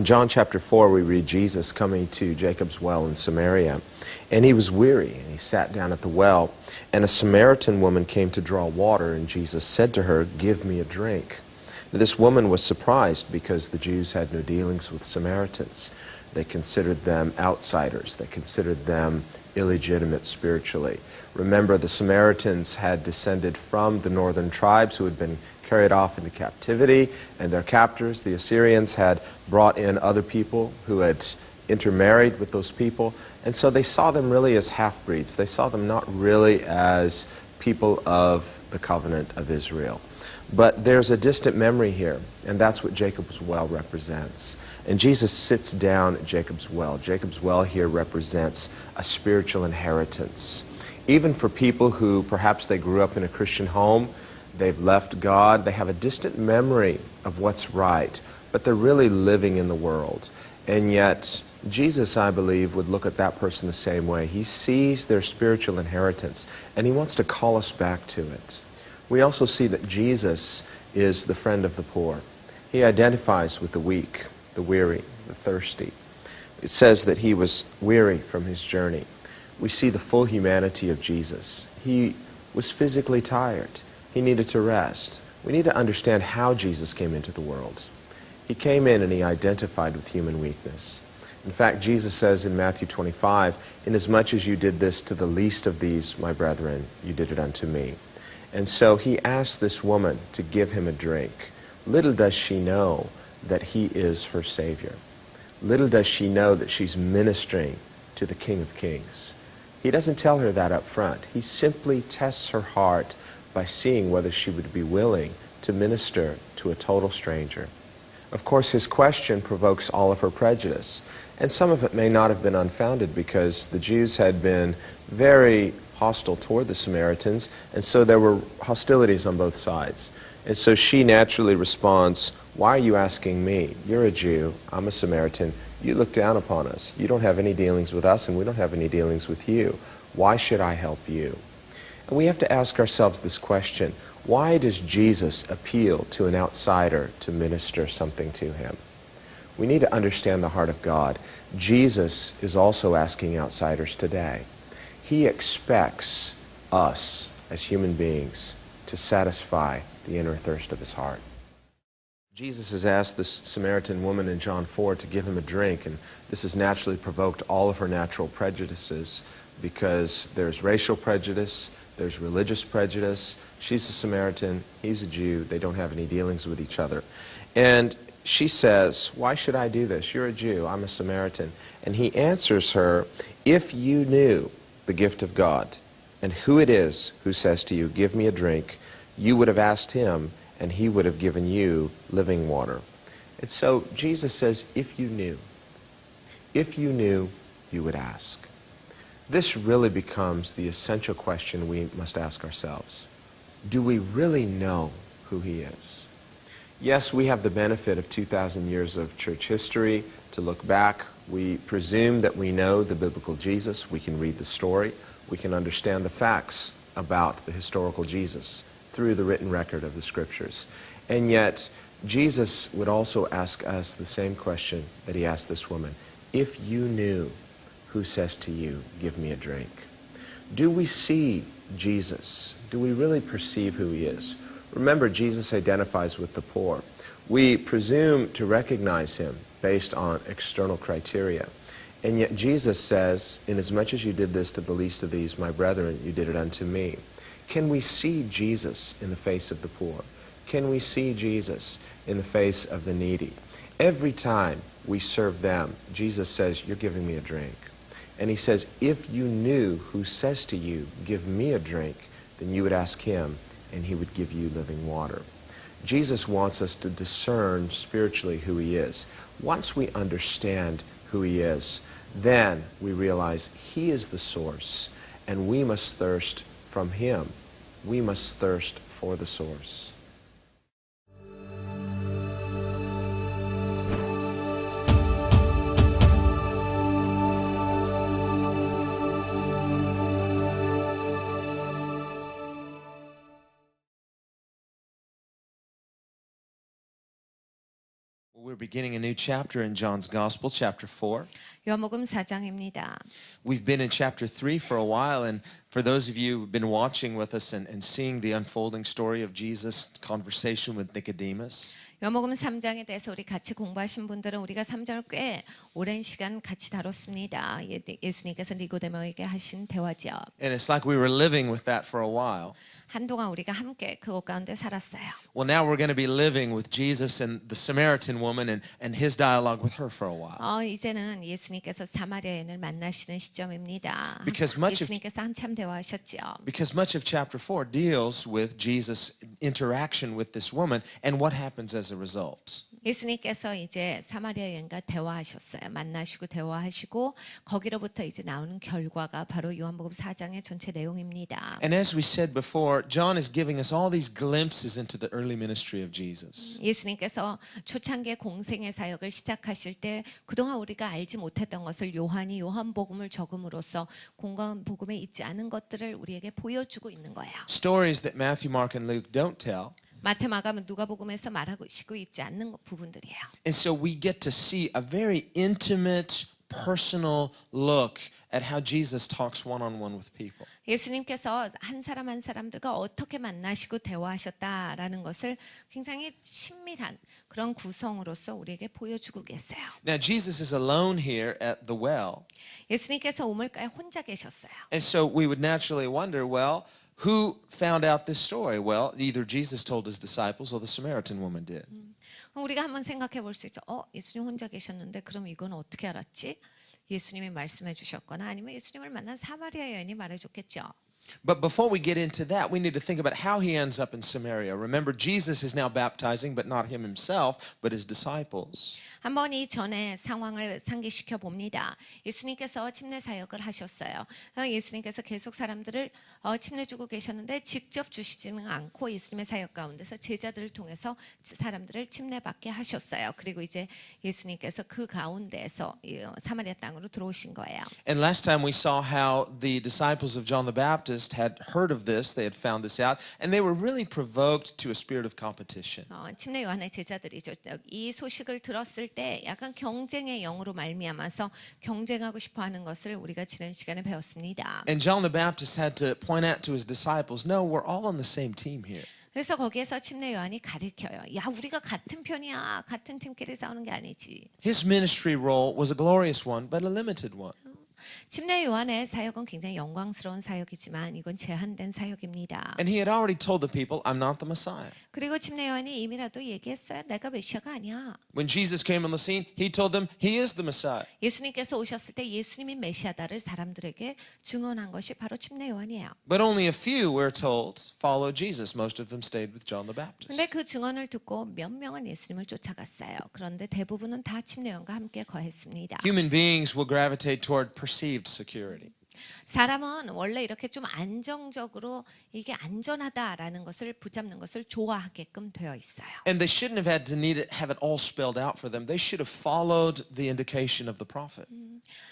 In John chapter 4, we read Jesus coming to Jacob's well in Samaria, and he was weary, and he sat down at the well, and a Samaritan woman came to draw water, and Jesus said to her, "Give me a drink." Now, this woman was surprised because the Jews had no dealings with Samaritans. They considered them outsiders. They considered them illegitimate spiritually. Remember, the Samaritans had descended from the northern tribes who had been carried off into captivity, and their captors, the Assyrians, had brought in other people who had intermarried with those people, and so they saw them really as half-breeds. They saw them not really as people of the covenant of Israel. But there's a distant memory here, and that's what Jacob's well represents. And Jesus sits down at Jacob's well. Jacob's well here represents a spiritual inheritance. Even for people who perhaps they grew up in a Christian home, they've left God, they have a distant memory of what's right, but they're really living in the world. And yet, Jesus, I believe, would look at that person the same way. He sees their spiritual inheritance, and he wants to call us back to it. We also see that Jesus is the friend of the poor. He identifies with the weak, the weary, the thirsty. It says that he was weary from his journey. We see the full humanity of Jesus. He was physically tired. He needed to rest. We need to understand how Jesus came into the world. He came in and he identified with human weakness. In fact, Jesus says in Matthew 25, "Inasmuch as you did this to the least of these, my brethren, you did it unto me." And so he asked this woman to give him a drink. Little does she know that he is her Savior. Little does she know that she's ministering to the King of Kings. He doesn't tell her that up front. He simply tests her heart by seeing whether she would be willing to minister to a total stranger. Of course, his question provokes all of her prejudice, and some of it may not have been unfounded because the Jews had been very hostile toward the Samaritans, and so there were hostilities on both sides. And so she naturally responds, "Why are you asking me? You're a Jew, I'm a Samaritan, you look down upon us. You don't have any dealings with us, and we don't have any dealings with you. Why should I help you?" And we have to ask ourselves this question: why does Jesus appeal to an outsider to minister something to him? We need to understand the heart of God. Jesus is also asking outsiders today. He expects us as human beings to satisfy the inner thirst of his heart. Jesus has asked this Samaritan woman in John 4 to give him a drink, and this has naturally provoked all of her natural prejudices because there's racial prejudice, there's religious prejudice. She's a Samaritan, he's a Jew, they don't have any dealings with each other. And she says, "Why should I do this? You're a Jew, I'm a Samaritan." And he answers her, "If you knew the gift of God and who it is who says to you, 'Give me a drink,' you would have asked him, and he would have given you living water." And so Jesus says, if you knew, you would ask. This really becomes the essential question we must ask ourselves. Do we really know who he is? Yes, we have the benefit of 2,000 years of church history to look back. We presume that we know the biblical Jesus. We can read the story. We can understand the facts about the historical Jesus through the written record of the Scriptures. And yet, Jesus would also ask us the same question that he asked this woman. If you knew who says to you, "Give me a drink." Do we see Jesus? Do we really perceive who he is? Remember, Jesus identifies with the poor. We presume to recognize him based on external criteria. And yet Jesus says, "Inasmuch as you did this to the least of these, my brethren, you did it unto me." Can we see Jesus in the face of the poor? Can we see Jesus in the face of the needy? Every time we serve them, Jesus says, "You're giving me a drink." And he says, if you knew who says to you, "Give me a drink," then you would ask him, and he would give you living water. Jesus wants us to discern spiritually who he is. Once we understand who he is, then we realize he is the source, and we must thirst from him. We must thirst for the source. We're beginning a new chapter in John's Gospel, chapter 4. 요한복음 4장입니다. We've been in chapter 3 for a while, and for those of you who've been watching with us and seeing the unfolding story of Jesus' conversation with Nicodemus, 요한복음 3장에 대해서 우리 같이 공부하신 분들은 우리가 3장을 꽤 오랜 시간 같이 다뤘습니다. 예수님께서 니고데모에게 하신 대화죠. and it's like we were living with that for a while. 한동안 우리가 함께 그곳 가운데 살았어요. Well, now we're going to be living with Jesus and the Samaritan woman and his dialogue with her for a while. 이제는 예수님께서 사마리아 여인을 만나시는 시점입니다. Because much of- 예수님께서 한참 대화하셨죠. Because much of chapter 4 deals with Jesus' interaction with this woman and what happens as a result. 예수님께서 이제 사마리아 여인과 대화하셨어요. 만나시고 대화하시고 거기로부터 이제 나오는 결과가 바로 요한복음 4장의 전체 내용입니다. And as we said before, John is giving us all these glimpses into the early ministry of Jesus. 예수님께서 초창기의 공생의 사역을 시작하실 때 그동안 우리가 알지 못했던 것을 요한이 요한복음을 적음으로써 공간 복음에 있지 않은 것들을 우리에게 보여주고 있는 거예요. Stories that Matthew, Mark, and Luke don't tell. 마태, 마가, 누가복음에서 말하고 있지 않는 부분들이에요. And so we get to see a very intimate, personal look at how Jesus talks one-on-one with people. 예수님께서 한 사람 한 사람들과 어떻게 만나시고 대화하셨다라는 것을 굉장히 친밀한 그런 구성으로서 우리에게 보여주고 계세요. Now Jesus is alone here at the well. 예수님께서 우물가에 혼자 계셨어요. And so we would naturally wonder, well, who found out this story? Well, either Jesus told his disciples or the Samaritan woman did. 우리가 한번 생각해 볼 수 있죠. 예수님 혼자 계셨는데 그럼 이건 어떻게 알았지? 예수님이 말씀해 주셨거나 아니면 예수님을 만난 사마리아 여인이 말해 줬겠죠. But before we get into that, we need to think about how he ends up in Samaria. Remember, Jesus is now baptizing, but not him himself, but his disciples. 한번 이 전에 상황을 상기시켜 봅니다. 예수님께서 침례 사역을 하셨어요. 예수님께서 계속 사람들을 침례 주고 계셨는데 직접 주시지는 않고 예수님의 사역 가운데서 제자들을 통해서 사람들을 침례받게 하셨어요. 그리고 이제 예수님께서 그 가운데에서 사마리아 땅으로 들어오신 거예요. And last time we saw how the disciples of John the Baptist had heard of this, they had found this out, and they were really provoked to a spirit of competition. 침례 요한의 제자들이죠. 이 소식을 들었을 때 약간 경쟁의 영으로 말미암아서 경쟁하고 싶어하는 것을 우리가 지난 시간에 배웠습니다. And John the Baptist had to point out to his disciples, no, we're all on the same team here. 그래서 거기에서 침례 요한이 가르쳐요. 야, 우리가 같은 편이야. 같은 팀끼리 싸우는 게 아니지. His ministry role was a glorious one, but a limited one. 침례 요한의 사역은 굉장히 영광스러운 사역이지만 이건 제한된 사역입니다. And he had already told the people, I'm not the Messiah. 그리고 침례 요한이 이미라도 얘기했어요. 내가 메시아가 아니야. When Jesus came on the scene, he told them he is the Messiah. 예수님께서 오셨을 때 예수님이 메시아다를 사람들에게 증언한 것이 바로 침례 요한이에요. But only a few, we're told, followed Jesus. Most of them stayed with John the Baptist. 근데 그 증언을 듣고 몇 명은 예수님을 쫓아갔어요. 그런데 대부분은 다 침례 요한과 함께 거했습니다. Human beings will gravitate toward perceived security. 사람은 원래 이렇게 좀 안정적으로 이게 안전하다라는 것을 붙잡는 것을 좋아하게끔 되어 있어요. And they shouldn't have had to have it all spelled out for them. They should have followed the indication of the prophet.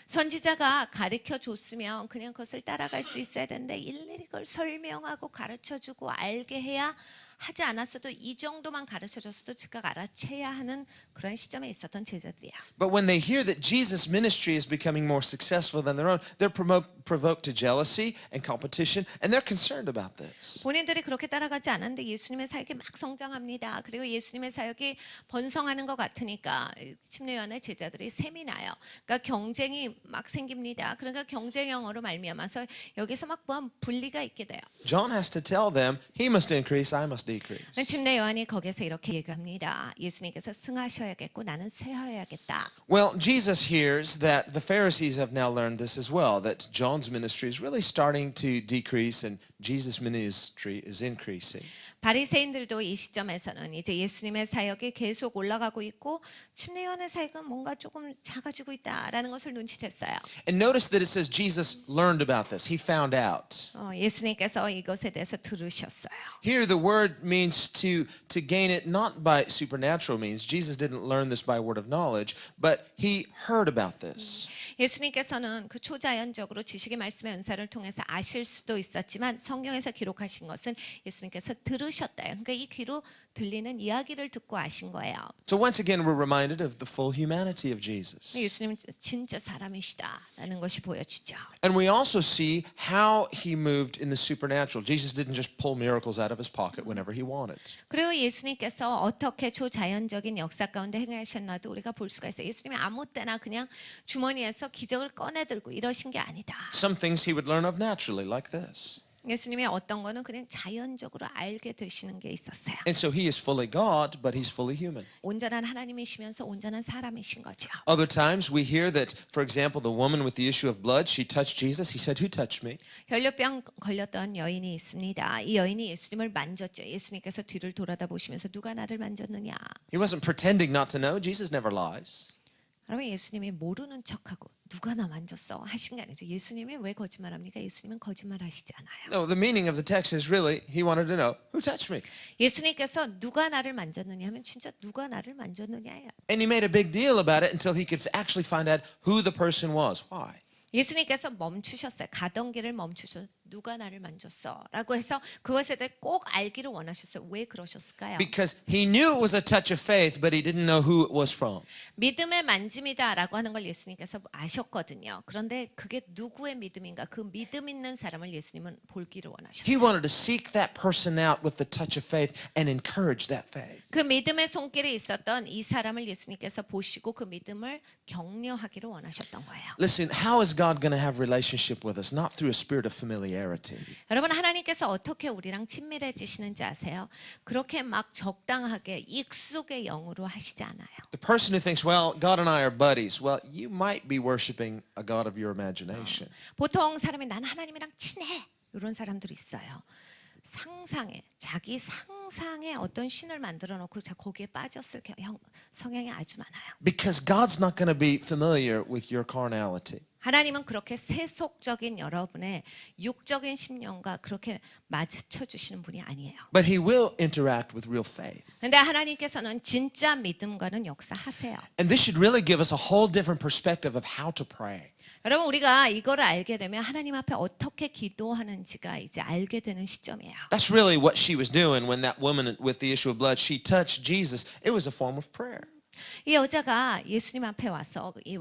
선지자가 가르쳐 줬으면 그냥 그것을 따라갈 수 있어야 되는데 일일이 그걸 설명하고 가르쳐 주고 알게 해야 하지 않았어도 이 정도만 가르쳐 줬어도 즉각 알아채야 하는 그런 시점에 있었던 제자들이야. But when they hear that Jesus' ministry is becoming more successful than their own, they're provoked to jealousy and competition, and they're concerned about this. 본인들이 그렇게 따라가지 않았는데 예수님의 사역이 막 성장합니다. 그리고 예수님의 사역이 번성하는 것 같으니까 침례 요한의 제자들이 셈이 나요. 그러니까 경쟁이 막 생깁니다. 그러니까 경쟁형으로 말미암아서 여기서 막 분리가 있게 돼요. John has to tell them, he must increase, I must decrease. 침례 요한이 거기서 이렇게 얘기합니다. 예수님께서 승하셔야겠고 나는 쇠하여야겠다. Well, Jesus hears that the Pharisees have now learned this as well, that John's ministry is really starting to decrease and Jesus' ministry is increasing. 바리새인들도 이 시점에서는 이제 예수님의 사역이 계속 올라가고 있고 침례 요한의 사역은 뭔가 조금 작아지고 있다라는 것을 눈치챘어요. And notice that it says Jesus learned about this. He found out. 예수님께서 이것에 대해서 들으셨어요. Here the word means to gain it not by supernatural means. Jesus didn't learn this by word of knowledge, but he heard about this. 예수님께서는 그 초자연적으로 지식의 말씀의 은사를 통해서 아실 수도 있었지만 성경에서 기록하신 것은 예수님께서 들으셨어요. 들으셨다. 그러니까 이 귀로 들리는 이야기를 듣고 아신 거예요. So once again, we're reminded of the full humanity of Jesus. 예수님은 진짜 사람이시다라는 것이 보여지죠. And we also see how he moved in the supernatural. Jesus didn't just pull miracles out of his pocket whenever he wanted. 그리고 예수님께서 어떻게 초자연적인 역사 가운데 행하셨나도 우리가 볼 수가 있어요. 예수님이 아무 때나 그냥 주머니에서 기적을 꺼내 들고 이러신 게 아니다. Some things he would learn of naturally, like this. 예수님이 어떤 거는 그냥 자연적으로 알게 되시는 게 있었어요. And so he is fully God, but he's fully human. 온전한 하나님이시면서 온전한 사람이신 거죠. Other times we hear that, for example, the woman with the issue of blood, she touched Jesus. He said, "Who touched me?" 혈류병 걸렸던 여인이 있습니다. 이 여인이 예수님을 만졌죠. 예수님께서 뒤를 돌아다 보시면서 누가 나를 만졌느냐. He wasn't pretending not to know. Jesus never lies. 그러면 예수님이 모르는 척하고 누가 나 만졌어 하신 게 아니죠. 예수님이 왜 거짓말합니까? 예수님은 거짓말하시지 않아요. No, the meaning of the text is really, he wanted to know, who touched me? 예수님께서 누가 나를 만졌느냐 하면 진짜 누가 나를 만졌느냐예요. And he made a big deal about it until he could actually find out who the person was. Why? 예수님께서 멈추셨어요. 가던 길을 멈추셔서 누가 나를 만졌어? 라고 해서 그것에 대해 꼭 알기를 원하셨어요. 왜 그러셨을까요? Because he knew it was a touch of faith, but he didn't know who it was from. 믿음의 만짐이다 라고 하는 걸 예수님께서 아셨거든요. 그런데 그게 누구의 믿음인가? 그 믿음 있는 사람을 예수님은 볼기를 원하셨어요. He wanted to seek that person out with the touch of faith and encourage that faith. 그 믿음의 손길에 있었던 이 사람을 예수님께서 보시고 그 믿음을 격려하기를 원하셨던 거예요. Listen, how is God going to have relationship with us? Not through a spirit of familiarity. 여러분 하나님께서 어떻게 우리랑 친밀해지시는지 아세요? 그렇게 막 적당하게 익숙의 영으로 하시지 않아요. The person who thinks, well, God and I are buddies, well, you might be worshiping a God of your imagination. 보통 사람이 난 하나님이랑 친해 이런 사람들이 있어요. 상상에 자기 상상에 어떤 신을 만들어 놓고 거기에 빠졌을 성향이 아주 많아요. Because God's not going to be familiar with your carnality. 하나님은 그렇게 세속적인 여러분의 육적인 심령과 그렇게 맞춰 주시는 분이 아니에요. But he will interact with real faith. 근데 하나님께서는 진짜 믿음과는 역사하세요. And this should really give us a whole different perspective of how to pray. 여러분 우리가 이거를 알게 되면 하나님 앞에 어떻게 기도하는지가 이제 알게 되는 시점이에요. That's really what she was doing when that woman with the issue of blood, she touched Jesus. It was a form of prayer. 이 여자가 예수님 앞에 와서 이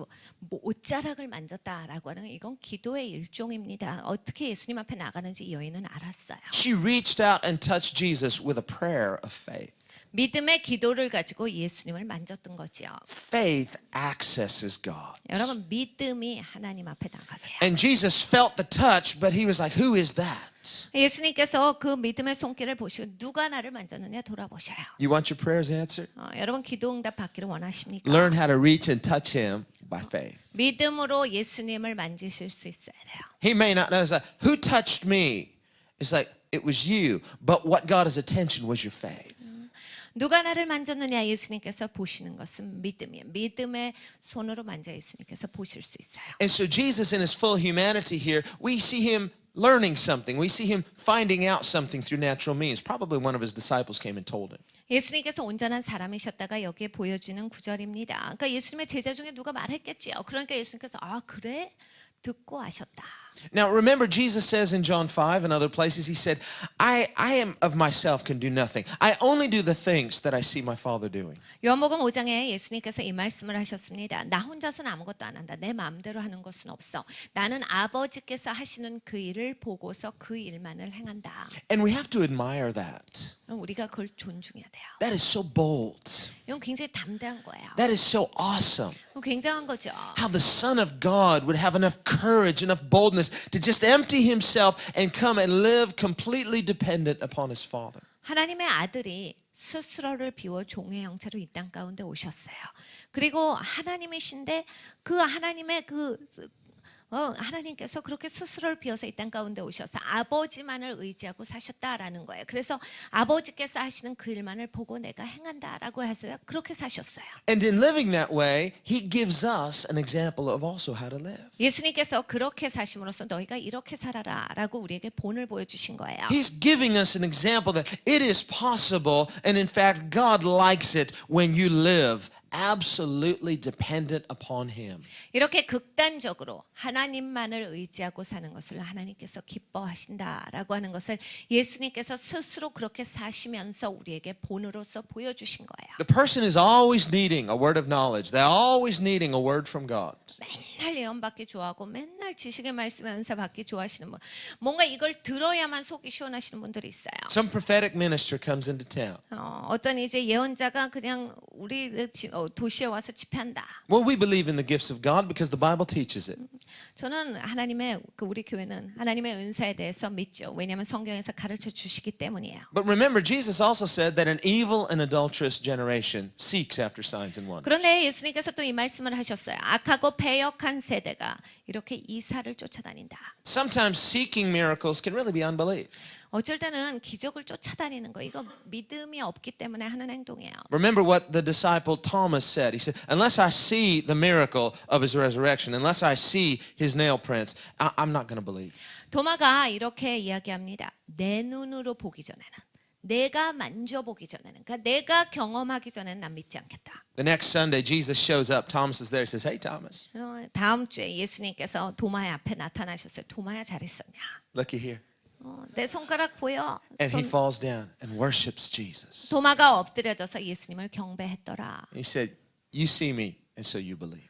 옷자락을 만졌다라고 하는 건 이건 기도의 일종입니다. 어떻게 예수님 앞에 나가는지 이 여인은 알았어요. She reached out and touched Jesus with a prayer of faith. 믿음의 기도를 가지고 예수님을 만졌던 거지요. Faith accesses God. 여러분 믿음이 하나님 앞에 나가게 해요. And Jesus felt the touch, but he was like, who is that? 예수님께서 그 믿음의 손길을 보시고 누가 나를 만졌느냐 돌아보셔요. You want your prayers answered? 여러분 기도 응답 받기를 원하십니까? Learn how to reach and touch him by faith. 믿음으로 예수님을 만지실 수 있어야 돼요. He may not know. It's like, who touched me? It's like, it was you. But what got his attention was your faith. 누가 나를 만졌느냐 예수님께서 보시는 것은 믿음이에요. 믿음의 손으로 만져 예수님께서 보실 수 있어요. And so Jesus in his full humanity here, we see him learning something. We see him finding out something through natural means. Probably one of his disciples came and told him. 예수님께서 온전한 사람이셨다가 여기에 보여지는 구절입니다. 그러니까 예수님의 제자 중에 누가 말했겠지요. 그러니까 예수님께서 아 그래? 듣고 아셨다. Now remember, Jesus says in John 5 and other places, he said, I am of myself can do nothing. I only do the things that I see my Father doing. 요한복음 5장에 예수님께서 이 말씀을 하셨습니다. 나 혼자서는 아무것도 안 한다. 내 마음대로 하는 것은 없어. 나는 아버지께서 하시는 그 일을 보고서 그 일만을 행한다. And we have to admire that. 우리가 그걸 존중해야 돼요. That is so bold. 이건 굉장히 담대한 거예요. That is so awesome. 굉장한 거죠. How the Son of God would have enough courage, enough boldness to just empty himself and come and live completely dependent upon his Father. 하나님의 아들이 스스로를 비워 종의 형체로 이 땅 가운데 오셨어요. 그리고 하나님이신데 그 하나님의 하나님께서 그렇게 스스로를 비워서 이 땅 가운데 오셔서 아버지만을 의지하고 사셨다라는 거예요. 그래서 아버지께서 하시는 그 일만을 보고 내가 행한다라고 해서요. 그렇게 사셨어요. And in living that way, he gives us an example of also how to live. 예수님께서 그렇게 사심으로써 너희가 이렇게 살아라라고 우리에게 본을 보여주신 거예요. He's giving us an example that it is possible, and in fact, God likes it when you live absolutely dependent upon him. 이렇게 극단적으로 하나님만을 의지하고 사는 것을 하나님께서 기뻐하신다라고 하는 것을 예수님께서 스스로 그렇게 사시면서 우리에게 본으로서 보여주신 거예요. The person is always needing a word of knowledge. They're always needing a word from God. 맨날 예언 받기 좋아하고 맨날 지식의 말씀의 은사 받기 좋아하시는 분, 뭔가 이걸 들어야만 속이 시원하시는 분들이 있어요. Some prophetic minister comes into town. 어떤 이제 예언자가 그냥 우리 도시에 와서 집회한다. Well, we believe in the gifts of God because the Bible teaches it. 저는 하나님의 우리 교회는 하나님의 은사에 대해서 믿죠. 왜냐하면 성경에서 가르쳐 주시기 때문이에요. But remember, Jesus also said that an evil and adulterous generation seeks after signs and wonders. 그런데 예수님께서 또 이 말씀을 하셨어요. 악하고 패역한 세대가 이렇게 이사를 쫓아다닌다. Sometimes seeking miracles can really be unbelief. 어쩔 때는 기적을 쫓아다니는 거 이거 믿음이 없기 때문에 하는 행동이에요. Remember what the disciple Thomas said. He said, unless I see the miracle of his resurrection, unless I see his nail prints, I'm not going to believe. 도마가 이렇게 이야기합니다. 내 눈으로 보기 전에는, 내가 만져보기 전에는, 그러니까 내가 경험하기 전에는 난 믿지 않겠다. The next Sunday, Jesus shows up. Thomas is there. He says, hey, Thomas. 다음 주에 예수님께서 도마의 앞에 나타나셨어요. 도마야 잘 있었냐? Looky here. 내 손가락 보여? And he falls down and worships Jesus. 도마가 엎드려져서 예수님을 경배했더라. He said, you see me, and so you believe.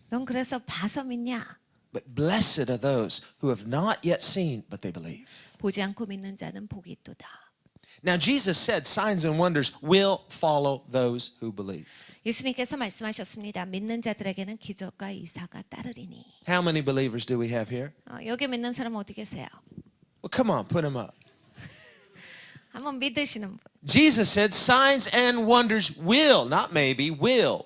넌 그래서 봐서 믿냐? But blessed are those who have not yet seen, but they believe. 보지 않고 믿는 자는 복이 있도다. Now, Jesus said signs and wonders will follow those who believe. 예수님께서 말씀하셨습니다. 믿는 자들에게는 기적과 이사가 따르리니. How many believers do we have here? 여기 믿는 사람 어디 계세요? Well, come on, put them up. 한번 믿으시는 분. Jesus said signs and wonders will, not maybe, will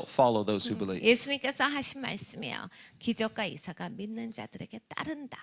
follow those who believe. 예수님께서 하신 말씀이에요. 기적과 이사가 믿는 자들에게 따른다.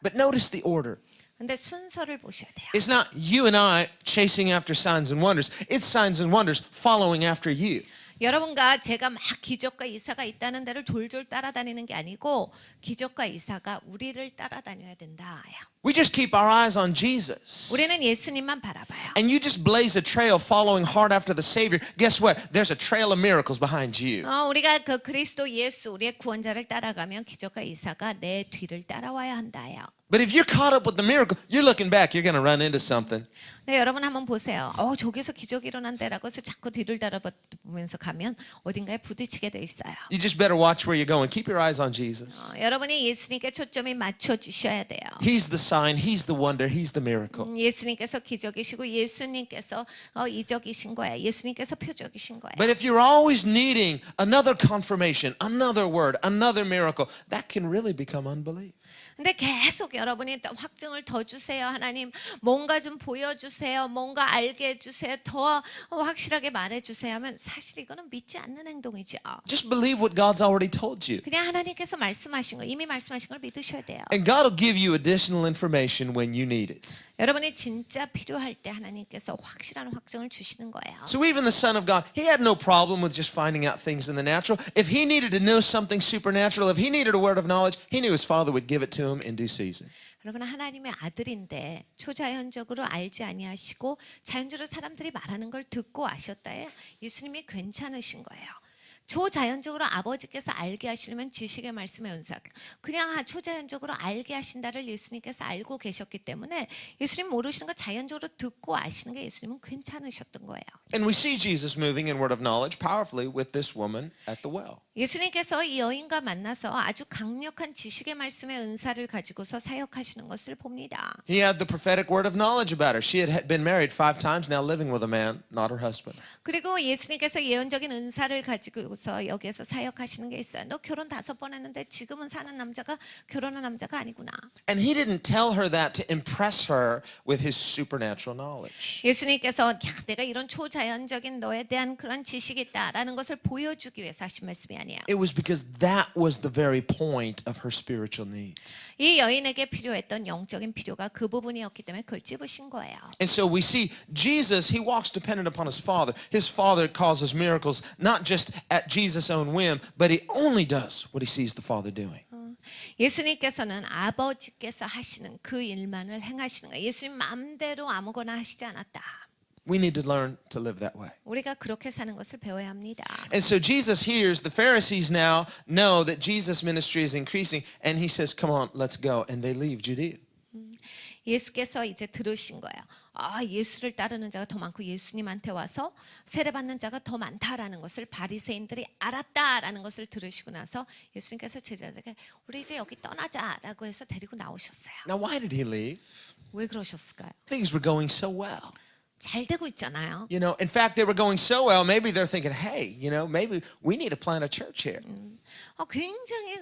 But notice the order. 근데 순서를 보셔야 돼요. It's not you and I chasing after signs and wonders. It's signs and wonders following after you. 여러분과 제가 막 기적과 이사가 있다는 데를 졸졸 따라다니는 게 아니고 기적과 이사가 우리를 따라다녀야 된다. We just keep our eyes on Jesus. 우리는 예수님만 바라봐요. And you just blaze a trail following hard after the Savior. Guess what? There's a trail of miracles behind you. 우리가 그 그리스도 예수 우리의 구원자를 따라가면 기적과 이사가 내 뒤를 따라와야 한다요. But if you're caught up with the miracle, you're looking back, you're going to run into something. 네, 여러분 한번 보세요. 저기서 기적이 일어난다라고 해서 자꾸 뒤를 따라보면서 가면 어딘가에 부딪히게 돼 있어요. You just better watch where you're going. Keep your eyes on Jesus. 여러분이 예수님께 초점이 맞춰 주셔야 돼요. He's the sign, He's the wonder, He's the miracle. 예수님께서 기적이시고 예수님께서 이적이신 거예요. 예수님께서 표적이신 거예요. But if you're always needing another confirmation, another word, another miracle, that can really become unbelief. 근데 계속 여러분이 확증을 더 주세요. 하나님 뭔가 좀 보여주세요. 뭔가 알게 해주세요. 더 확실하게 말해주세요 하면 사실 이거는 믿지 않는 행동이죠. Just believe what God's already told you. 그냥 하나님께서 말씀하신 거 이미 말씀하신 걸 믿으셔야 돼요. And God will give you additional information when you need it. 여러분이 진짜 필요할 때 하나님께서 확실한 확증을 주시는 거예요. So even the Son of God, He had no problem with just finding out things in the natural. If He needed to know something supernatural, if He needed a word of knowledge, He knew His Father would give it to Him in due season. 여러분 하나님의 아들인데 초자연적으로 알지 아니하시고 자연적으로 사람들이 말하는 걸 듣고 아셨다에 예수님이 괜찮으신 거예요. 초자연적으로 아버지께서 알게 하시려면 지식의 말씀의 은사 그냥 초자연적으로 알게 하신다를 예수님께서 알고 계셨기 때문에 예수님 모르시는 거 자연적으로 듣고 아시는 게 예수님은 괜찮으셨던 거예요. And we see Jesus moving in word of knowledge powerfully with this woman at the well. 예수님께서 이 여인과 만나서 아주 강력한 지식의 말씀의 은사를 가지고서 사역하시는 것을 봅니다. He had the prophetic word of knowledge about her. She had been married 5 times, now living with a man, not her husband. 그리고 예수님께서 예언적인 은사를 가지고서 여기에서 사역하시는 게 있어요. 너 결혼 5번 했는데 지금은 사는 남자가 결혼한 남자가 아니구나. And he didn't tell her that to impress her with his supernatural knowledge. 예수님께서 내가 이런 초자연적인 너에 대한 그런 지식이 있다라는 것을 보여주기 위해서 하신 말씀이 아니에요. It was because that was the very point of her spiritual need. 이 여인에게 필요했던 영적인 필요가 그 부분이었기 때문에 그걸 찝으신 거예요. And so we see Jesus, he walks dependent upon his Father. His Father causes miracles not just at Jesus' own whim, but he only does what he sees the Father doing. 예수님께서는 아버지께서 하시는 그 일만을 행하시는 거예요. 예수님 마음대로 아무거나 하시지 않았다. We need to learn to live that way. 우리가 그렇게 사는 것을 배워야 합니다. And so Jesus hears, the Pharisees now know that Jesus' ministry is increasing, and he says, come on, let's go. And they leave Judea. 예수께서 이제 들으신 거예요. 아, 예수를 따르는 자가 더 많고 예수님한테 와서 세례받는 자가 더 많다라는 것을 바리새인들이 알았다라는 것을 들으시고 나서 예수님께서 제자들에게 우리 이제 여기 떠나자라고 해서 데리고 나오셨어요. Now, why did he leave? 왜 그러셨을까요? Things were going so well. 잘 되고 있잖아요. You know, in fact, they were going so well, maybe they're thinking, hey, you know, maybe we need to plant a church here. 굉장히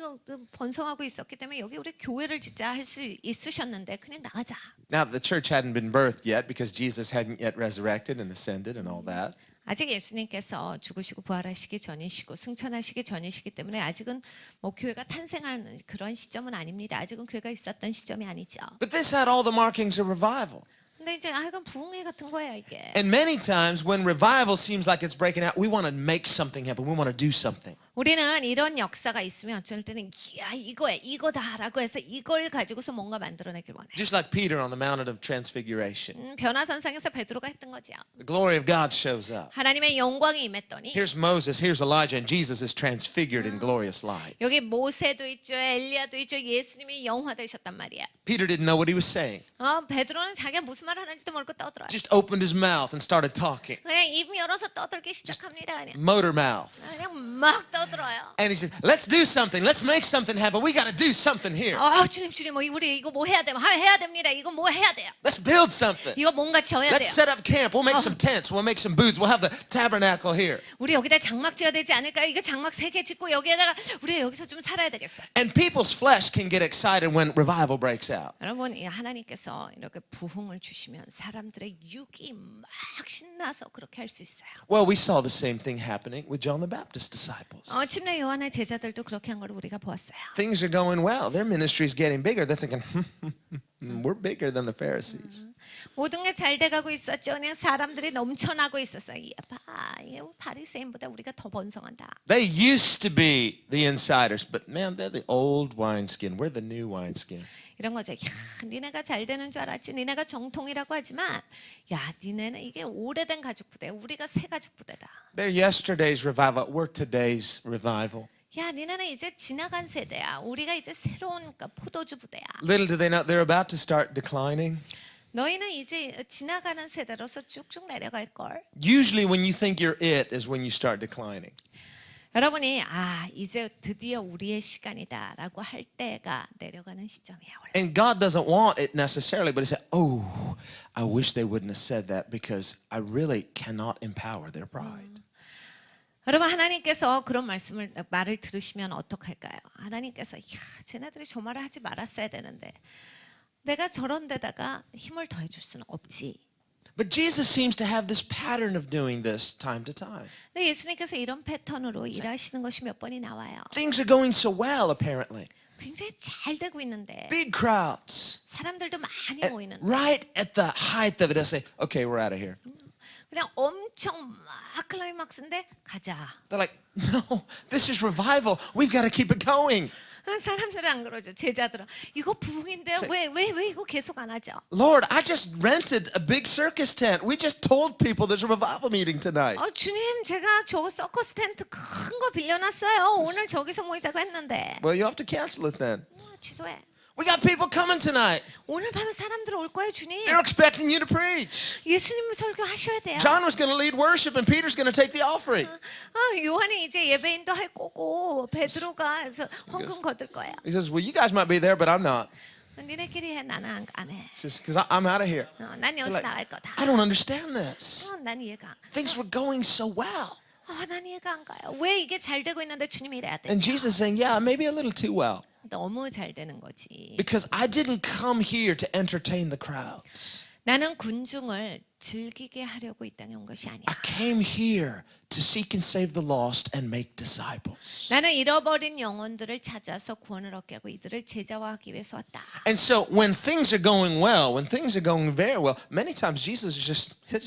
번성하고 있었기 때문에 여기 우리 교회를 짓자 할 수 있으셨는데 그냥 나가자. Now, the church hadn't been birthed yet because Jesus hadn't yet resurrected and ascended and all that. 아직 예수님께서 죽으시고 부활하시기 전이시고 승천하시기 전이시기 때문에 아직은 뭐 교회가 탄생하는 그런 시점은 아닙니다. 아직은 교회가 있었던 시점이 아니죠. But this had all the markings of revival. 근데 이제 이건 부흥회 같은 거예요 이게. And many times when revival seems like it's breaking out, we want to make something happen. We want to do something. 우리는 이런 역사가 있으면 어쩔 때는 야 이거야 이거다라고 해서 이걸 가지고서 뭔가 만들어내길 원해. Just like Peter on the Mount of Transfiguration. 변화산상에서 베드로가 했던 거죠. The glory of God shows up. 하나님의 영광이 임했더니 Here's Moses, here's Elijah, and Jesus is transfigured in glorious light. 여기 모세도 있죠, 엘리야도 있죠, 예수님이 영화되셨단 말이야. Peter didn't know what he was saying. 베드로는 자기가 무슨 말 하는지도 모르고 떠들어요. Just opened his mouth and started talking. 그냥 입 열어서 떠들기 시작합니다. 그냥 Motor mouth. 막 떠들어요. And he said, let's do something. Let's make something happen. We got to do something here. 주님, 우리 이거 뭐 해야 돼? 해야 됩니다. 이거 뭐 해야 돼요? Let's build something. 이거 뭔가 지어야 Let's 돼요. set up camp. We'll make some tents. We'll make some booths. We'll have the tabernacle here. 우리 여기다 장막 지어야 되지 않을까? 이거 장막 3개 짓고 여기에다가 우리 여기서 좀 살아야 되겠어. And people's flesh can get excited when revival breaks out. 여러분, 하나님께서 이렇게 부흥을 주시면 사람들의 육이 막 신나서 그렇게 할 수 있어요. Well, we saw the same thing happening with John the Baptist's disciples. 침례 요한의 제자들도 그렇게 한 걸 우리가 보았어요. Things are going well. Their ministry is getting bigger. They're thinking, we're bigger than the Pharisees. 모든 게 잘 돼가고 있었죠. 그냥 사람들이 넘쳐나고 있었어요. 이게 바리새인보다 우리가 더 번성한다. They used to be the insiders, but man, they're the old wineskin. We're the new wineskin. 이런 거죠. 야, 니네가 잘 되는 줄 알았지. 니네가 정통이라고 하지만, 야, 니네는 이게 오래된 가죽 부대. 우리가 새 가죽 부대다. They're yesterday's revival. We're today's revival. 야, 니네는 이제 지나간 세대야. 우리가 이제 새로운 포도주 부대야. Little do they know they're about to start declining. 너희는 이제 지나가는 세대로서 쭉쭉 내려갈 걸. Usually when you think you're it is when you start declining. 여러분이 이제 드디어 우리의 시간이다라고 할 때가 내려가는 시점이에요. 원래. And God doesn't want it necessarily, but He said, "Oh, I wish they wouldn't have said that because I really cannot empower their pride." 여러분 하나님께서 그런 말을 들으시면 어떡할까요? 하나님께서 쟤네들이 저 말을 하지 말았어야 되는데 내가 저런 데다가 힘을 더해 줄 수는 없지. But Jesus seems to have this pattern of doing this time to time. 근데 예수님께서 이런 패턴으로 일하시는 것이 몇 번이 나와요. Things are going so well apparently. 굉장히 잘 되고 있는데 Big crowds. 사람들도 많이 And 모이는데 right at the height of it, they'll say, "Okay, we're out of here." 그냥 엄청 막 클라이막스인데 가자. They're like, "No, this is revival. We've got to keep it going." 사람들은 안 그러죠. 제자들은 이거 부흥인데 왜 이거 계속 안 하죠? Lord, I just rented a big circus tent. We just told people there's a revival meeting tonight. 주님 제가 저 서커스 텐트 큰 거 빌려놨어요. 오늘 저기서 모이자고 했는데 Well, you have to cancel it then. 취소해. We got people coming tonight. 오늘 밤에 사람들 올 거예요, 주님. They're expecting you to preach. 예수님 설교하셔야 돼요. John was going to lead worship and Peter's going to take the offering. 요한이 이제 예배인도 할 거고 베드로가 해서 헌금 거둘 거예요. He says, "Well, you guys might be there, but I'm not." 니네끼리 해, 나는 안 해. He says, "Because I'm out of here." 난 여기서 나갈 거다. I don't understand this. 난 이해가 안 가. Things were going so well. 난 이해가 안 가요. 왜 이게 잘 되고 있는데 주님이 이래야 되죠? And Jesus saying, "Yeah, maybe a little too well." 너무 잘 되는 거지. Because I didn't come here to entertain the crowds. 나는 군중을 즐기게 하려고 이 땅에 온 것이 아니야. I came here to seek and save the lost and make disciples. 나는 잃어버린 영혼들을 찾아서 구원을 얻게 하고 이들을 제자화하기 위해서 왔다. And so when things are going well, when things are going very well, many times Jesus is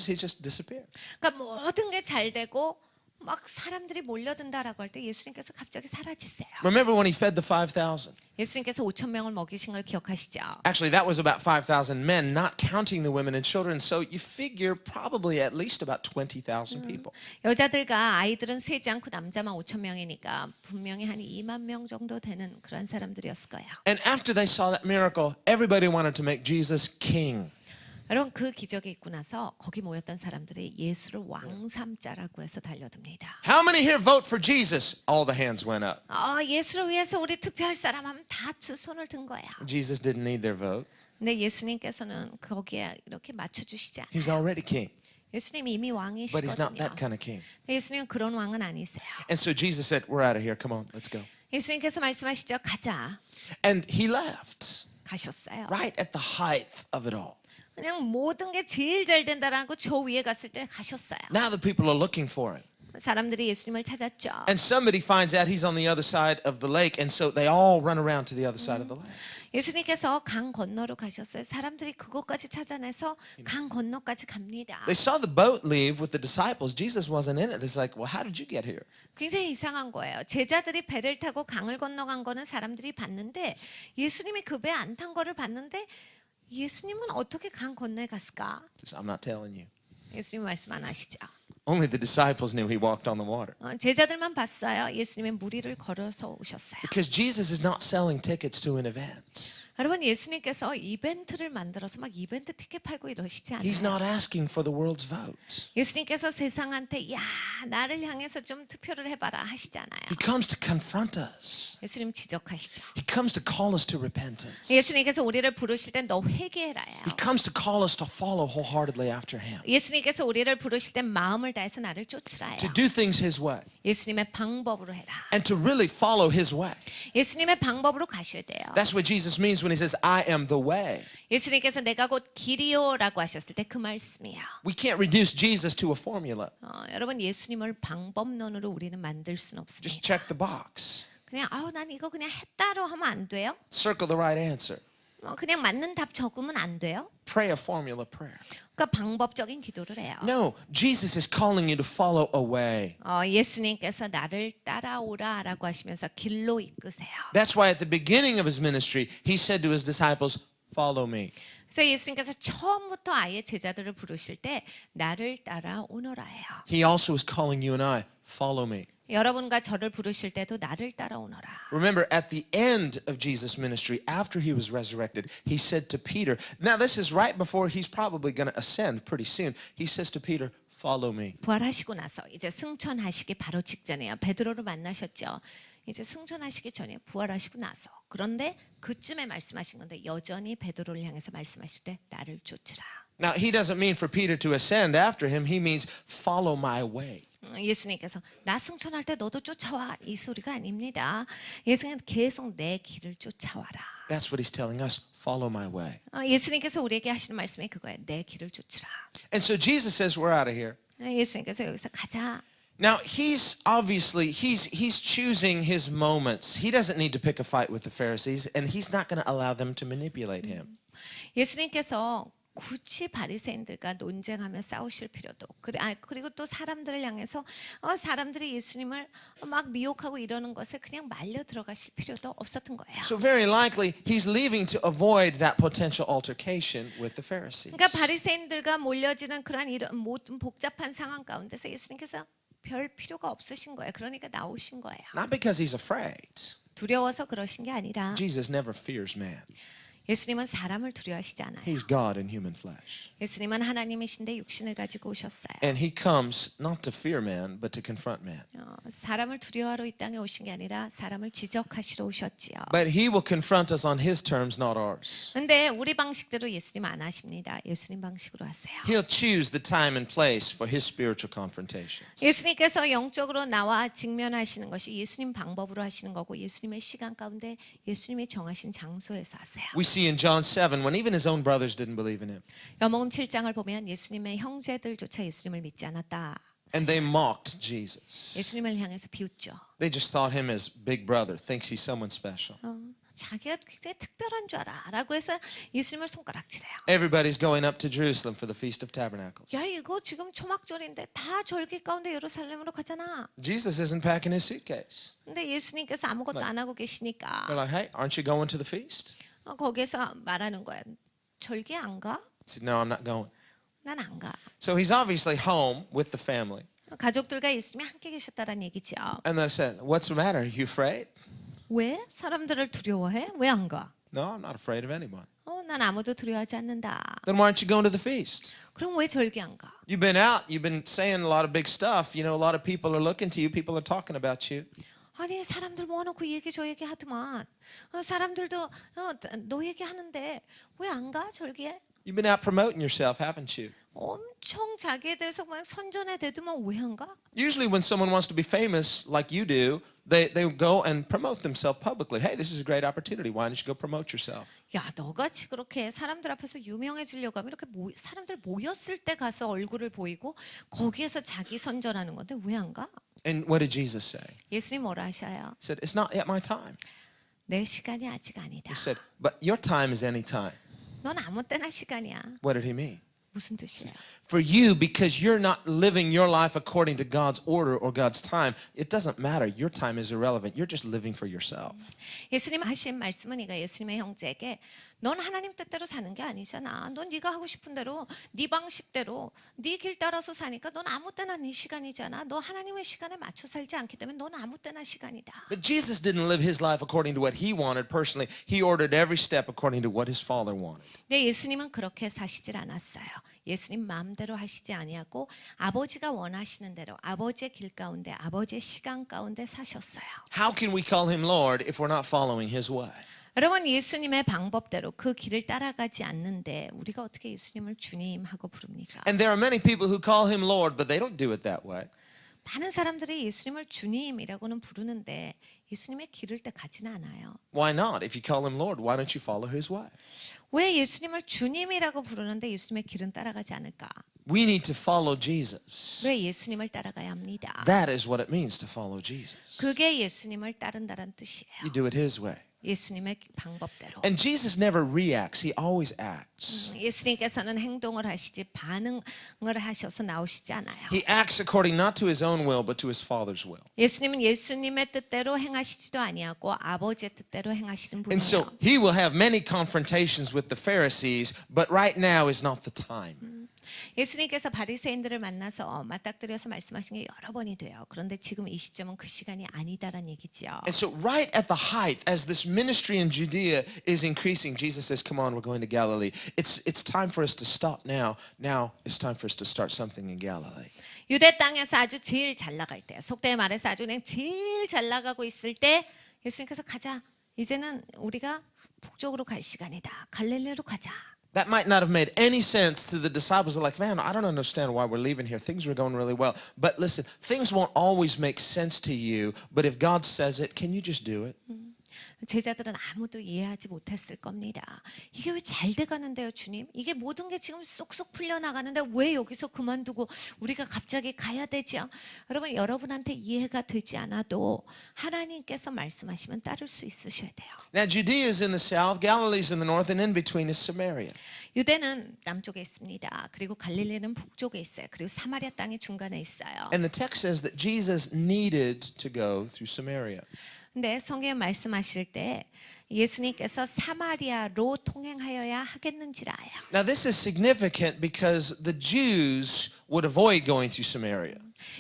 he just disappeared. 그러니까 모든 게 잘 되고 막 사람들이 몰려든다라고 할 때 예수님께서 갑자기 사라지세요. Remember when he fed the 5,000? 예수님께서 5,000명을 먹이신 걸 기억하시죠? Actually, that was about 5,000 men, not counting the women and children. So you figure probably at least about 20,000 people. 여자들과 아이들은 세지 않고 남자만 5,000명이니까 분명히 한 2만 명 정도 되는 그런 사람들이었을 거예요. And after they saw that miracle, everybody wanted to make Jesus king. 여러분 그 기적이 있고 나서 거기 모였던 사람들이 예수를 왕 삼자라고 해서 달려듭니다. How many here vote for Jesus? All the hands went up. 예수를 위해서 우리 투표할 사람 하면 다 손을 든 거예요. Jesus didn't need their vote. 근데 예수님께서는 거기에 이렇게 맞춰주시지 않아요. He's already king. 예수님 이미 But he's not 왕이시거든요. that kind of king. 예수님은 그런 왕은 아니세요. And so Jesus said, we're out of here. Come on, let's go. 예수님께서 말씀하시죠. 가자. And he left 가셨어요. right at the height of it all. 그냥 모든 게 제일 잘 된다라고 저 위에 갔을 때 가셨어요. Now the people are looking for him. 사람들이 예수님을 찾았죠. And somebody finds out he's on the other side of the lake. And so they all run around to the other side of the lake. 예수님께서 강 건너로 가셨어요. 사람들이 그것까지 찾아내서 강 건너까지 갑니다. They saw the boat leave with the disciples. Jesus wasn't in it. It's like, well, how did you get here? 굉장히 이상한 거예요. 제자들이 배를 타고 강을 건너간 거는 사람들이 봤는데 예수님이 그 배 안 탄 거를 봤는데 예수님은 어떻게 강 건너에 갔을까? I'm not telling you. 예수님 말씀 안 하시죠. Only the disciples knew he walked on the water. 제자들만 봤어요. 예수님의 무리를 걸어서 오셨어요. Because Jesus is not selling tickets to an event. 여러분 예수님께서 이벤트를 만들어서 막 이벤트 티켓 팔고 이러시지 않아요. He's not asking for the world's vote. 예수님께서 세상한테 야 나를 향해서 좀 투표를 해봐라 하시잖아요. He comes to confront us. 예수님 지적하시죠. He comes to call us to repentance. 예수님께서 우리를 부르실 때 너 회개해라요. He comes to call us to follow wholeheartedly after him. 예수님께서 우리를 부르실 때 마음을 다해서 나를 쫓으라요. To do things his way. 예수님의 방법으로 해라. And to really follow his way. 예수님의 방법으로 가셔야 돼요. That's what Jesus means when he says, I am the way. 예수님께서 내가 곧 길이요라고 하셨을 때 그 말씀이에요. We can't reduce Jesus to a formula. 여러분 예수님을 방법론으로 우리는 만들 수는 없습니다. Just check the box. 그냥 난 이거 그냥 했다로 하면 안 돼요? Circle the right answer. 그냥 맞는 답 적으면 안 돼요? Pray a formula prayer. 그러니까 방법적인 기도를 해요. No, Jesus is calling you to follow a way. 예수님께서 나를 따라오라라고 하시면서 길로 이끄세요. That's why at the beginning of his ministry, he said to his disciples, follow me. 그래서 예수님께서 처음부터 아예 제자들을 부르실 때 나를 따라오너라예요. He also is calling you and I, follow me. 여러분과 저를 부르실 때도 나를 따라오너라. Remember, at the end of Jesus' ministry, after he was resurrected, he said to Peter, now this is right before he's probably going to ascend pretty soon. He says to Peter, follow me. 부활하시고 나서 이제 승천하시기 바로 직전이에요. 베드로를 만나셨죠. 이제 승천하시기 전에 부활하시고 나서. 그런데 그쯤에 말씀하신 건데 여전히 베드로를 향해서 말씀하실 때 나를 쫓으라. Now, he doesn't mean for Peter to ascend after him. He means follow my way. 예수님께서 나 승천할 때 너도 쫓아와 이 소리가 아닙니다. 예수님은 계속 내 길을 쫓아와라. That's what he's telling us. Follow my way. 예수님께서 우리에게 하시는 말씀이 그거예요. 내 길을 쫓으라. And so Jesus says, we're out of here. 예수님께서 여기서 가자. Now, he's obviously, he's choosing his moments. He doesn't need to pick a fight with the Pharisees, and he's not going to allow them to manipulate him. 예수님께서 굳이 바리새인들과 논쟁하며 싸우실 필요도 그리고 또 사람들을 향해서 사람들이 예수님을 막 미혹하고 이러는 것에 그냥 말려 들어가실 필요도 없었던 거예요. So very likely he's leaving to avoid that potential altercation with the Pharisees. 그러니까 바리새인들과 몰려지는 그런 이런 모든 복잡한 상황 가운데서 예수님께서 별 필요가 없으신 거예요. 그러니까 나오신 거예요. Not because he's afraid. 두려워서 그러신 게 아니라 Jesus never fears man. 예수님은 사람을 두려워하시지 않아요. He's God in human flesh. 예수님은 하나님이신데 육신을 가지고 오셨어요. And he comes not to fear man, but to confront man. 사람을 두려워하러 이 땅에 오신 게 아니라 사람을 지적하시러 오셨지요. But he will confront us on his terms, not ours. 근데 우리 방식대로 예수님 안 하십니다. 예수님 방식으로 하세요. He'll choose the time and place for his spiritual confrontations. 예수님께서 영적으로 나와 직면하시는 것이 예수님 방법으로 하시는 거고 예수님의 시간 가운데 예수님이 정하신 장소에서 하세요. We see in John 7 when even his own brothers didn't believe in him. 요한복음 7장을 보면 예수님의 형제들조차 예수님을 믿지 않았다. And they mocked Jesus. 예수님을 향해서 비웃죠. They just thought him as big brother, thinks he's someone special. 자기가 굉장히 특별한 줄 알아라고 해서 예수님을 손가락질해요. Everybody's going up to Jerusalem for the Feast of Tabernacles. 야, 이거 지금 초막절인데 다 절기 가운데 예루살렘으로 가잖아. Jesus isn't packing his suitcase. 근데 예수님께서 아무것도 안 하고 계시니까 They're like, hey, aren't you going to the feast? 거기에서 말하는 거야. 절기 안 가? He said, no, I'm not going. 난 안 가. So he's obviously home with the family. 가족들과 예수님이 함께 계셨다는 얘기죠. And they said, what's the matter? Are you afraid? 왜? 사람들을 두려워해? 왜 안 가? No, I'm not afraid of anyone. 난 아무도 두려워하지 않는다. Then why aren't you going to the feast? 그럼 왜 절기 안 가? You've been out. You've been saying a lot of big stuff. You know, a lot of people are looking to you. People are talking about you. 아니 사람들 모아놓고 이 얘기 저 얘기 하더만 사람들도 너 얘기하는데 왜 안 가? 절기에? You've been out promoting yourself, haven't you? 엄청 자기에 대해서 막 선전에 대두면 왜 안 가? Usually when someone wants to be famous like you do, they go and promote themselves publicly. Hey, this is a great opportunity. Why don't you go promote yourself? 야, 너같이 그렇게 사람들 앞에서 유명해지려고 하면 이렇게 사람들 모였을 때 가서 얼굴을 보이고 거기에서 자기 선전하는 건데 왜 안 가? And what did Jesus say? 예수님 뭐라 하셔요? He said, it's not yet my time. 내 시간이 아직 아니다. He said, but your time is any time. 넌 아무 때나 시간이야. What did he mean? 무슨 뜻이에요? For you, because you're not living your life according to God's order or God's time, it doesn't matter. Your time is irrelevant. You're just living for yourself. 예수님 하신 말씀은 이거 예수님의 형제에게 넌 하나님 뜻대로 사는 게 아니잖아. 넌 네가 하고 싶은 대로 네 방식대로 네 길 따라서 사니까 넌 아무 때나 네 시간이잖아. 너 하나님의 시간에 맞춰 살지 않기 때문에 넌 아무 때나 시간이다. But Jesus didn't live his life according to what he wanted personally. He ordered every step according to what his Father wanted. 네, 예수님은 그렇게 사시질 않았어요. 예수님 마음대로 하시지 아니하고 아버지가 원하시는 대로 아버지의 길 가운데 아버지의 시간 가운데 사셨어요. How can we call him Lord if we're not following his way? 여러분 예수님의 방법대로 그 길을 따라가지 않는데 우리가 어떻게 예수님을 주님하고 부릅니까? And there are many people who call him Lord, but they don't do it that way. 많은 사람들이 예수님을 주님이라고는 부르는데 예수님의 길을 때 가지는 않아요. Why not? If you call him Lord, why don't you follow his way? 왜 예수님을 주님이라고 부르는데 예수님의 길은 따라가지 않을까? We need to follow Jesus. 왜 예수님을 따라가야 합니다. That is what it means to follow Jesus. 그게 예수님을 따른다는 뜻이에요. You do it his way. 예수님의 방법대로. And Jesus never reacts. He always acts. 예수님께서는 행동을 하시지 반응을 하셔서 나오시지 않아요. He acts according not to his own will, but to his Father's will. 예수님은 예수님의 뜻대로 행하시지도 아니하고 아버지의 뜻대로 행하시는 And so 분이에요. he will have many confrontations with the Pharisees, but right now is not the time. 예수님께서 바리새인들을 만나서 맞닥뜨려서 말씀하신 게 여러 번이 돼요. 그런데 지금 이 시점은 그 시간이 아니다라는 얘기죠. And so right at the height, as this ministry in Judea is increasing, Jesus says, come on, we're going to Galilee. It's time for us to stop now. Now it's time for us to start something in Galilee. 유대 땅에서 아주 제일 잘 나갈 때, 속되게 말해서 아주 그냥 제일 잘 나가고 있을 때 예수님께서 가자. 이제는 우리가 북쪽으로 갈 시간이다. 갈릴리로 가자. That might not have made any sense to the disciples. They're like, man, I don't understand why we're leaving here. Things were going really well. But listen, things won't always make sense to you. But if God says it, can you just do it? 제자들은 아무도 이해하지 못했을 겁니다. 이게 왜 잘 돼가는데요, 주님? 이게 모든 게 지금 쏙쏙 풀려나가는데 왜 여기서 그만두고 우리가 갑자기 가야 되죠? 여러분, 여러분한테 이해가 되지 않아도 하나님께서 말씀하시면 따를 수 있으셔야 돼요. Now, Judea is in the south, Galilee is in the north, and in between is Samaria. 유대는 남쪽에 있습니다. 그리고 갈릴리는 북쪽에 있어요. 그리고 사마리아 땅이 중간에 있어요. And the text says that Jesus needed to go through Samaria. 근데 성경에 말씀하실 때 예수님께서 사마리아로 통행하여야 하겠는지라요. Now, this is significant because the Jews would avoid going through Samaria.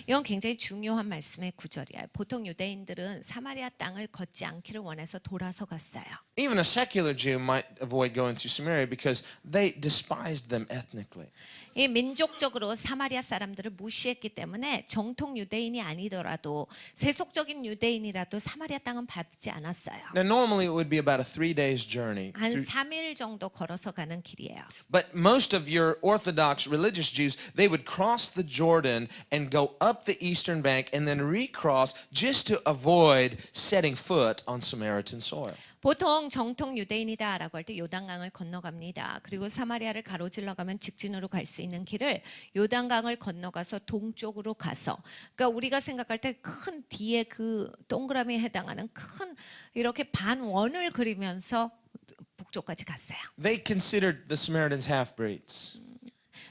이건 굉장히 중요한 말씀의 구절이에요. 보통 유대인들은 사마리아 땅을 걷지 않기를 원해서 돌아서 갔어요. Even a secular Jew might avoid going through Samaria because they despised them ethnically. 이 민족적으로 사마리아 사람들을 무시했기 때문에 정통 유대인이 아니더라도 세속적인 유대인이라도 사마리아 땅은 밟지 않았어요. Now, normally it would be about a 3-day journey. 한 3일 정도 걸어서 가는 길이에요. But most of your Orthodox religious Jews, they would cross the Jordan and go up the eastern bank and then recross just to avoid setting foot on Samaritan soil. 보통 정통 유대인이다라고 할 때 요단강을 건너갑니다. 그리고 사마리아를 가로질러 가면 직진으로 갈 수 있는 길을 요단강을 건너가서 동쪽으로 가서, 그러니까 우리가 생각할 때 큰 뒤에 그 동그라미에 해당하는 큰 이렇게 반원을 그리면서 북쪽까지 갔어요. They considered the Samaritans half-breeds.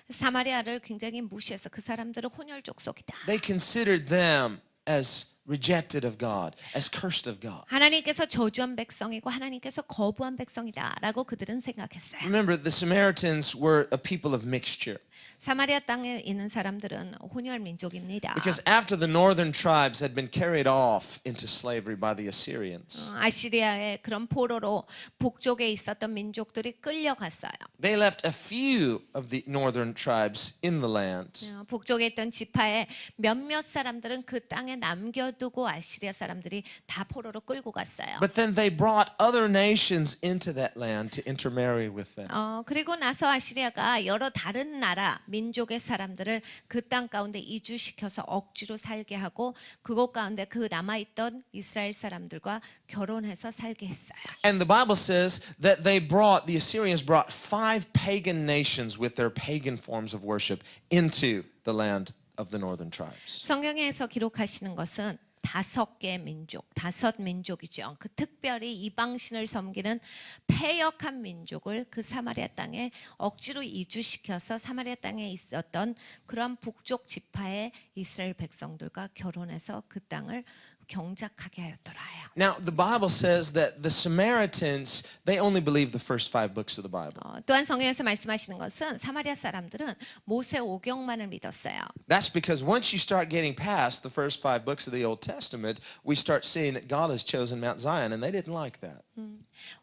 사마리아를 굉장히 무시해서 그 사람들은 혼혈 족속이다. They considered them as rejected of God, as cursed of God. 하나님께서 저주한 백성이고 하나님께서 거부한 백성이다라고 그들은 생각했어요. Remember, the Samaritans were a people of mixture. 사마리아 땅에 있는 사람들은 혼혈 민족입니다. Because after the northern tribes had been carried off into slavery by the Assyrians, 아시리아의 그런 포로로 북쪽에 있었던 민족들이 끌려갔어요. they left a few of the northern tribes in the land. 북쪽에 있던 지파의 몇몇 사람들은 그 땅에 남겨두고 아시리아 사람들이 다 포로로 끌고 갔어요. But then they brought other nations into that land to intermarry with them. 그리고 나서 아시리아가 여러 다른 나라 민족의 사람들을 그 땅 가운데 이주시켜서 억지로 살게 하고 그곳 가운데 그 남아있던 이스라엘 사람들과 결혼해서 살게 했어요. And the Bible says that the Assyrians brought 5 pagan nations with their pagan forms of worship into the land of the northern tribes. 성경에서 기록하시는 것은 5개의 민족, 5민족이죠. 그 특별히 이방신을 섬기는 패역한 민족을 그 사마리아 땅에 억지로 이주시켜서 사마리아 땅에 있었던 그런 북쪽 지파의 이스라엘 백성들과 결혼해서 그 땅을 경작하게 하였더라요. Now, the Bible says that the Samaritans, they only believed the first 5 books of the Bible. 또한 성경에서 말씀하시는 것은 사마리아 사람들은 모세 오경만을 믿었어요. That's because once you start getting past the first 5 books of the Old Testament, we start seeing that God has chosen Mount Zion, and they didn't like that.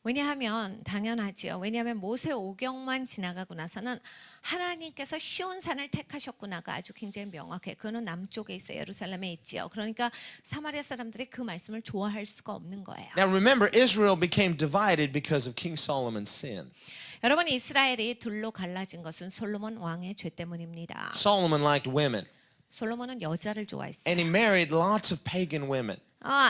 왜냐하면 당연하지요. 왜냐하면 모세 오경만 지나가고 나서는 하나님께서 시온 산을 택하셨구나가 아주 굉장히 명확해. 그거는 남쪽에 있어 예루살렘에 있지요. 그러니까 사마리아 사람들이 그 말씀을 좋아할 수가 없는 거예요. Now remember, Israel became divided because of King Solomon's sin. 여러분, 이스라엘이 둘로 갈라진 것은 솔로몬 왕의 죄 때문입니다. Solomon liked women, 솔로몬은 여자를 좋아했어요. and he married lots of pagan women.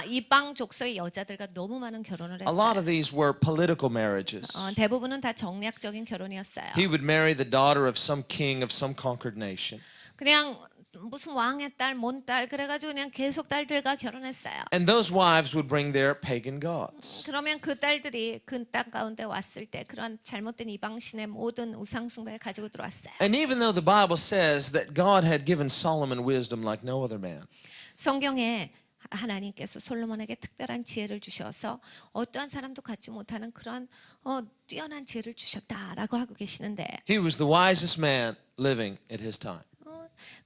이방 족속의 여자들과 너무 많은 결혼을 A lot 했어요. of these were political marriages. 대부분은 다 정략적인 결혼이었어요. He would marry the daughter of some king of some conquered nation. 그냥 무슨 왕의 딸, 뭔 딸 그래가지고 그냥 계속 딸들과 결혼했어요. And those wives would bring their pagan gods. 그러면 그 딸들이 그 땅 가운데 왔을 때 그런 잘못된 이방신의 모든 우상 숭배를 가지고 들어왔어요. And even though the Bible says that God had given Solomon wisdom like no other man, 성경에 하나님께서 솔로몬에게 특별한 지혜를 주셔서 어떠한 사람도 갖지 못하는 그런 뛰어난 지혜를 주셨다라고 하고 계시는데 he was the wisest man living at his time.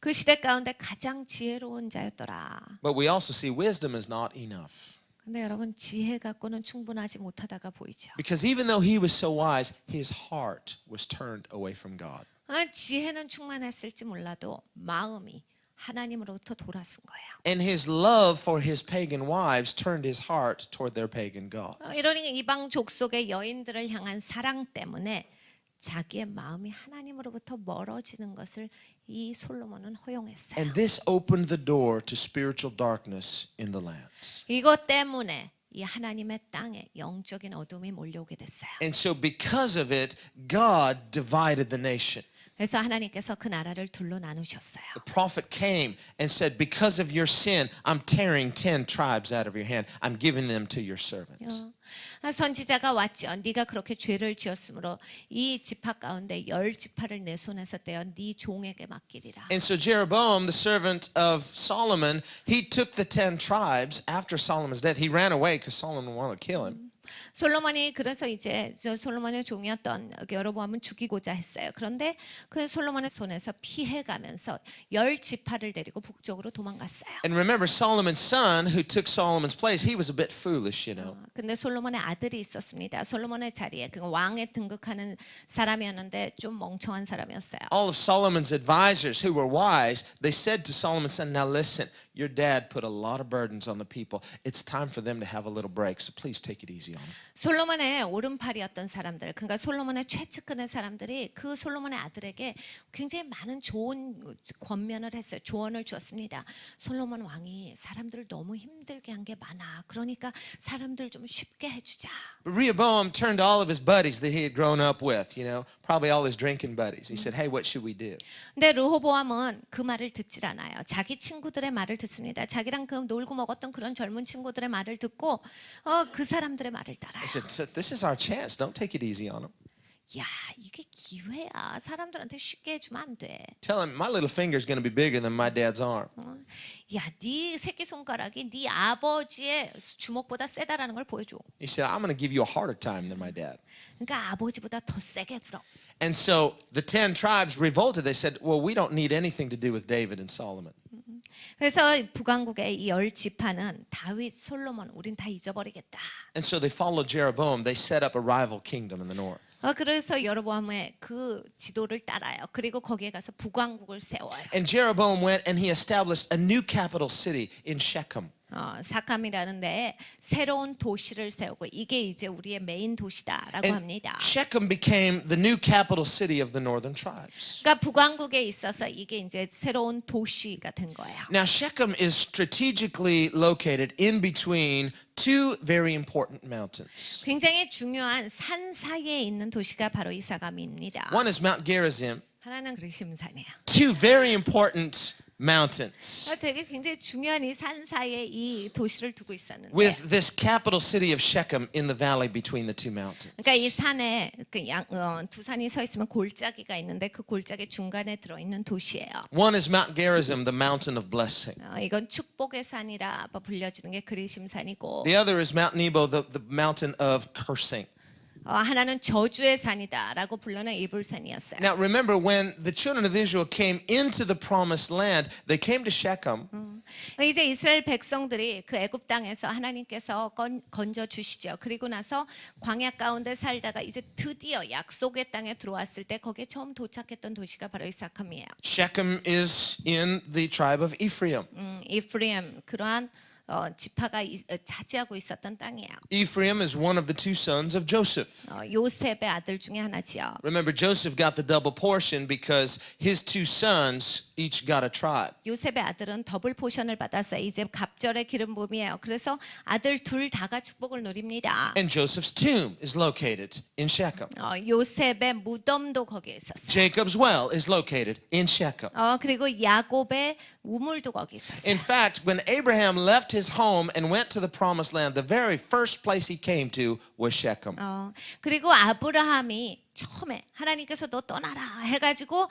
그 시대 가운데 가장 지혜로운 자였더라. But we also see wisdom is not enough. 근데 여러분, 지혜 갖고는 충분하지 못하다가 보이죠. Because even though he was so wise, his heart was turned away from God. 지혜는 충만했을지 몰라도 마음이 하나님으로부터 돌아선 거예요. And his love for his pagan wives turned his heart toward their pagan gods. 이러니까 이방 족속의 여인들을 향한 사랑 때문에 자기의 마음이 하나님으로부터 멀어지는 것을 이 솔로몬은 허용했어요. And this opened the door to spiritual darkness in the land. 이것 때문에 이 하나님의 땅에 영적인 어둠이 몰려오게 됐어요. And so because of it, God divided the nation. 그래서 하나님께서 그 나라를 둘로 나누셨어요. The prophet came and said, because of your sin, I'm tearing 10 tribes out of your hand. I'm giving them to your servants. 선지자가 왔죠. 네가 그렇게 죄를 지었으므로 이 지파 가운데 10지파를 내 손에서 떼어 네 종에게 맡기리라. And so Jeroboam, the servant of Solomon, he took the 10 tribes after Solomon's death. He ran away because Solomon wanted to kill him. 솔로몬이 그래서 이제 솔로몬의 종이었던 여로보암은 죽이고자 했어요. 그런데 그 솔로몬의 손에서 피해가면서 10지파를 데리고 북쪽으로 도망갔어요. And remember, Solomon's son, who took Solomon's place, he was a bit foolish, you know. 근데 솔로몬의 아들이 있었습니다. 솔로몬의 자리에 그 왕에 등극하는 사람이었는데 좀 멍청한 사람이었어요. All of Solomon's advisors who were wise, they said to Solomon's son, now listen, your dad put a lot of burdens on the people. It's time for them to have a little break, so please take it easy on them. on it. 솔로몬의 오른팔이었던 사람들, 그러니까 솔로몬의 최측근의 사람들이 그 솔로몬의 아들에게 굉장히 많은 좋은 권면을 했어요. 조언을 주었습니다. 솔로몬 왕이 사람들을 너무 힘들게 한 게 많아. 그러니까 사람들 좀 쉽게 해주자. But Rehoboam turned to all of his buddies that he had grown up with, probably all his drinking buddies. He said, hey, what should we do? 근데 르호보암은 그 말을 듣질 않아요. 자기 친구들의 말을 듣습니다. 자기랑 그 놀고 먹었던 그런 젊은 친구들의 말을 듣고 그 사람들의 말을 따라요. He said, this is our chance. Don't take it easy on them. 야, 이게 기회야. 사람들한테 쉽게 해주면 안 돼. Tell him my little finger is going to be bigger than my dad's arm. 야, 네 새끼손가락이 네 아버지의 주먹보다 세다라는 걸 보여줘. He said, I'm going to give you a harder time than my dad. 그러니까 아버지보다 더 세게 굴어. And so the 10 tribes revolted. They said, well, we don't need anything to do with David and Solomon. 그래서 북왕국의 이 10지파는 다윗, 솔로몬 우린 다 잊어버리겠다. And so they followed Jeroboam. They set up a rival kingdom in the north. 그래서 여로보암의 그 지도를 따라요. 그리고 거기에 가서 북왕국을 세워요. And Jeroboam went and he established a new capital city in Shechem. 사캄이라는 데에 새로운 도시를 세우고 이게 이제 우리의 메인 도시다라고 And 합니다. Shechem became the new capital city of the northern tribes. 그러니까 북왕국에 있어서 이게 이제 새로운 도시가 된 거예요. Now Shechem is strategically located in between two very important mountains. 굉장히 중요한 산 사이에 있는 도시가 바로 이 사감입니다. One is Mount Gerizim. 하나는 그리심산이에요. Two very important mountains. 되게 굉장히 중요한 이 산 사이에 이 도시를 두고 있었는데. With this capital city of Shechem in the valley between the two mountains. 그러니까 이 산에 두 산이 서 있으면 골짜기가 있는데 그 골짜기 중간에 들어 있는 도시예요. One is Mount Gerizim, the mountain of blessing. 이건 축복의 산이라 불려지는 게 그리심산이고. The other is Mount Nebo, the mountain of cursing. 하나는 저주의 산이다라고 불러는 이불산이었어요. Now remember, when the children of Israel came into the promised land, they came to Shechem. 이제 이스라엘 백성들이 그 애굽 땅에서 하나님께서 건져 주시죠. 그리고 나서 광야 가운데 살다가 이제 드디어 약속의 땅에 들어왔을 때 거기에 처음 도착했던 도시가 바로 이 사캄이에요. Shechem is in the tribe of Ephraim. 이프레임 그러한 지파가 차지하고 있었던 땅이에요. Ephraim is one of the two sons of Joseph. 요셉의 아들 중에 하나지요. Remember, Joseph got the double portion because his two sons each got a tribe. 요셉의 아들은 더블 포션을 받았어요. 이제 갑절의 기름 부음이에요. 그래서 아들 둘 다가 축복을 누립니다. And Joseph's tomb is located in Shechem. 요셉의 무덤도 거기에 있었어요. Jacob's well is located in Shechem. 그리고 야곱의 우물도 거기 있었어요. In fact, when Abraham left his home and went to the promised land, the very first place he came to was Shechem. 그리고 아브라함이 처음에 하나님께서 너 떠나라 해가지고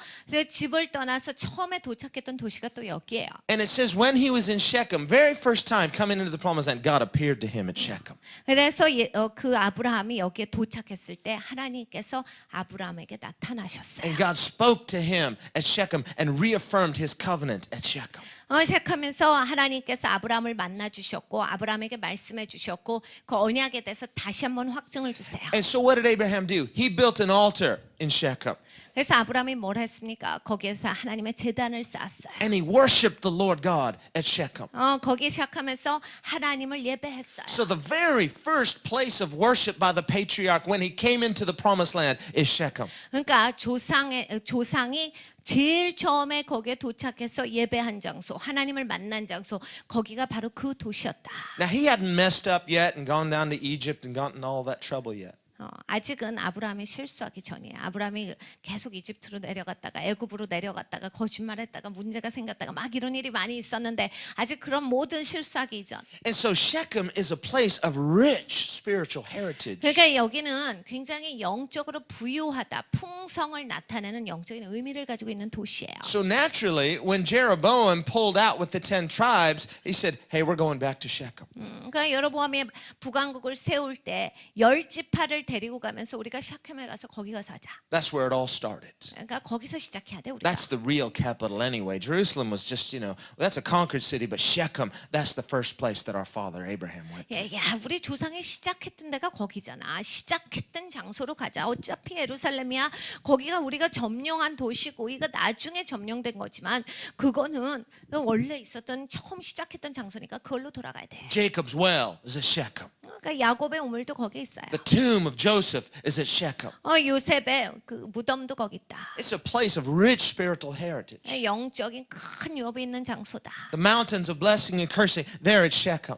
집을 떠나서 처음에 도착했던 도시가 또 여기예요. And it says when he was in Shechem, very first time coming into the promised land, God appeared to him at Shechem. 그래서 그 아브라함이 여기에 도착했을 때 하나님께서 아브라함에게 나타나셨어요. And God spoke to him at Shechem and reaffirmed his covenant at Shechem. 셰캅에서 하나님께서 아브라함을 만나 주셨고 아브라함에게 말씀해 주셨고 그 언약에 대해서 다시 한번 확증을 주세요. And so what did Abraham do? He built an altar in Shechem. 그래서 아브라함이 뭘 했습니까? 거기에서 하나님의 제단을 쌓았어요. And he worshiped the Lord God at Shechem. 거기에 셰캅에서 하나님을 예배했어요. So the very first place of worship by the patriarch when he came into the promised land is Shechem. 그러니까 조상이 제일 처음에 거기에 도착해서 예배한 장소, 하나님을 만난 장소, 거기가 바로 그 도시였다. Now he hadn't messed up yet and gone down to Egypt and gotten all that trouble yet. 아직은 아브라함이 실수하기 전이에요. 아브라함이 계속 이집트로 내려갔다가 애굽으로 내려갔다가 거짓말했다가 문제가 생겼다가 막 이런 일이 많이 있었는데 아직 그런 모든 실수하기 이전. And so Shechem is a place of rich spiritual heritage. 그러니까 여기는 굉장히 영적으로 부유하다, 풍성을 나타내는 영적인 의미를 가지고 있는 도시예요. So naturally, when Jeroboam pulled out with the 10 tribes, he said, "Hey, we're going back to Shechem." 그러니까 여로보암이 북왕국을 세울 때 10지파를 데리고 가면서 우리가 샤켐에 가서 거기 가서 하자. That's where it all started. 그러니까 거기서 시작해야 돼 우리가. That's the real capital anyway. Jerusalem was just, that's a conquered city, but Shechem, that's the first place that our father Abraham went to. 야, 우리 조상이 시작했던 데가 거기잖아. 시작했던 장소로 가자. 어차피 예루살렘이야. 거기가 우리가 점령한 도시고 이거 나중에 점령된 거지만 그거는 원래 있었던 처음 시작했던 장소니까 그걸로 돌아가야 돼. Jacob's well is at Shechem. 그러니까 야곱의 우물도 거기에 있어요. The tomb of Joseph is at Shechem. 요셉의 그 무덤도 거기 있다. It's a place of rich spiritual heritage. 영적인 큰 유업이 있는 장소다. The mountains of blessing and cursing, they're at Shechem.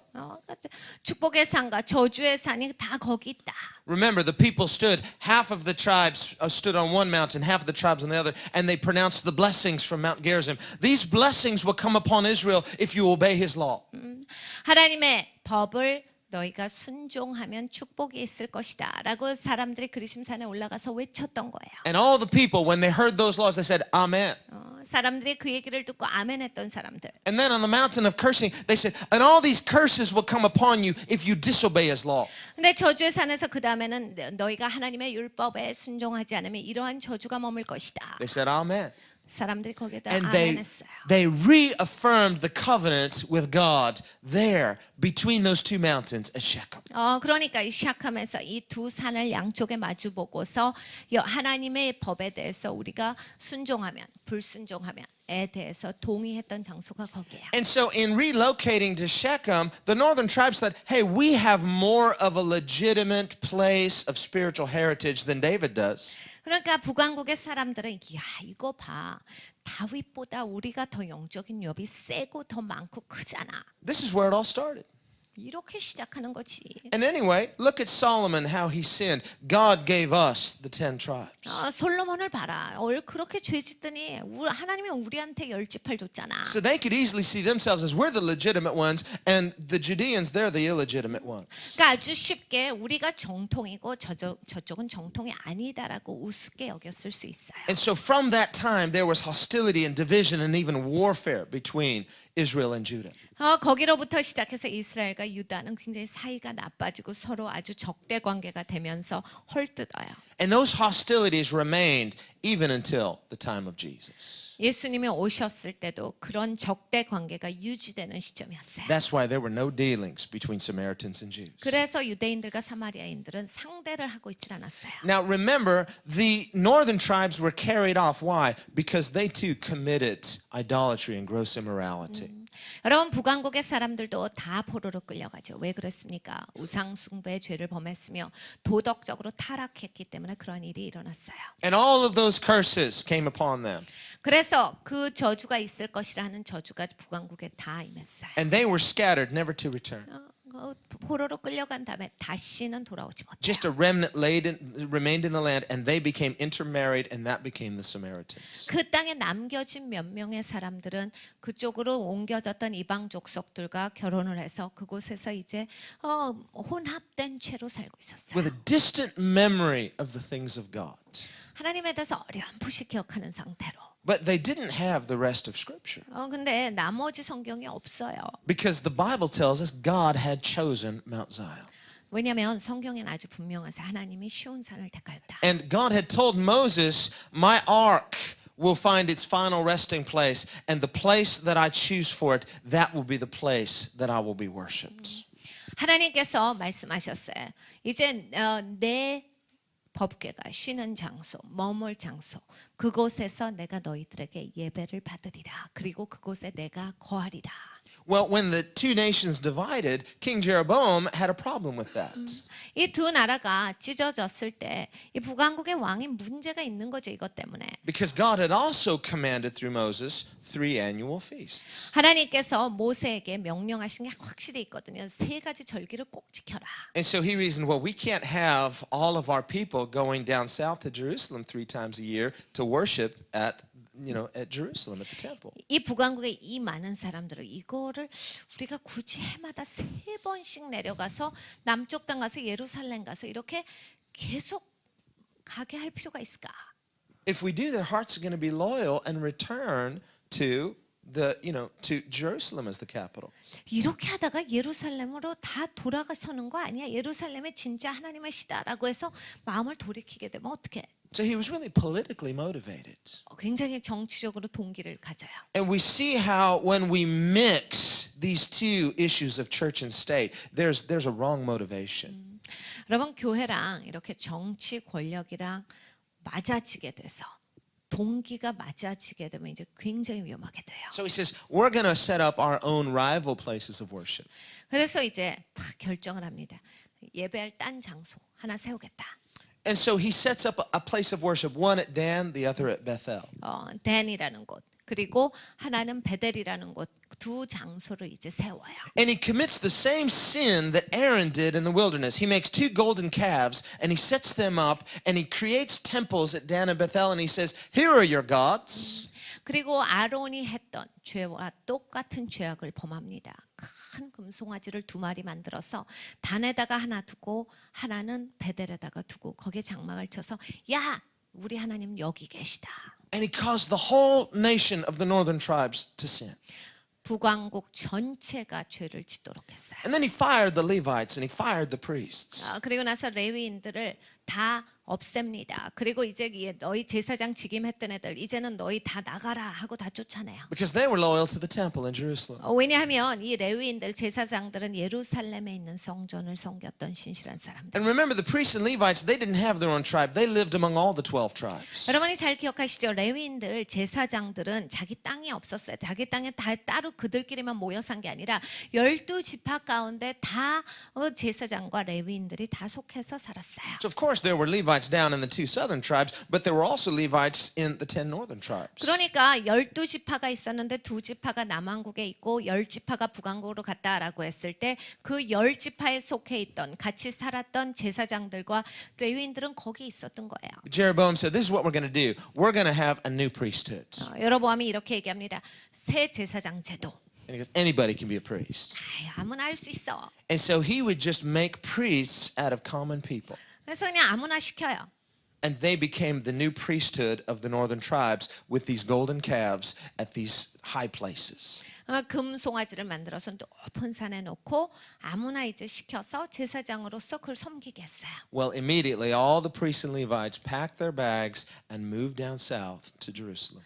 축복의 산과 저주의 산이 다 거기 있다. Remember, the people half of the tribes stood on one mountain, half of the tribes on the other, and they pronounced the blessings from Mount Gerizim. These blessings will come upon Israel if you obey his law. 하나님의 법을 너희가 순종하면 축복이 있을 것이다 라고 사람들이 그리심산에 올라가서 외쳤던 거예요. And all the people, when they heard those laws, they said, Amen. 사람들이 그 얘기를 듣고 아멘 했던 사람들. And then on the mountain of cursing, they said, and all these curses will come upon you if you disobey his law. 근데 저주의 산에서 그 다음에는 너희가 하나님의 율법에 순종하지 않으면 이러한 저주가 머물 것이다. They said, Amen. 사람들이 거기에다 And 아멘 했어요. they reaffirmed the covenant with God there between those two mountains at Shechem. 그러니까 이 시작하면서 이 두 산을 양쪽에 마주 보고서 하나님의 법에 대해서 우리가 순종하면 불순종하면에 대해서 동의했던 장소가 거기예요. And so in relocating to Shechem, the northern tribes said, hey, we have more of a legitimate place of spiritual heritage than David does. 그러니까 북왕국의 사람들은 야 이거 봐 다윗보다 우리가 더 영적인 유업이 세고 더 많고 크잖아. This is where it all started. 이렇게 시작하는 거지. And anyway, look at Solomon, how he sinned. God gave us the 10 tribes. 솔로몬을 봐라. 그렇게 죄짓더니 하나님이 우리한테 10지파를 줬잖아. So they could easily see themselves as we're the legitimate ones, and the Judeans, they're the illegitimate ones. 그러니까 아주 쉽게 우리가 정통이고 저쪽은 정통이 아니다라고 우습게 여겼을 수 있어요. And so from that time, there was hostility and division and even warfare between Israel and Judah. 거기로부터 시작해서 이스라엘과 유다는 굉장히 사이가 나빠지고 서로 아주 적대 관계가 되면서 헐뜯어요. And those hostilities remained even until the time of Jesus. 예수님이 오셨을 때도 그런 적대 관계가 유지되는 시점이었어요. That's why there were no dealings between Samaritans and Jews. 그래서 유대인들과 사마리아인들은 상대를 하고 있질 않았어요. Now remember, the northern tribes were carried off. Why? Because they too committed idolatry and gross immorality. 여러분 북왕국의 사람들도 다 포로로 끌려가죠. 왜 그랬습니까? 우상 숭배의 죄를 범했으며 도덕적으로 타락했기 때문에 그런 일이 일어났어요. And all of those curses came upon them. 그래서 그 저주가 있을 것이라는 저주가 북왕국에 다 임했어요. And they were scattered, never to return. 포로로 끌려간 다음에 다시는 돌아오지 못해요. Just a remnant remained in the land, and they became intermarried, and that became the Samaritans. 그 땅에 남겨진 몇 명의 사람들은 그쪽으로 옮겨졌던 이방 족속들과 결혼을 해서 그곳에서 이제 혼합된 채로 살고 있었어요. With a distant memory of the things of God. 하나님에 대해서 어렴풋이 기억하는 상태로. But they didn't have the rest of Scripture. 근데 나머지 성경이 없어요. Because the Bible tells us God had chosen Mount Zion. 왜냐하면 성경엔 아주 분명해서 하나님이 시온 산을 택하였다. And God had told Moses, my ark will find its final resting place, and the place that I choose for it, that will be the place that I will be worshipped. 하나님께서 말씀하셨어요. 이제 내 법궤가 쉬는 장소, 머물 장소, 그곳에서 내가 너희들에게 예배를 받으리라. 그리고 그곳에 내가 거하리라. Well, when the two nations divided, King Jeroboam had a problem with that. 이 두 나라가 찢어졌을 때 이 북왕국의 왕이 문제가 있는 거죠. 이것 때문에. Because God had also commanded through Moses 3 annual feasts. 하나님께서 모세에게 명령하신 게 확실히 있거든요. 3가지 절기를 꼭 지켜라. And so he reasoned, well, we can't have all of our people going down south to Jerusalem 3 times a year to worship at Jerusalem at the temple. 이 북왕국의 이 많은 사람들을 이거를 우리가 굳이 해마다 3번씩 내려가서 남쪽 땅 가서 예루살렘 가서 이렇게 계속 가게 할 필요가 있을까? If we do, their hearts are going to be loyal and return to to Jerusalem as the capital. 이렇게 하다가 예루살렘으로 다 돌아가서는 거 아니야? 예루살렘에 진짜 하나님의 시다라고 해서 마음을 돌이키게 되면 어떻게? So he was really politically motivated. 굉장히 정치적으로 동기를 가져요. And we see how when we mix these two issues of church and state, there's a wrong motivation. 여러분 교회랑 이렇게 정치 권력이랑 맞아지게 돼서 동기가 맞아지게 되면 이제 굉장히 위험하게 돼요. So he says, we're going to set up our own rival places of worship. 그래서 이제 다 결정을 합니다. 예배할 딴 장소 하나 세우겠다. And so he sets up a place of worship, one at Dan, the other at Bethel. 댄이라는 곳 그리고 하나는 베델이라는 곳 두 장소를 이제 세워요. And he commits the same sin that Aaron did in the wilderness. He makes two golden calves and he sets them up and he creates temples at Dan and Bethel and he says, here are your gods. 그리고 아론이 했던 죄와 똑같은 죄악을 범합니다. 큰 금송아지를 두 마리 만들어서 단에다가 하나 두고 하나는 베델에다가 두고 거기에 장막을 쳐서 야 우리 하나님 여기 계시다. And he caused the whole nation of the northern tribes to sin. 북왕국 전체가 죄를 짓도록 했어요. And then he fired the Levites and he fired the priests. 그리고 나서 레위인들을 다 없앱니다. 그리고 이제 너희 제사장 직임했던 애들 이제는 너희 다 나가라 하고 다 쫓아내요. Because they were loyal to the temple in Jerusalem. 왜냐하면 이 레위인들 제사장들은 예루살렘에 있는 성전을 섬겼던 신실한 사람들. And remember the priests and Levites, they didn't have their own tribe. They lived among all the 12 tribes. 여러분이 잘 기억하시죠? 레위인들 제사장들은 자기 땅이 없었어요. 자기 땅에 다 따로 그들끼리만 모여 산 게 아니라 12지파 가운데 다 제사장과 레위인들이 다 속해서 살았어요. So of course there were Levites down in the two southern tribes, but there were also Levites in the 10 northern tribes. 그러니까 12지파가 있었는데 2지파가 남왕국에 있고 10지파가 북왕국으로 갔다라고 했을 때 그 10지파에 속해 있던 같이 살았던 제사장들과 레위인들은 거기 있었던 거예요. Jeroboam said, this is what we're going to do. We're going to have a new priesthood. 여로보암이 이렇게 얘기합니다. 새 제사장 제도. And he goes, anybody can be a priest. 아무나 할 수 있어. And so he would just make priests out of common people. 그래서 그냥 아무나 시켜요. And they became the new priesthood of the northern tribes with these golden calves at these high places. 금송아지를 만들어서 높은 산에 놓고 아무나 이제 시켜서 제사장으로서 그걸 섬기게 했어요. Well, immediately all the priests and Levites packed their bags and moved down south to Jerusalem.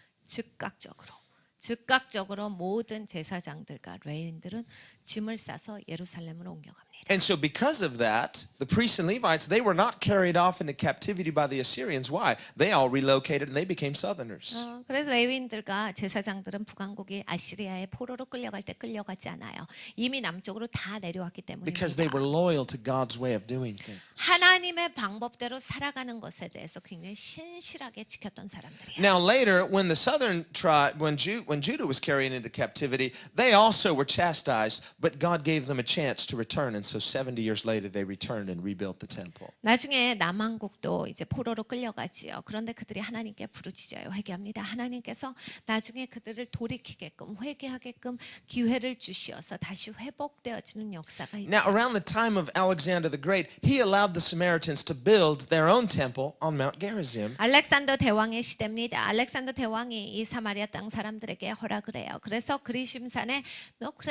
즉각적으로 모든 제사장들과 레위인들은 짐을 싸서 예루살렘으로 옮겨갑니다. And so because of that, the priests and Levites, they were not carried off into captivity by the Assyrians. Why? They all relocated and they became southerners. 그래서 레위인들과 제사장들은 북왕국이 아시리아의 포로로 끌려갈 때 끌려가지 않아요. 이미 남쪽으로 다 내려왔기 Because they were 때문입니다. loyal to God's way of doing things. 하나님의 방법대로 살아가는 것에 대해서 굉장히 신실하게 지켰던 사람들이에요. Now later, when the southern tribe, when Judah was carried into captivity, they also were chastised, but God gave them a chance to return. And so 70 years later, they returned and rebuilt the temple. 나중에 남왕국도 이제 포로로 끌려가지요. 그런데 그들이 하나님께 부르짖어요. 회개합니다. 하나님께서 나중에 그들을 돌이키게끔 회개하게끔 기회를 주시어서 다시 회복되어지는 역사가 있죠. Now, around the time of Alexander the Great, he allowed the Samaritans to build their own temple on Mount Gerizim. 알렉산더 대왕의 시대입니다. 알렉산더 대왕이 이 사마리아 땅 사람들에게 허락을 해요. 그래서 그리심산에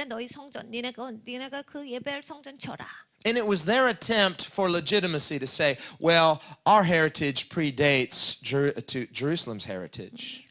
너희 성전 니네가 그 예배할 성전 쳐라. And it was their attempt for legitimacy to say, well, our heritage predates Jerusalem's heritage.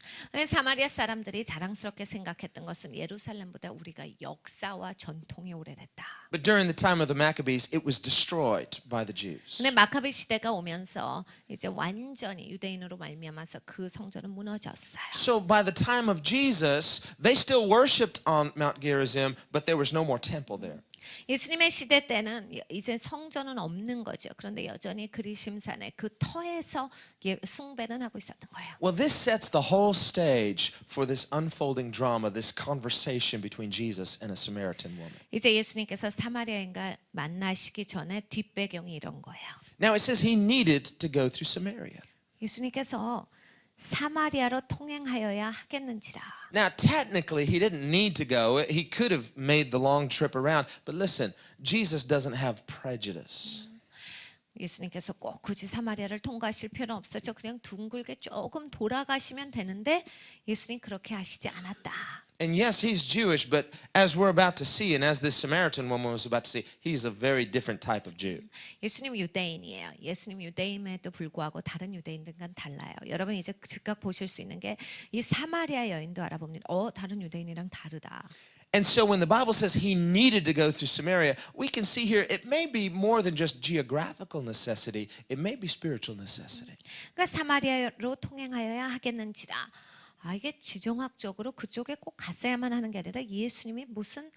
사마리아 사람들이 자랑스럽게 생각했던 것은 예루살렘보다 우리가 역사와 전통이 오래됐다. But during the time of the Maccabees, it was destroyed by the Jews. 근데 마카비 시대가 오면서 이제 완전히 유대인으로 말미암아서 그 성전은 무너졌어요. So by the time of Jesus, they still worshipped on Mount Gerizim, but there was no more temple there. 예수님의 시대 때는 이제 성전은 없는 거죠. 그런데 여전히 그리심산의 그 터에서 숭배는 하고 있었던 거예요. Well, this sets the whole stage for this unfolding drama, this conversation between Jesus and a Samaritan woman. 이제 예수님께서 사마리아인과 만나시기 전에 뒷배경이 이런 거예요. Now it says he needed to go through Samaria. 예수님께서 사마리아로 통행하여야 하겠는지라. Now, technically, he didn't need to go. He could have made the long trip around. But listen, Jesus doesn't have prejudice. 예수님께서 꼭 굳이 사마리아를 통과하실 필요는 없었죠. 그냥 둥글게 조금 돌아가시면 되는데 예수님 그렇게 하시지 않았다. And yes, he's Jewish, but as we're about to see, and as this Samaritan woman was about to see, he's a very different type of Jew. 예수님 유대인이에요. 예수님 유대인임에도 불구하고 다른 유대인들과는 달라요. 여러분 이제 즉각 보실 수 있는 게 이 사마리아 여인도 알아봅니다. 다른 유대인이랑 다르다. And so when the Bible says he needed to go through Samaria, we can see here it may be more than just geographical necessity, it may be spiritual necessity. 그러니까 사마리아로 통행하여야 하겠는지라. 이게 지정학적으로 그쪽에 꼭 갔어야만 하는 게 아니라 예수님이 무슨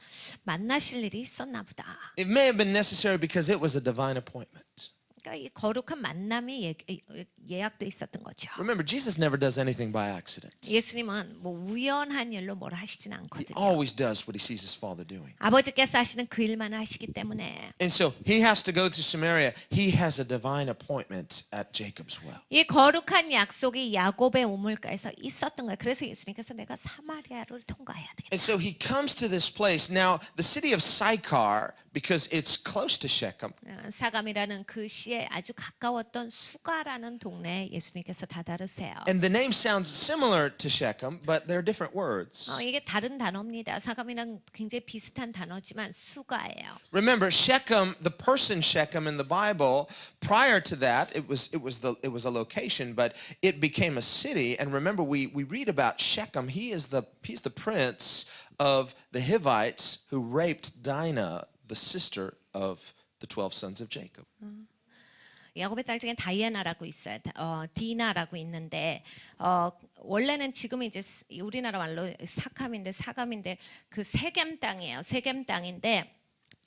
만나실 일이 있었나 보다. It may have been necessary because it was a divine appointment. 그러니까 이 거룩한 만남이 예약돼 있었던 거죠. Remember, Jesus never does anything by accident. 예수님은 뭐 우연한 일로 뭘 하시진 He 않거든요. always does what he sees his Father doing. 아버지께서 하시는 그 일만 하시기 때문에 And so he has to go through Samaria. He has a divine appointment at Jacob's well. 이 거룩한 약속이 야곱의 우물가에서 있었던 거예요. 그래서 예수님께서 내가 사마리아를 통과해야 되겠다. And so he comes to this place. Now, the city of Sychar, because it's close to Shechem, 사감이라는 그 시에 아주 가까웠던 수가라는 동네에 예수님께서 다다르세요. and the name sounds similar to Shechem, but they're different words. 이게 다른 단어입니다. 사감이랑 굉장히 비슷한 단어지만 수가예요. Remember, Shechem, the person Shechem in the Bible, prior to that, it was a location, but it became a city. And remember, we read about Shechem. He's the prince of the Hivites who raped Dinah, the sister of the 12 sons of Jacob. 야곱의 딸 중에 다이애나라고 있어요. 디나라고 있는데 원래는 지금 이제 우리나라 말로 사감인데 그 세겜 땅이에요. 세겜 땅인데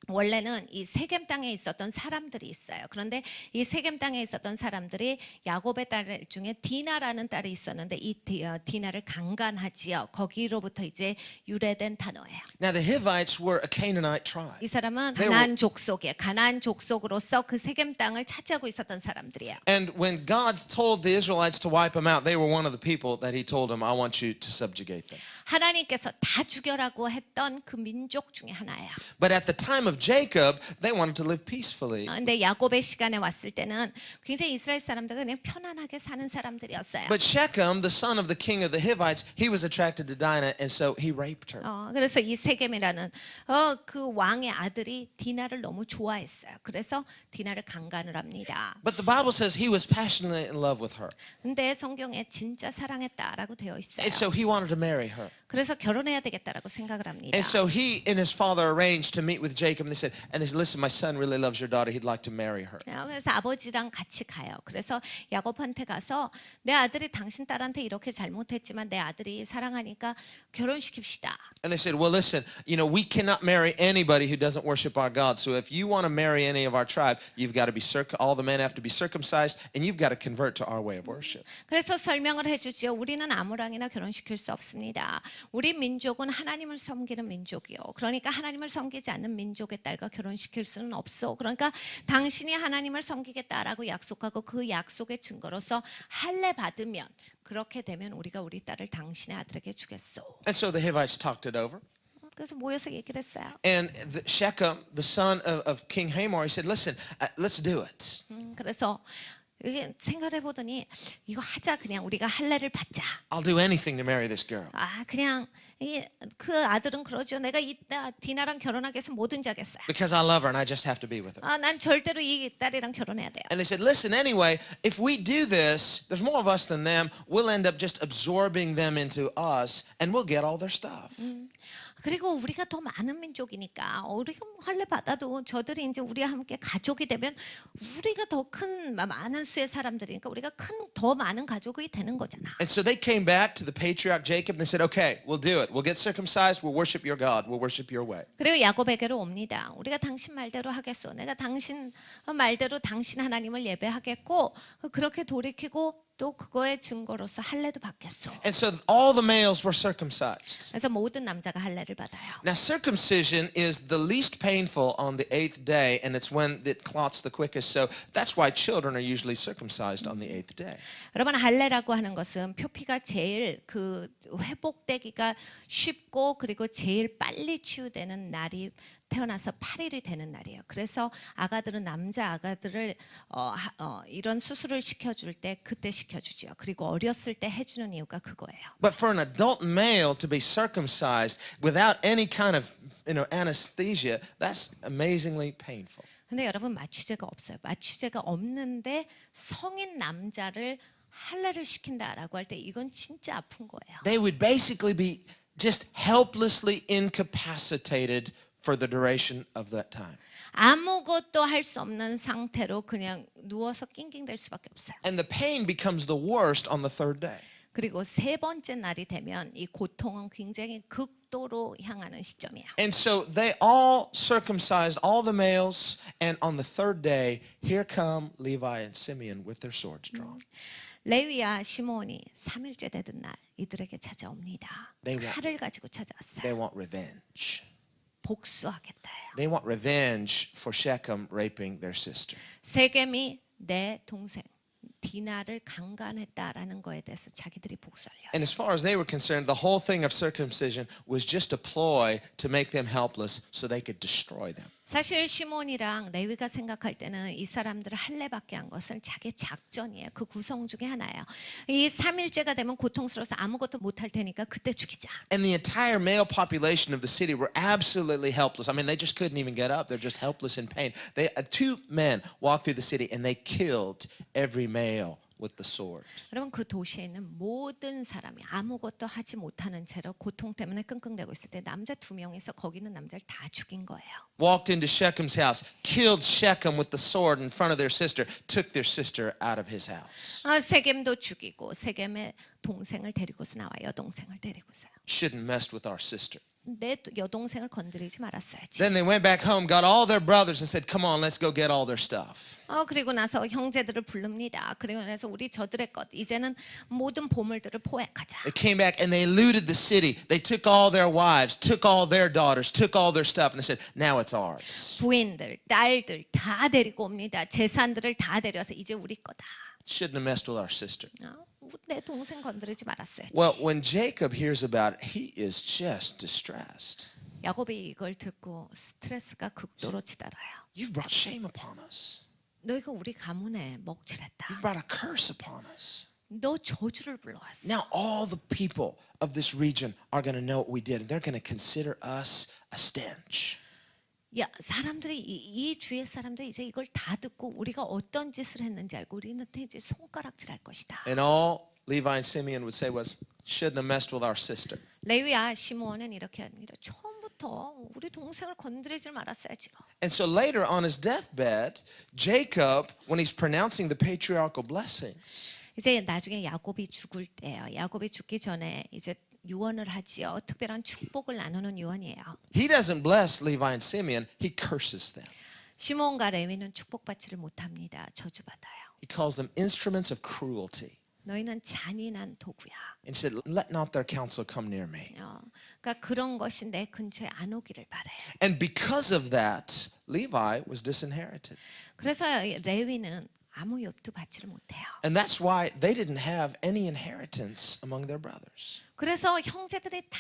원래는 이 세겜 땅에 있었던 사람들이 있어요. 그런데 이 세겜 땅에 있었던 사람들이 야곱의 딸 중에 디나라는 딸이 있었는데 이 디나를 강간하지요. 거기로부터 이제 유래된 단어예요. Now the Hivites were a Canaanite tribe. 이 사람은 가나안 족속이에요. 가나안 족속으로서 그 세겜 땅을 차지하고 있었던 사람들이에요. And when God told the Israelites to wipe them out, they were one of the people that he told them, I want you to subjugate them. 하나님께서 다 죽여라고 했던 그 민족 중에 하나예요. But at the time of Jacob, they wanted to live peacefully. 근데 야곱의 시간에 왔을 때는 굉장히 이스라엘 사람들은 그냥 편안하게 사는 사람들이었어요. But Shechem, the son of the king of the Hivites, he was attracted to Dinah, and so he raped her. 그래서 이 세겜이라는 그 왕의 아들이 디나를 너무 좋아했어요. 그래서 디나를 강간을 합니다. But the Bible says he was passionately in love with her. 근데 성경에 진짜 사랑했다라고 되어 있어요. And so he wanted to marry her. 그래서 결혼해야 되겠다라고 생각을 합니다. And so he and his father arranged to meet with Jacob. And they said, listen, my son really loves your daughter. He'd like to marry her. 그래서 아버지랑 같이 가요. 그래서 야곱한테 가서 내 아들이 당신 딸한테 이렇게 잘못했지만 내 아들이 사랑하니까 결혼시킵시다. And they said, well, listen, we cannot marry anybody who doesn't worship our God. So if you want to marry any of our tribe, you've got to be all the men have to be circumcised, and you've got to convert to our way of worship. 그래서 설명을 해주지요. 우리는 아무랑이나 결혼시킬 수 없습니다. 우리 민족은 하나님을 섬기는 민족이요. 그러니까 하나님을 섬기지 않는 민족의 딸과 결혼시킬 수는 없어. 그러니까 당신이 하나님을 섬기겠다라고 약속하고 그 약속의 증거로서 할례 받으면 그렇게 되면 우리가 우리 딸을 당신의 아들에게 주겠소. And so the Hivites talked it over. 그래서 모여서 얘기를 했어요. And Shechem, the son of King Hamor, he said, listen, let's do it. 그래서 이게 생각해 보더니 이거 하자. 그냥 우리가 할례를 받자. I'll do anything to marry this girl. 그냥 그 아들은 그러죠. 내가 이 디나랑 결혼하기 위해서 뭐든지 하겠어요. Because I love her and I just have to be with her. 난 절대로 이 딸이랑 결혼해야 돼요. And they said, listen, anyway, if we do this, there's more of us than them. We'll end up just absorbing them into us and we'll get all their stuff. 그리고 우리가 더 많은 민족이니까 우리가 할례 받아도 저들이 이제 우리와 함께 가족이 되면 우리가 더 큰 많은 수의 사람들이니까 우리가 더 많은 가족이 되는 거잖아. And so they came back to the patriarch Jacob and they said, okay, we'll do it. We'll get circumcised. We'll worship your God. We'll worship your way. 그리고 야곱에게로 옵니다. 우리가 당신 말대로 하겠소. 내가 당신 말대로 당신 하나님을 예배하겠고 그렇게 돌이키고 또 그거의 증거로서 할례도 받겠소. And so all the males were circumcised. 그래서 모든 남자가 할례를 받아요. Now circumcision is the least painful on the 8th day, and it's when it clots the quickest. So that's why children are usually circumcised on the 8th day. 여러분 할례라고 하는 것은 표피가 제일 그 회복되기가 쉽고 그리고 제일 빨리 치유되는 날이 태어나서 8일이 되는 날이에요. 그래서 아가들은 남자 아가들을 이런 수술을 시켜줄 때 그때 시켜주지요. 그리고 어렸을 때 해주는 이유가 그거예요. But for an adult male to be circumcised without any kind of anesthesia, that's amazingly painful. 근데 여러분 마취제가 없어요. 마취제가 없는데 성인 남자를 할례를 시킨다라고 할 때 이건 진짜 아픈 거예요. They would basically be just helplessly incapacitated for the duration of that time. 아무것도 할 수 없는 상태로 그냥 누워서 낑낑댈 수밖에 없어요. And the pain becomes the worst on the third day. 그리고 세 번째 날이 되면 이 고통은 굉장히 극도로 향하는 시점이야. And so they all circumcised all the males, and on the third day, here come Levi and Simeon with their swords drawn. 레위와 시몬이 3일째 되던 날 이들에게 찾아옵니다. 칼을 가지고 찾아왔어요. They want revenge. 복수하겠다요. They want revenge for Shechem raping their sister. 세겜이 내 동생 디나를 강간했다라는 거에 대해서 자기들이 복수하려고. And as far as they were concerned, the whole thing of circumcision was just a ploy to make them helpless so they could destroy them. 사실 시몬이랑 레위가 생각할 때는 이 사람들을 할례받게 한 것은 자기 작전이에요. 그 구성 중에 하나예요. 이 3일째가 되면 고통스러워서 아무것도 못할 테니까 그때 죽이자. And the entire male population of the city were absolutely helpless. I mean, they just couldn't even get up. They're just helpless in pain. Two men walked through the city and they killed every male with the sword. 여러분 그 도시에 있는 모든 사람이 아무것도 하지 못하는 채로 고통 때문에 끙끙대고 있을 때 남자 2명이서 거기 있는 남자를 다 죽인 거예요. Walked into Shechem's house, killed Shechem with the sword in front of their sister, took their sister out of his house. 세겜도 죽이고 세겜의 동생을 데리고서 나와 여동생을 데리고서요. Shouldn't mess with our sister. 내 여동생을 건드리지 말았어야지. Then they went back home, got all their brothers and said, come on, let's go get all their stuff. 그리고 나서 형제들을 부릅니다. 그리고 나서 우리 저들의 것 이제는 모든 보물들을 포획하자. They came back and they looted the city. They took all their wives, took all their daughters, took all their stuff, and they said, now it's ours. 부인들, 딸들 다 데리고 옵니다. 재산들을 다 데려와서 이제 우리 거다. Shouldn't have messed with our sister. 내 동생 건드리지 말았어야지. Well, when Jacob hears about it, he is just distressed. 야곱이 이걸 듣고 스트레스가 극도로 치달아요. You've brought shame upon us. 너희가 우리 가문에 먹칠했다. You've brought a curse upon us. 너 저주를 불러왔어. Now all the people of this region are going to know what we did, and they're going to consider us a stench. 야, 사람들이 이 주의 사람들이 이제 이걸 다 듣고 우리가 어떤 짓을 했는지 알고 우리한테 이제 손가락질할 것이다. And all Levi and Simeon would say was, shouldn't have messed with our sister. 레위와 시므온은 이렇게 합니다. 처음부터 우리 동생을 건드리지 말았어야지. And so later on his deathbed, Jacob, when he's pronouncing the patriarchal blessings, 이제 나중에 야곱이 죽을 때예요. 야곱이 죽기 전에 이제 유언을 하지요. 특별한 축복을 나누는 유언이에요. he doesn't bless Levi and Simeon, he curses them. 시몬과 레위는 축복받지를 못합니다. 저주받아요. He calls them instruments of cruelty. 너희는 잔인한 도구야. And said, let not their counsel come near me. 그러니까 그런 것이 내 근처에 안 오기를 바래. And because of that, Levi was disinherited. 그래서 레위는 아무 욥도 받지를 못해요. And that's why they didn't have any inheritance among their brothers. 그래서 형제들이 다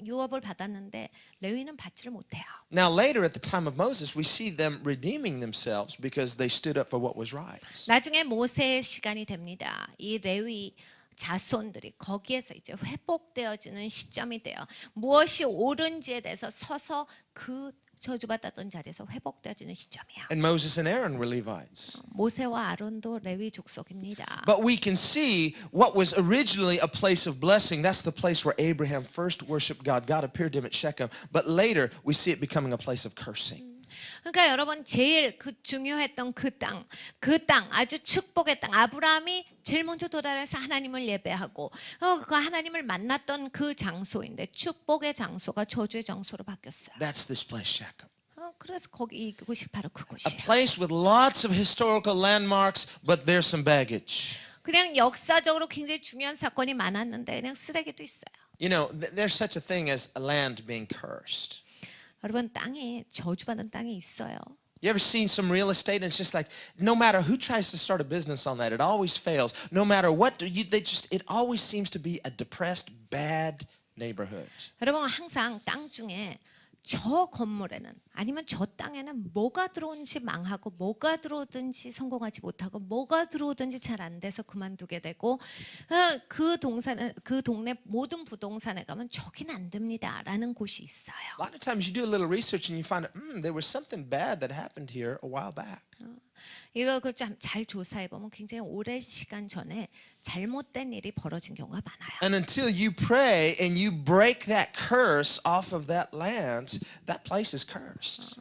유업을 받았는데 레위는 받지를 못해요. Now later at the time of Moses, we see them redeeming themselves because they stood up for what was right. 나중에 모세의 시간이 됩니다. 이 레위 자손들이 거기에서 이제 회복되어지는 시점이 돼요. 무엇이 옳은지에 대해서 서서 그 저주받았던 자리에서 회복되어지는 시점이야. And Moses and Aaron were Levites. 모세와 아론도 레위 족속입니다. But we can see what was originally a place of blessing. That's the place where Abraham first worshiped God. God appeared to him at Shechem. But later we see it becoming a place of cursing. 그러니까 여러분 제일 그 중요했던 그 땅 아주 축복의 땅 아브라함이 제일 먼저 도달해서 하나님을 예배하고 그 하나님을 만났던 그 장소인데 축복의 장소가 저주의 장소로 바뀌었어요. That's this place, Shechem. 그래서 거기 이곳이 바로 A 그곳이에요. place with lots of historical landmarks, but there's some baggage. 그냥 역사적으로 굉장히 중요한 사건이 많았는데 그냥 쓰레기도 있어요. You know, there's such a thing as a land being cursed. 여러분 땅에 저주받은 땅이 있어요. You ever seen some real estate and it's just like no matter who tries to start a business on that, it always fails. No matter what, it always seems to be a depressed, bad neighborhood. 여러분 항상 땅 중에 저 건물에는 아니면 저 땅에는 뭐가 들어온지 망하고 뭐가 들어오든지 성공하지 못하고 뭐가 들어오든지 잘 안 돼서 그만두게 되고 그 동네 모든 부동산에 가면 저기는 안 됩니다라는 곳이 있어요. A lot of times you do a little research and you find out, there was something bad that happened here a while back. 이거 좀 잘 조사해 보면 굉장히 오랜 시간 전에 잘못된 일이 벌어진 경우가 많아요. And until you pray and you break that curse off of that land, that place is cursed.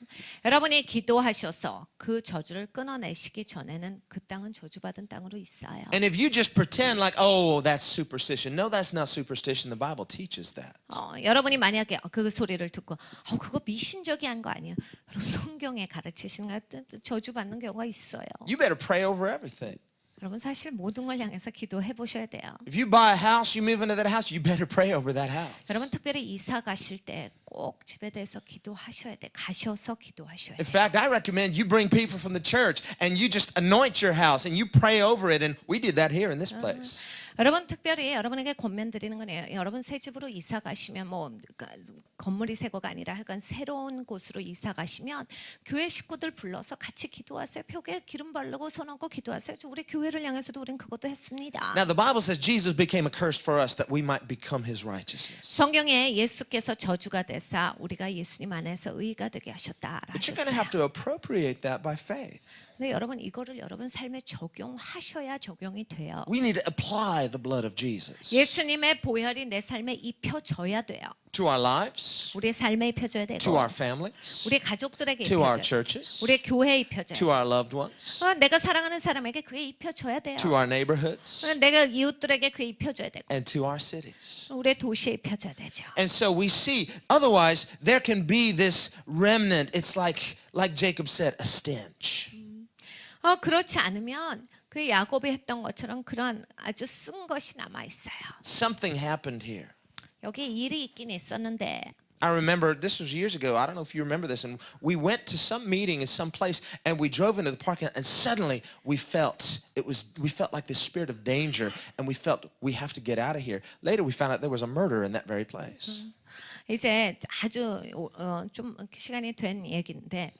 여러분이 기도하셔서 그 저주를 끊어내시기 전에는 그 땅은 저주받은 땅으로 있어요. And if you just pretend like, oh, that's superstition. No, that's not superstition. The Bible teaches that. 여러분이 만약에 그 소리를 듣고 그거 미신적인 거 아니에요? 그리고 성경에 가르치시는 거 저주받는 경우가 있어요. You better pray over everything. 여러분 사실 모든 걸 향해서 기도해 보셔야 돼요. If you buy a house, you move into that house, you better pray over that house. 여러분 특별히 이사 가실 때 꼭 집에 대해서 기도하셔야 돼. 가셔서 기도하셔야 In 돼. fact, I recommend you bring people from the church and you just anoint your house and you pray over it. And we did that here in this place. 여러분 특별히 여러분에게 권면드리는 거예요. 여러분 새 집으로 이사 가시면 건물이 새 거가 아니라 약간 새로운 곳으로 이사 가시면 교회 식구들 불러서 같이 기도하세요. 벽에 기름 바르고 손 얹고 기도하세요. 우리 교회를 향해서도 우린 그것도 했습니다. Now the Bible says Jesus became a curse for us that we might become his righteousness. 성경에 예수께서 저주가 되사 우리가 예수님 안에서 의가 되게 하셨다라 But you're going to 하셨어요. have to appropriate that by faith. 근데 여러분 이거를 여러분 삶에 적용하셔야 적용이 돼요. We need to apply the blood of Jesus 예수님의 보혈이 내 삶에 입혀져야 돼요. to our lives, 우리의 삶에 입혀져야 되고 to our families, 우리 가족들에게 to our 입혀져야 돼요. churches, 우리 교회에 입혀져야 to 돼요. our loved ones, 내가 사랑하는 사람에게 그게 입혀져야 돼요. to our neighborhoods, 내가 이웃들에게 그게 입혀져야 되고 and to our cities. 우리의 도시에 입혀져야 되죠. And so we see, otherwise there can be this remnant. It's like Jacob said, a stench. 그렇지 않으면 그 야곱이 했던 것처럼 그런 아주 쓴 것이 남아 있어요. Something happened here. 여기 일이 있긴 있었는데 I remember, this was years ago, I don't know if you remember this, and we went to some meeting in some place and we drove into the parking lot and suddenly we felt like this spirit of danger and we felt we have to get out of here. Later we found out there was a murder in that very place. 이제 아주 좀 시간이 된 얘기인데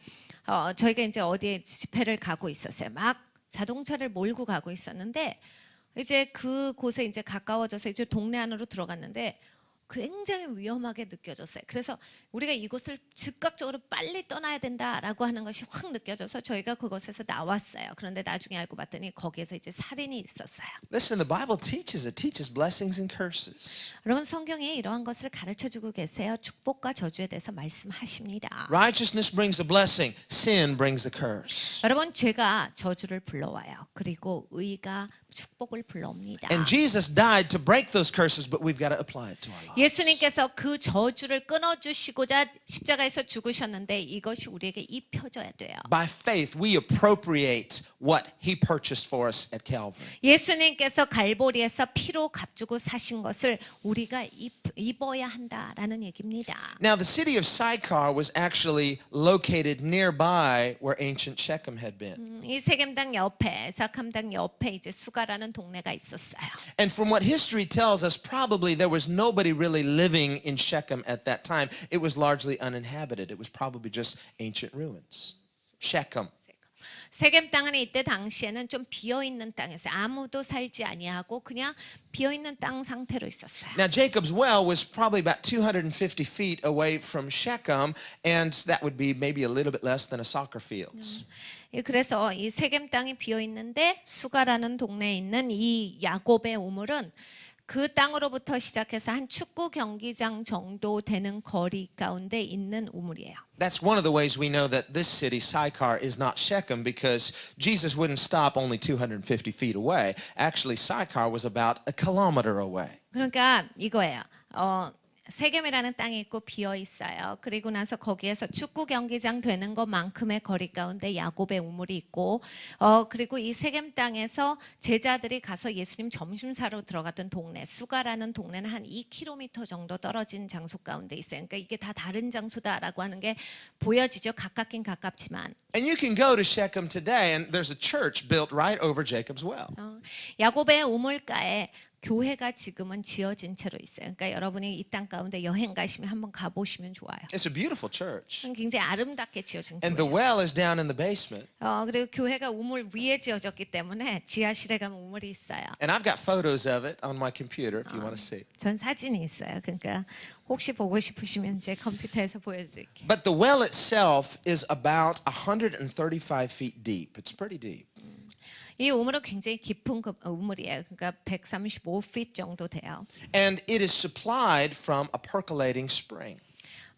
저희가 이제 어디에 집회를 가고 있었어요. 막 자동차를 몰고 가고 있었는데 이제 그곳에 이제 가까워져서 이제 동네 안으로 들어갔는데 굉장히 위험하게 느껴졌어요. 그래서 우리가 이곳을 즉각적으로 빨리 떠나야 된다라고 하는 것이 확 느껴져서 저희가 그곳에서 나왔어요. 그런데 나중에 알고 봤더니 거기에서 이제 살인이 있었어요. Listen, the Bible teaches, it teaches blessings and curses. 여러분 성경에 이러한 것을 가르쳐주고 계세요. 축복과 저주에 대해서 말씀하십니다. Righteousness brings a blessing, sin brings a curse. 여러분 죄가 저주를 불러와요. 그리고 의가 축복을 불러옵니다. And Jesus died to break those curses, but we've got to apply it to our lives. 예수님께서 그 저주를 끊어주시고자 십자가에서 죽으셨는데 이것이 우리에게 입혀져야 돼요. By faith, we appropriate what he purchased for us at Calvary. 예수님께서 갈보리에서 피로 값주고 사신 것을 우리가 입어야 한다라는 얘기입니다. Now, the city of Sychar was actually located nearby where ancient Shechem had been. 이 세겜당 옆에 사캄당 옆에 이제 수가라는 동네가 있었어요. And from what history tells us, probably there was nobody really living in Shechem at that time. It was largely uninhabited. It was probably just ancient ruins. Shechem. 세겜 땅은 이때 당시에는 좀 비어 있는 땅이었어요. 아무도 살지 아니하고 그냥 비어 있는 땅 상태로 있었어요. Now, Jacob's well was probably about 250 feet away from Shechem, and that would be maybe a little bit less than a soccer field. 그래서 이 세겜 땅이 비어 있는데 수가라는 동네에 있는 이 야곱의 우물은 그 땅으로부터 시작해서 한 축구 경기장 정도 되는 거리 가운데 있는 우물이에요. That's one of the ways we know that this city, Sychar, is not Shechem, because Jesus wouldn't stop only 250 feet away. Actually, Sychar was about a kilometer away. 그러니까 이거예요. 세겜이라는 땅이 있고 비어 있어요. 그리고 나서 거기에서 축구 경기장 되는 것만큼의 거리 가운데 야곱의 우물이 있고, 그리고 이 세겜 땅에서 제자들이 가서 예수님 점심 사러 들어갔던 동네 수가라는 동네는 한 2km 정도 떨어진 장소 가운데 있어요. 그러니까 이게 다 다른 장소다라고 하는 게 보여지죠. 가깝긴 가깝지만. And you can go to Shechem today, and there's a church built right over Jacob's well. 야곱의 우물가에 교회가 지금은 지어진 채로 있어요. 그러니까 여러분이 이 땅 가운데 여행 가시면 한번 가보시면 좋아요. It's a beautiful church. 굉장히 아름답게 지어진 And the 교회예요. well is down in the basement. 그리고 교회가 우물 위에 지어졌기 때문에 지하실에 가면 우물이 있어요. And I've got photos of it on my computer if you want to see. 전 사진이 있어요. 그러니까 혹시 보고 싶으시면 제 컴퓨터에서 보여드릴게요. But the well itself is about 135 feet deep. It's pretty deep. 이 우물은 굉장히 깊은 우물이에요. 그러니까 135feet 정도 돼요. And it is supplied from a percolating spring.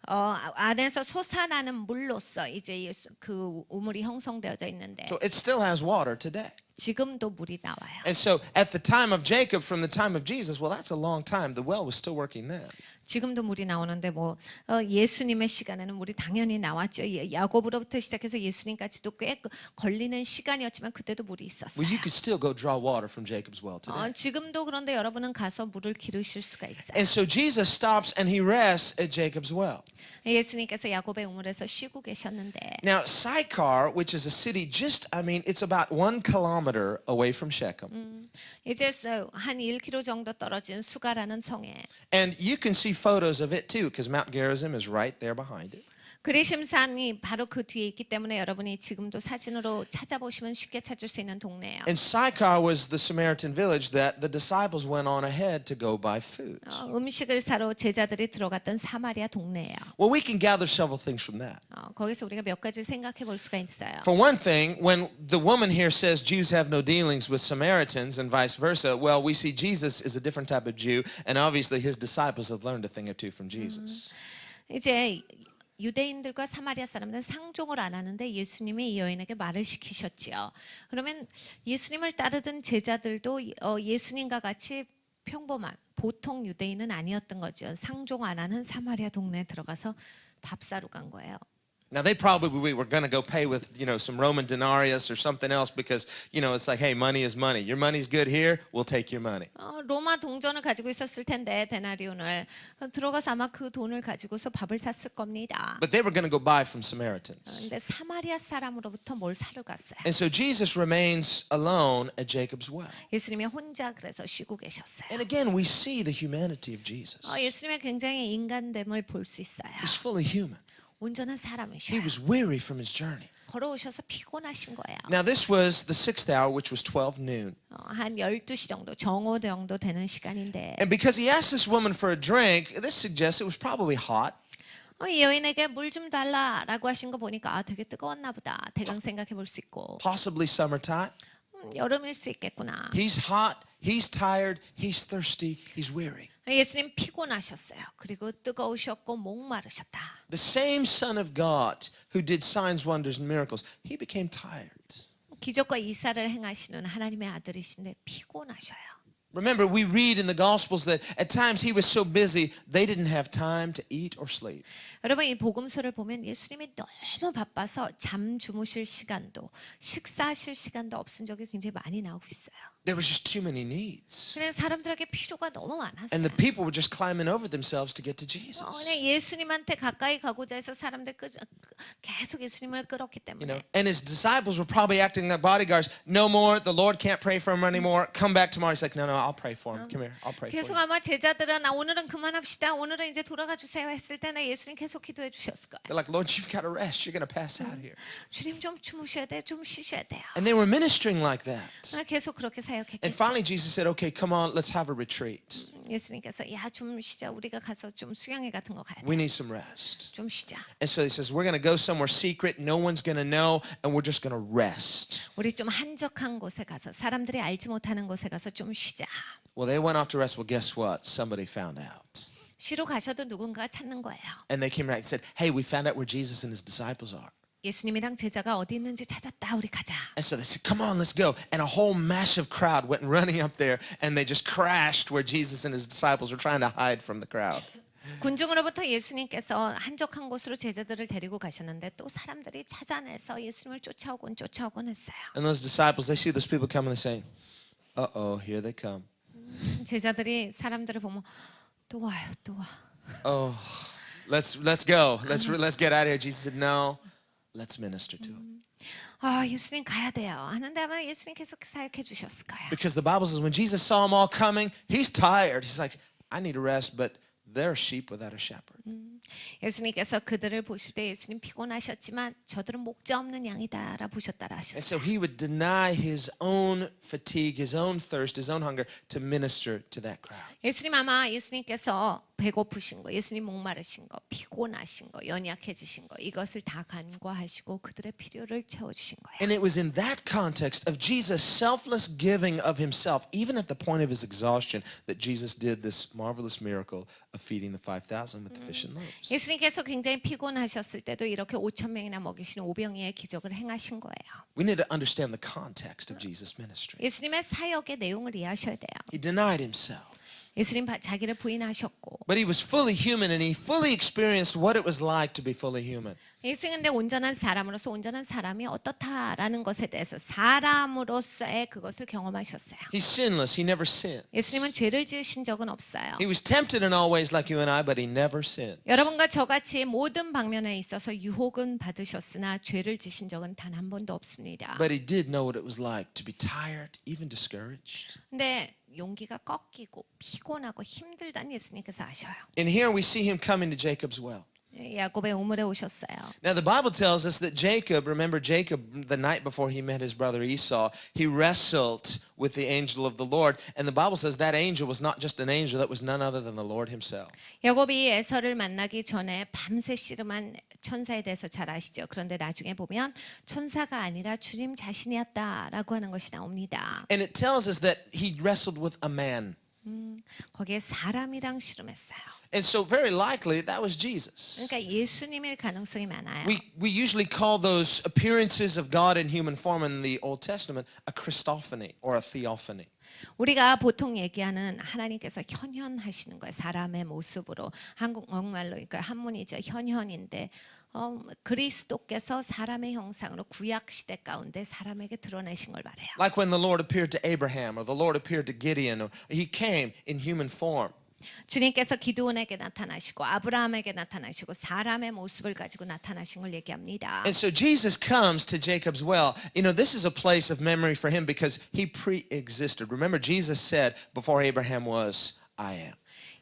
안에서 솟아나는 물로써 이제 그 우물이 형성되어져 있는데 So it still has water today. 지금도 물이 나와요. And so at the time of Jacob, from the time of Jesus, well, that's a long time. The well was still working then. 지금도 물이 나오는데 뭐 예수님의 시간에는 물이 당연히 나왔죠. 야고보로부터 시작해서 예수님까지도 꽤 걸리는 시간이었지만 그때도 물이 있었어요. Well, you could still go draw water from Jacob's well today. 지금도 그런데 여러분은 가서 물을 기르실 수가 있어요. And so Jesus stops and he rests at Jacob's well. 예수님께서 야곱의 우물에서 쉬고 계셨는데 Now, Sychar, which is a city just, it's about 1 kilometer away from Shechem. 이제 한 1km 정도 떨어진 수가라는 성에 And you can see photos of it too, because Mount Gerizim is right there behind it. 그리심산이 바로 그 뒤에 있기 때문에 여러분이 지금도 사진으로 찾아보시면 쉽게 찾을 수 있는 동네예요. And Sychar was the Samaritan village that the disciples went on ahead to go buy food. 음식을 사러 제자들이 들어갔던 사마리아 동네예요. Well, we can gather several things from that. 거기서 우리가 몇 가지를 생각해 볼 수가 있어요. For one thing, when the woman here says Jews have no dealings with Samaritans and vice versa, well, we see Jesus is a different type of Jew, and obviously his disciples have learned a thing or two from Jesus. 이제 유대인들과 사마리아 사람들은 상종을 안 하는데 예수님이 이 여인에게 말을 시키셨지요. 그러면 예수님을 따르던 제자들도 예수님과 같이 평범한 보통 유대인은 아니었던 거죠. 상종 안 하는 사마리아 동네에 들어가서 밥 사러 간 거예요. Now, they probably were going to go pay with, some Roman denarius or something else because, it's like, hey, money is money. Your money's good here, we'll take your money. 로마 동전을 가지고 있었을 텐데 데나리온을 들어가서 아마 그 돈을 가지고서 밥을 샀을 겁니다. But they were going to go buy from Samaritans. 근데 사마리아 사람으로부터 뭘 사러 갔어요. And so Jesus remains alone at Jacob's well. 예수님이 혼자 그래서 쉬고 계셨어요. And again, we see the humanity of Jesus. 예수님의 굉장히 인간됨을 볼 수 있어요. He's fully human. 온전한 He 사람이셔요. was weary from his journey. 걸어오셔서 피곤하신 거예요. Now, this was the 6th hour, which was 12 noon. 한 12시 정도, 정오 정도 되는 시간인데 And because he asked this woman for a drink, this suggests it was probably hot. 이 여인에게 물 좀 달라라고 하신 거 보니까 되게 뜨거웠나 보다. 대강 생각해 볼 수 있고 Possibly summertime. 여름일 수 있겠구나. He's hot, he's tired, he's thirsty, he's weary. 예수님 피곤하셨어요. 그리고 뜨거우셨고 목마르셨다. The same Son of God who did signs, wonders, and miracles, he became tired. 기적과 이사를 행하시는 하나님의 아들이신데 피곤하셔요. Remember, we read in the Gospels that at times he was so busy, they didn't have time to eat or sleep. 여러분 이 복음서를 보면 예수님이 너무 바빠서 잠 주무실 시간도 식사하실 시간도 없은 적이 굉장히 많이 나오고 있어요. There was just too many needs. 그냥 사람들에게 필요가 너무 많았어요. And the people were just climbing over themselves to get to Jesus. 그냥 예수님한테 가까이 가고자 해서 사람들 계속 예수님을 끌었기 때문에. And his disciples were probably acting like bodyguards. No more, the Lord can't pray for him anymore. Come back tomorrow. He's like, no, I'll pray for him. Come here, I'll pray for 계속 you. 아마 제자들은 오늘은 그만합시다. 오늘은 이제 돌아가 주세요 했을 때는 예수님 계속 기도해 주셨을 거예요. They're like, Lord, you've got to rest. You're going to pass out here. 주님 좀 주무셔야 돼, 좀 쉬셔야 돼요. And they were ministering like that. 계속 그렇게 And 사역했겠죠. finally, Jesus said, okay, come on, let's have a retreat. 예수님께서 좀 쉬자. 우리가 가서 좀 수양회 같은 거 가야 돼. We need some rest. 좀 쉬자. And so he says, we're going to go somewhere secret. No one's going to know. And we're just going to rest. 우리 좀 한적한 곳에 가서 사람들이 알지 못하는 곳에 가서 좀 쉬자. Well, they went off to rest. Well, guess what? Somebody found out. 쉬러 가셔도 누군가가 찾는 거예요. And they came right and said, hey, we found out where Jesus and his disciples are. 예수님이랑 제자가 어디 있는지 찾았다. 우리 가자. And so they said, come on, let's go. And a whole massive crowd went running up there. And they just crashed where Jesus and his disciples were trying to hide from the crowd. 군중으로부터 예수님께서 한적한 곳으로 제자들을 데리고 가셨는데 또 사람들이 찾아내서 예수님을 쫓아오곤 했어요. And those disciples, they see those people coming and saying, uh-oh, here they come. 제자들이 사람들을 보면 또 와요, 또 와. Oh, let's go. Let's get out of here. Jesus said, no, let's minister to him. 예수님 가야 돼요 하는데 아마 예수님 계속 사역해 주셨을 거예요. Because the Bible says when Jesus saw them all coming, he's tired. He's like, I need a rest, but they're sheep without a shepherd. 예수님께서 그들을 보실 때 예수님 피곤하셨지만 저들은 목자 없는 양이다라 보셨다라 And so 하셨어요. he would deny his own fatigue, his own thirst, his own hunger to minister to that crowd. 예수님께서 배고프신 거, 예수님 목마르신 거, 피곤하신 거, 연약해지신 거 이것을 다 간과하시고 그들의 필요를 채워주신 거예요. And it was in that context of Jesus' selfless giving of himself, even at the point of his exhaustion, that Jesus did this marvelous miracle of feeding the 5,000 with the fish and loaves. 예수님께서 굉장히 피곤하셨을 때도 이렇게 5천 명이나 먹이시는 오병이의 기적을 행하신 거예요. We need to understand the context of Jesus' ministry. 예수님의 사역의 내용을 이해하셔야 돼요. He denied himself. 예수님 자기를 부인하셨고 But he was fully human and he fully experienced what it was like to be fully human. 예수님인데 온전한 사람으로서 온전한 사람이 어떻다라는 것에 대해서 사람으로서의 그것을 경험하셨어요. He's sinless. He never sinned. 예수님은 죄를 지으신 적은 없어요. He was tempted in all ways like you and I, but he never sinned. 여러분과 저같이 모든 방면에 있어서 유혹은 받으셨으나 죄를 지신 적은 단 한 번도 없습니다. But he did know what it was like to be tired, even discouraged. 근데 용기가 꺾이고 피곤하고 힘들다는 예수님께서 아셔요. And here we see him coming to Jacob's well. 야곱의 우물에 오셨어요. Now the Bible tells us that Jacob, remember Jacob, the night before he met his brother Esau, he wrestled with the angel of the Lord. And the Bible says that angel was not just an angel, that was none other than the Lord himself. 야곱이 에서를 만나기 전에 밤새 씨름한 천사에 대해서 잘 아시죠? 그런데 나중에 보면 천사가 아니라 주님 자신이었다라고 하는 것이 나옵니다. And it tells us that he wrestled with a man. 거기에 사람이랑 씨름했어요. And so very likely that was Jesus. 그러니까 예수님일 가능성이 많아요. We usually call those appearances of God in human form in the Old Testament a Christophany or a theophany. 우리가 보통 얘기하는 하나님께서 현현하시는 거예요. 사람의 모습으로 한국말로 그러니까 한문이죠. 현현인데 그리스도께서 사람의 형상으로 구약 시대 가운데 사람에게 드러내신 걸 말해요. Like when the Lord appeared to Abraham or the Lord appeared to Gideon, or he came in human form. 주님께서 기드온에게 나타나시고 아브라함에게 나타나시고 사람의 모습을 가지고 나타나신 걸 얘기합니다. And so Jesus comes to Jacob's well. You know, this is a place of memory for him because he pre-existed. Remember, Jesus said, before Abraham was, I am.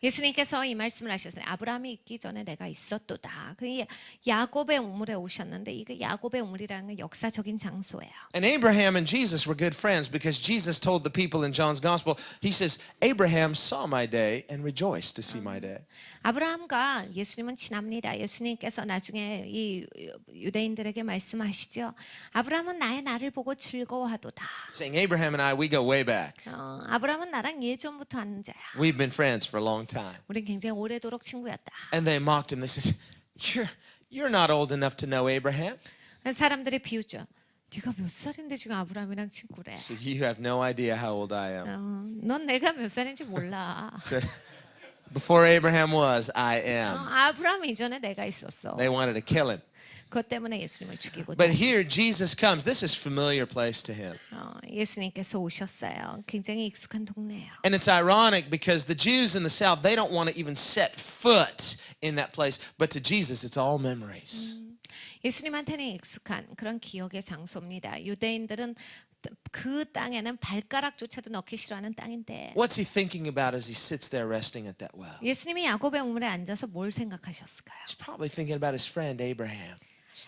예수님께서 이 말씀을 하셨어요. 아브라함이 있기 전에 내가 있었도다. 그 야곱의 우물에 오셨는데 이거 야곱의 우물이라는 건 역사적인 장소예요. And Abraham and Jesus were good friends because Jesus told the people in John's Gospel, he says, Abraham saw my day and rejoiced to see my day. 아브라함과 예수님은 친합니다. 예수님께서 나중에 이 유대인들에게 말씀하시죠. 아브라함은 나의 날을 보고 즐거워하도다. Saying, Abraham and I, we go way back. 아브라함은 나랑 예전부터 아는 자야. We've been friends for a long time. 우린 굉장히 오래도록 친구였다. And they mocked him. They said, you're not old enough to know Abraham. 사람들이 비웃죠. 네가 몇 살인데 지금 아브라함이랑 친구래. So you have no idea how old I am. 넌 내가 몇 살인지 몰라. Said, before Abraham was, I am. 아브라함 이전에 내가 있었어. They wanted to kill him. 그것 때문에 예수님을 죽이고. But here Jesus comes. This is familiar place to him. 예수님께서 오셨어요. 굉장히 익숙한 동네예요. And it's ironic because the Jews in the south, they don't want to even set foot in that place. But to Jesus, it's all memories. 예수님한테는 익숙한 그런 기억의 장소입니다. 유대인들은 그 땅에는 발가락조차도 넣기 싫어하는 땅인데. What's he thinking about as he sits there resting at that well? 예수님이 야곱의 우물에 앉아서 뭘 생각하셨을까요? He's probably thinking about his friend Abraham.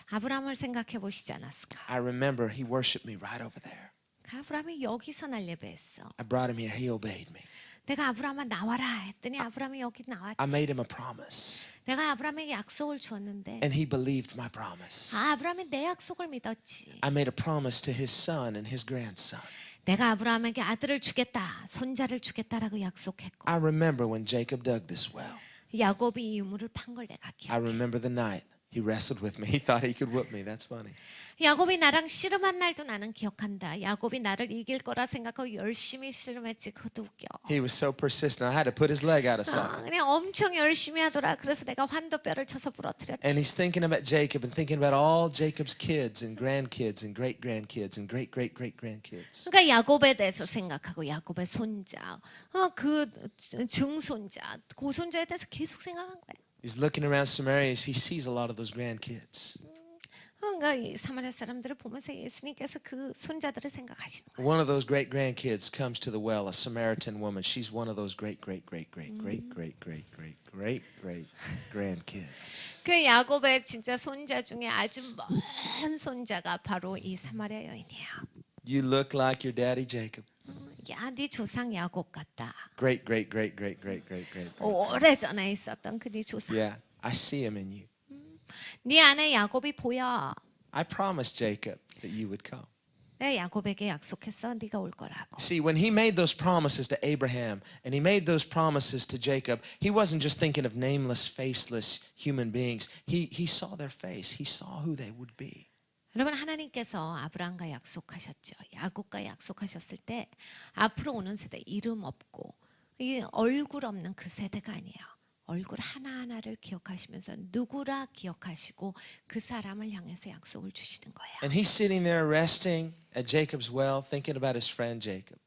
아브라함을 생각해 보시지 않았을까? I remember he worshiped me right over there. 아브라함이 여기서 날 예배했어. I brought him here. He obeyed me. 내가 아브라함아 나와라 했더니 아브라함이 여기 나왔지. I made him a promise. 내가 아브라함에게 약속을 주었는데 And he believed my promise. 아브라함이 내 약속을 믿었지. I made a promise to his son and his grandson. 내가 아브라함에게 아들을 주겠다, 손자를 주겠다라고 약속했고. I remember when Jacob dug this well. 야곱이 이 우물을 판 걸 내가 I 기억해. remember the night he wrestled with me. He thought he could whip me. That's funny. 야곱이 나랑 씨름한 날도 나는 기억한다. 야곱이 나를 이길 거라 생각하고 열심히 씨름했지. 그것도 웃겨. He was so persistent. I had to put his leg out of socket. 그냥 엄청 열심히 하더라. 그래서 내가 환도뼈를 쳐서 And 부러뜨렸지. he's thinking about Jacob and thinking about all Jacob's kids and grandkids and great-grandkids and great-great-great-grandkids. 그러니까 야곱에 대해서 생각하고 야곱의 손자, 그 증손자, 고손자에 대해서 계속 생각한 거야. He's looking around Samaria. He sees a lot of those grandkids. 그러니까 이 사마리아 사람들을 보면서 예수님께서 그 손자들을 생각하시는 거예요. One of those great grandkids comes to the well, a Samaritan woman. She's one of those great grandkids. 그 야곱의 진짜 손자 중에 아주 먼 손자가 바로 이 사마리아 여인이에요. You look like your daddy Jacob. 야, 네 조상 야곱 같다. Great. 오래전에 있었던 그 네 조상. Yeah, I see him in you. 네 안에 야곱이 보여. I promised Jacob that you would come. 내가 야곱에게 약속했어. 네가 올 거라고. See, when he made those promises to Abraham and he made those promises to Jacob, he wasn't just thinking of nameless, faceless human beings. He saw their face. He saw who they would be. 여러분 하나님께서 아브라함과 약속하셨죠. 야곱과 약속하셨을 때 앞으로 오는 세대 이름 없고 이 얼굴 없는 그 세대가 아니에요. 얼굴 하나하나를 기억하시면서 누구라 기억하시고 그 사람을 향해서 약속을 주시는 거예요. And he's sitting there resting at Jacob's well, thinking about his friend Jacob.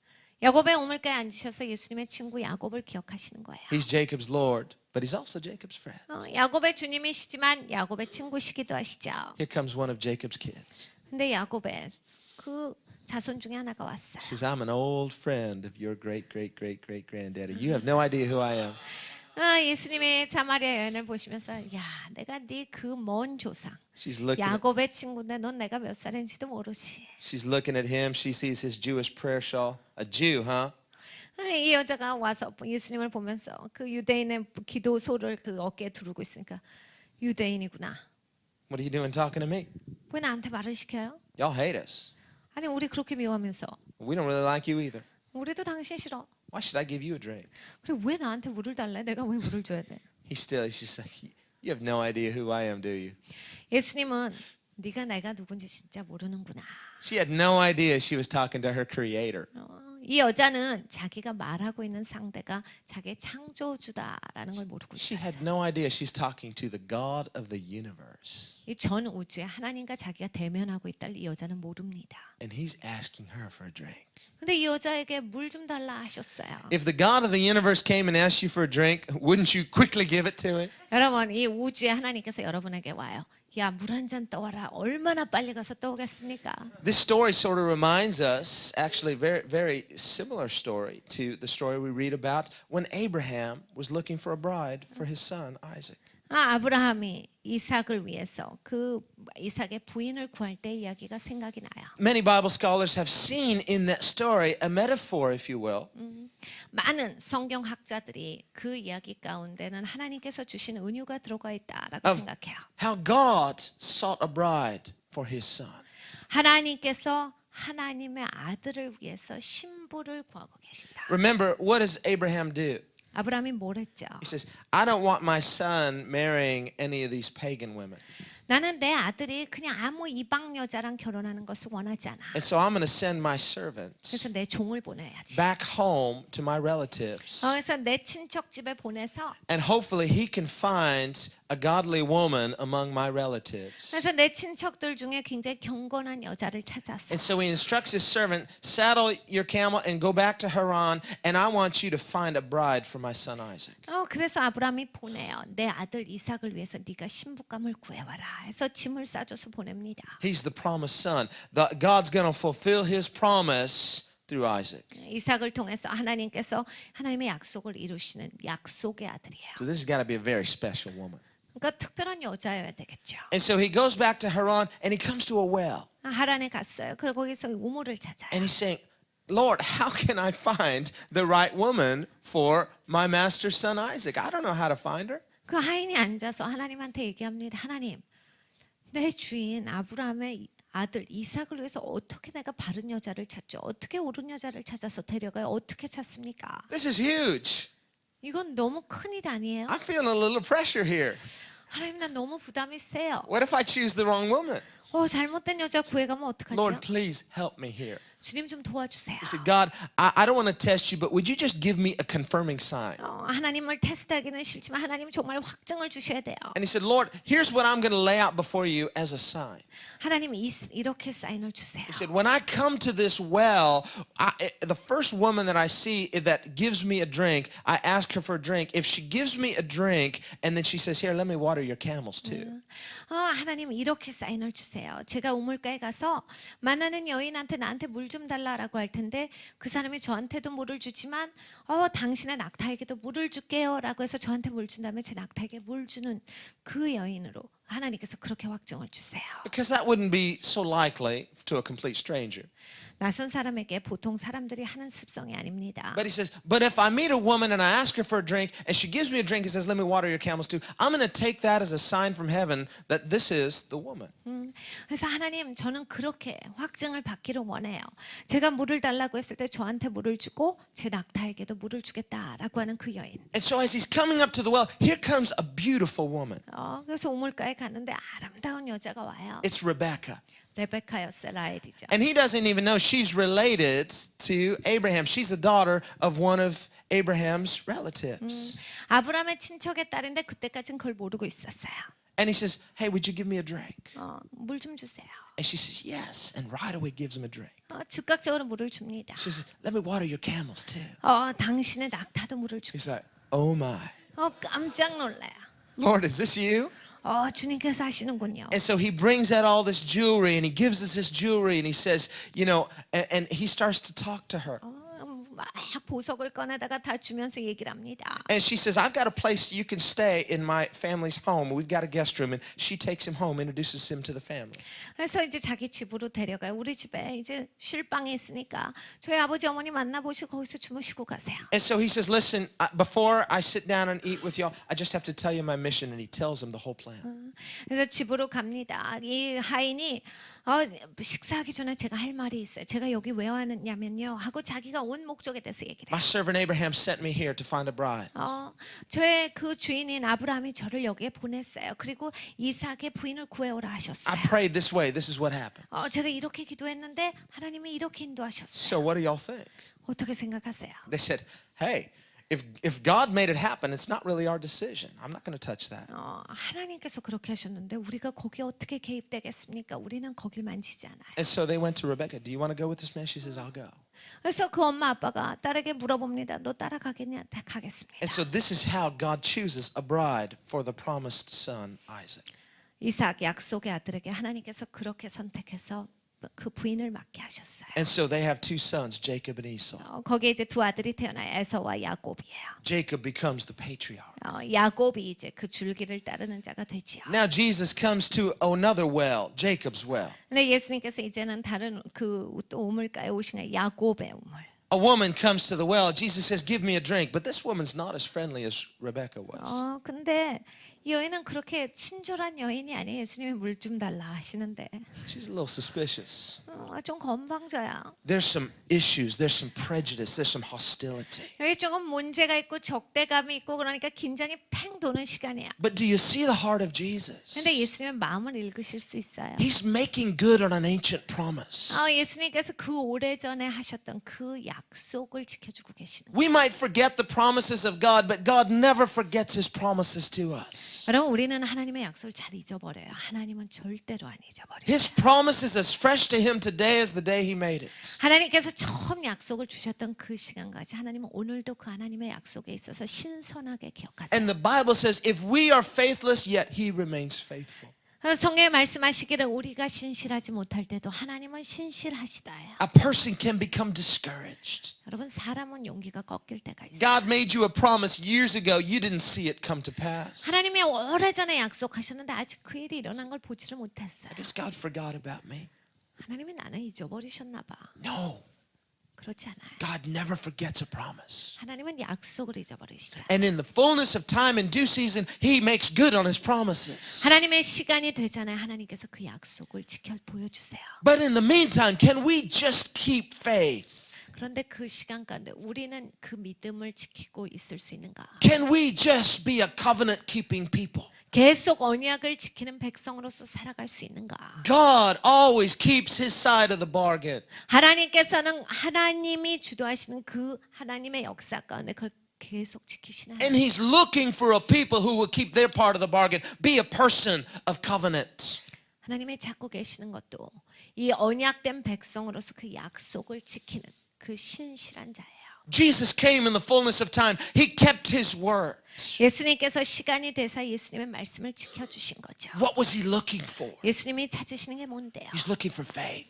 야곱의 우물가에 앉으셔서 예수님의 친구 야곱을 기억하시는 거예요. He's Jacob's Lord, but he's also Jacob's friend. 야곱의 주님이시지만 야곱의 친구시기도 하시죠. Here comes one of Jacob's kids. 근데 야곱의 그 자손 중에 하나가 왔어요. He says, I'm an old friend of your great granddaddy. You have no idea who I am. 예수님의 사마리아 여인을 보시면서 야, 내가 네 그 먼 조상 She's looking 야곱의 친구인데 넌 내가 몇 살인지도 모르지. She's looking at him. She sees his Jewish prayer shawl. A Jew, huh? 이 여자가 와서 예수님을 보면서 그 유대인의 기도소를 그 어깨에 두르고 있으니까 유대인이구나. What are you doing talking to me? 왜 나한테 말을 시켜요? Y'all hate us. 아니 우리 그렇게 미워하면서 We don't really like you either. 우리도 당신 싫어. Why should I give you a drink? 그래 왜 나한테 물을 달래? 내가 왜 물을 줘야 돼? He's just like, you have no idea who I am, do you? 예수님은 네가 내가 누군지 진짜 모르는구나. She had no idea she was talking to her creator. 이 여자는 자기가 말하고 있는 상대가 자기의 창조주다라는 걸 모르고 She 있었어요. had no idea she's talking to the God of the universe. 이 전 우주에 하나님과 자기가 대면하고 있다를 이 여자는 모릅니다. And he's asking her for a drink. 근데 이 여자에게 물 좀 달라 하셨어요. If the God of the universe came and asked you for a drink, wouldn't you quickly give it to him? 여러분 이 우주에 하나님께서 여러분에게 와요. 야, 물 한 잔 떠와라. 얼마나 빨리 가서 떠오겠습니까? This story sort of reminds us, actually very similar story to the story we read about when Abraham was looking for a bride for his son Isaac. 아브라함이 이삭을 위해서 그 이삭의 부인을 구할 때 이야기가 생각이 나요. Many Bible scholars have seen in that story a metaphor, if you will, 많은 성경학자들이 그 이야기 가운데는 하나님께서 주신 은유가 들어가 있다라고 생각해요. how God sought a bride for his son. 하나님께서 하나님의 아들을 위해서 신부를 구하고 계신다. Remember, what does Abraham do? 아브라함이 뭘 했죠? He says, I don't want my son marrying any of these pagan women. 나는 내 아들이 그냥 아무 이방 여자랑 결혼하는 것을 원하지 않아. And so I'm going to send my servants 그래서 내 종을 보내야지. back home to my relatives. 그래서 내 친척 집에 보내서 And hopefully he can find a godly woman among my relatives. 그래서 내 친척들 중에 굉장히 경건한 여자를 찾았어. And so he instructs his servant, saddle your camel and go back to Haran, and I want you to find a bride for my son Isaac. 그래서 아브라함이 보내요. 내 아들 이삭을 위해서 네가 신부감을 구해와라. 해서 짐을 싸줘서 보냅니다. He's the promised son. God's going to fulfill his promise through Isaac. 이삭을 통해서 하나님께서 하나님의 약속을 이루시는 약속의 아들이에요. So this has got to be a very special woman. 그러니까 특별한 여자여야 되겠죠. And so he goes back to Haran and he comes to a well. 하란에 갔어요. 그리고 거기서 우물을 찾아요. And he's saying, Lord, how can I find the right woman for my master's son Isaac? I don't know how to find her. 그 하인이 앉아서 하나님한테 얘기합니다. 하나님, 내 주인 아브라함의 아들 이삭을 위해서 어떻게 내가 바른 여자를 찾죠? 어떻게 옳은 여자를 찾아서 데려가요? 어떻게 찾습니까? This is huge. 이건 너무 큰일 아니에요? I'm feeling a little pressure here. 하나님, 난 너무 부담이 세요. What if I choose the wrong woman? 잘못된 여자 구해가면 어떡하죠? Lord, please help me here. 주님 좀 도와주세요. He said, God, I don't want to test you, but would you just give me a confirming sign? 하나님을 테스트하기는 싫지만 하나님 정말 확증을 주셔야 돼요. And he said, Lord, here's what I'm going to lay out before you as a sign. 하나님 이렇게 사인을 주세요. He said, when I come to this well, the first woman that I see that gives me a drink, I ask her for a drink. If she gives me a drink and then she says, here, let me water your camels too. 하나님 이렇게 사인을 주세요. 제가 우물가에 가서 만나는 여인한테 나한테 물 좀 달라라고 할 텐데 그 사람이 저한테도 물을 주지만 당신의 낙타에게도 물을 줄게요라고 해서 저한테 물 준 다음에 제 낙타에게 물 주는 그 여인으로 하나님께서 그렇게 확정을 주세요. Because that wouldn't be so likely to a complete stranger. 낯선 사람에게 보통 사람들이 하는 습성이 아닙니다. But he says, but if I meet a woman and I ask her for a drink and she gives me a drink and says, let me water your camels too, I'm going to take that as a sign from heaven that this is the woman. 그래서 하나님 저는 그렇게 확증을 받기를 원해요. 제가 물을 달라고 했을 때 저한테 물을 주고 제 낙타에게도 물을 주겠다라고 하는 그 여인. And so as he's coming up to the well, here comes a beautiful woman. 그래서 우물가에 갔는데 아름다운 여자가 와요. It's Rebecca. 레베카였어요. 라헬이죠. And he doesn't even know she's related to Abraham. She's the daughter of one of Abraham's relatives. 아브라함의 친척의 딸인데 그때까지는 그걸 모르고 있었어요. And he says, hey, would you give me a drink? 물 좀 주세요. And she says, yes. And right away gives him a drink. 즉각적으로 물을 줍니다. She says, let me water your camels too. 당신의 낙타도 물을 주고. He's like, oh my. 깜짝 놀라요. Lord, is this you? 주님께서 하시는군요. And so he brings out all this jewelry and he gives us this jewelry and he says, you know, and he starts to talk to her. 막 보석을 꺼내다가 다 주면서 얘기를 합니다. And she says, I've got a place you can stay in my family's home. We've got a guest room. And she takes him home, introduces him to the family. 그래서 이제 자기 집으로 데려가요. 우리 집에 이제 쉴 방이 있으니까 저희 아버지 어머니 만나보시고 거기서 주무시고 가세요. And so he says, listen, before I sit down and eat with y'all, I just have to tell you my mission. And he tells them the whole plan. 그래서 집으로 갑니다. 이 하인이 식사하기 전에 제가 할 말이 있어요. 제가 여기 왜 왔냐면요 하고 자기가 온 목적에 대해서 얘기를 해요. My servant Abraham sent me here to find a bride. 저의 그 주인인 아브라함이 저를 여기에 보냈어요. 그리고 이삭의 부인을 구해오라 I 하셨어요. prayed this way. This is what happened. 제가 이렇게 기도했는데 하나님이 이렇게 인도하셨어요. So what do y'all think? 어떻게 생각하세요? They said, hey, if God made it happen, it's not really our decision. I'm not going to touch that. 하나님께서 그렇게 하셨는데 우리가 거기에 어떻게 개입되겠습니까? 우리는 거길 만지지 않아요. And so they went to Rebecca. Do you want to go with this man? She says, I'll go. 그래서 그 엄마 아빠가 딸에게 물어봅니다. 너 따라가겠냐? 다 가겠습니다. And so this is how God chooses a bride for the promised son, Isaac. 이삭 약속의 아들에게 하나님께서 그렇게 선택해서 그 부인을 맡게 하셨어요. And so they have two sons, Jacob and Esau. 거기에 이제 두 아들이 태어나요. 에서와 야곱이에요. Jacob becomes the patriarch. 야곱이 이제 그 줄기를 따르는 자가 되지요. Now Jesus comes to another well, Jacob's well. 근데 예수님께서 이제는 다른 그 또 우물가에 오신 거예요. 야곱의 우물. A woman comes to the well. Jesus says, give me a drink. But this woman's not as friendly as Rebecca was. 근데 이 여인은 그렇게 친절한 여인이 아니에요. 예수님이 물 좀 달라 하시는데. She's a little suspicious. 좀 건방져요. There's some issues. There's some prejudice. There's some hostility. 여기 조금 문제가 있고 적대감이 있고 그러니까 긴장이 팽 도는 시간이야. But do you see the heart of Jesus? 근데 예수님의 마음을 읽으실 수 있어요. He's making good on an ancient promise. 예수님께서 그 오래전에 하셨던 그 약속을 지켜주고 계시는 거예요. We might forget the promises of God, but God never forgets His promises to us. 여러분 우리는 하나님의 약속을 잘 잊어버려요. 하나님은 절대로 안 잊어버려요. His promise is as fresh to Him today as the day He made it. 하나님께서 처음 약속을 주셨던 그 시간까지 하나님은 오늘도 그 하나님의 약속에 있어서 신선하게 기억하세요. And the Bible says, if we are faithless, yet He remains faithful. 성경에 말씀하시기를 우리가 신실하지 못할 때도 하나님은 신실하시다예요. A person can become discouraged. 여러분 사람은 용기가 꺾일 때가 있어요. God made you a promise years ago. You didn't see it come to pass. 하나님이 오래전에 약속하셨는데 아직 그 일이 일어난 걸 보지를 못했어요. I guess God forgot about me. 하나님이 나는 잊어버리셨나 봐. No, 그렇지 않아요. God never forgets a promise. 하나님은 약속을 잊어버리시지 않아요. And in the fullness of time and due season, He makes good on His promises. 하나님의 시간이 되잖아요. 하나님께서 그 약속을 지켜 보여주세요. But in the meantime, can we just keep faith? 그런데 그 시간 가운데 우리는 그 믿음을 지키고 있을 수 있는가? Can we just be a covenant keeping people? 계속 언약을 지키는 백성으로서 살아갈 수 있는가? God always keeps His side of the bargain. 하나님께서는 하나님이 주도하시는 그 하나님의 역사 가운데 그걸 계속 지키시는 And he's looking for a people who will keep their part of the bargain, be a person of covenant. 하나님의 찾고 계시는 것도 이 언약된 백성으로서 그 약속을 지키는 그 신실한 자예요. Jesus came in the fullness of time. He kept his word. 예수님께서 시간이 돼서 예수님의 말씀을 지켜주신 거죠. What was he looking for? 예수님이 찾으시는 게 뭔데요? He's looking for faith.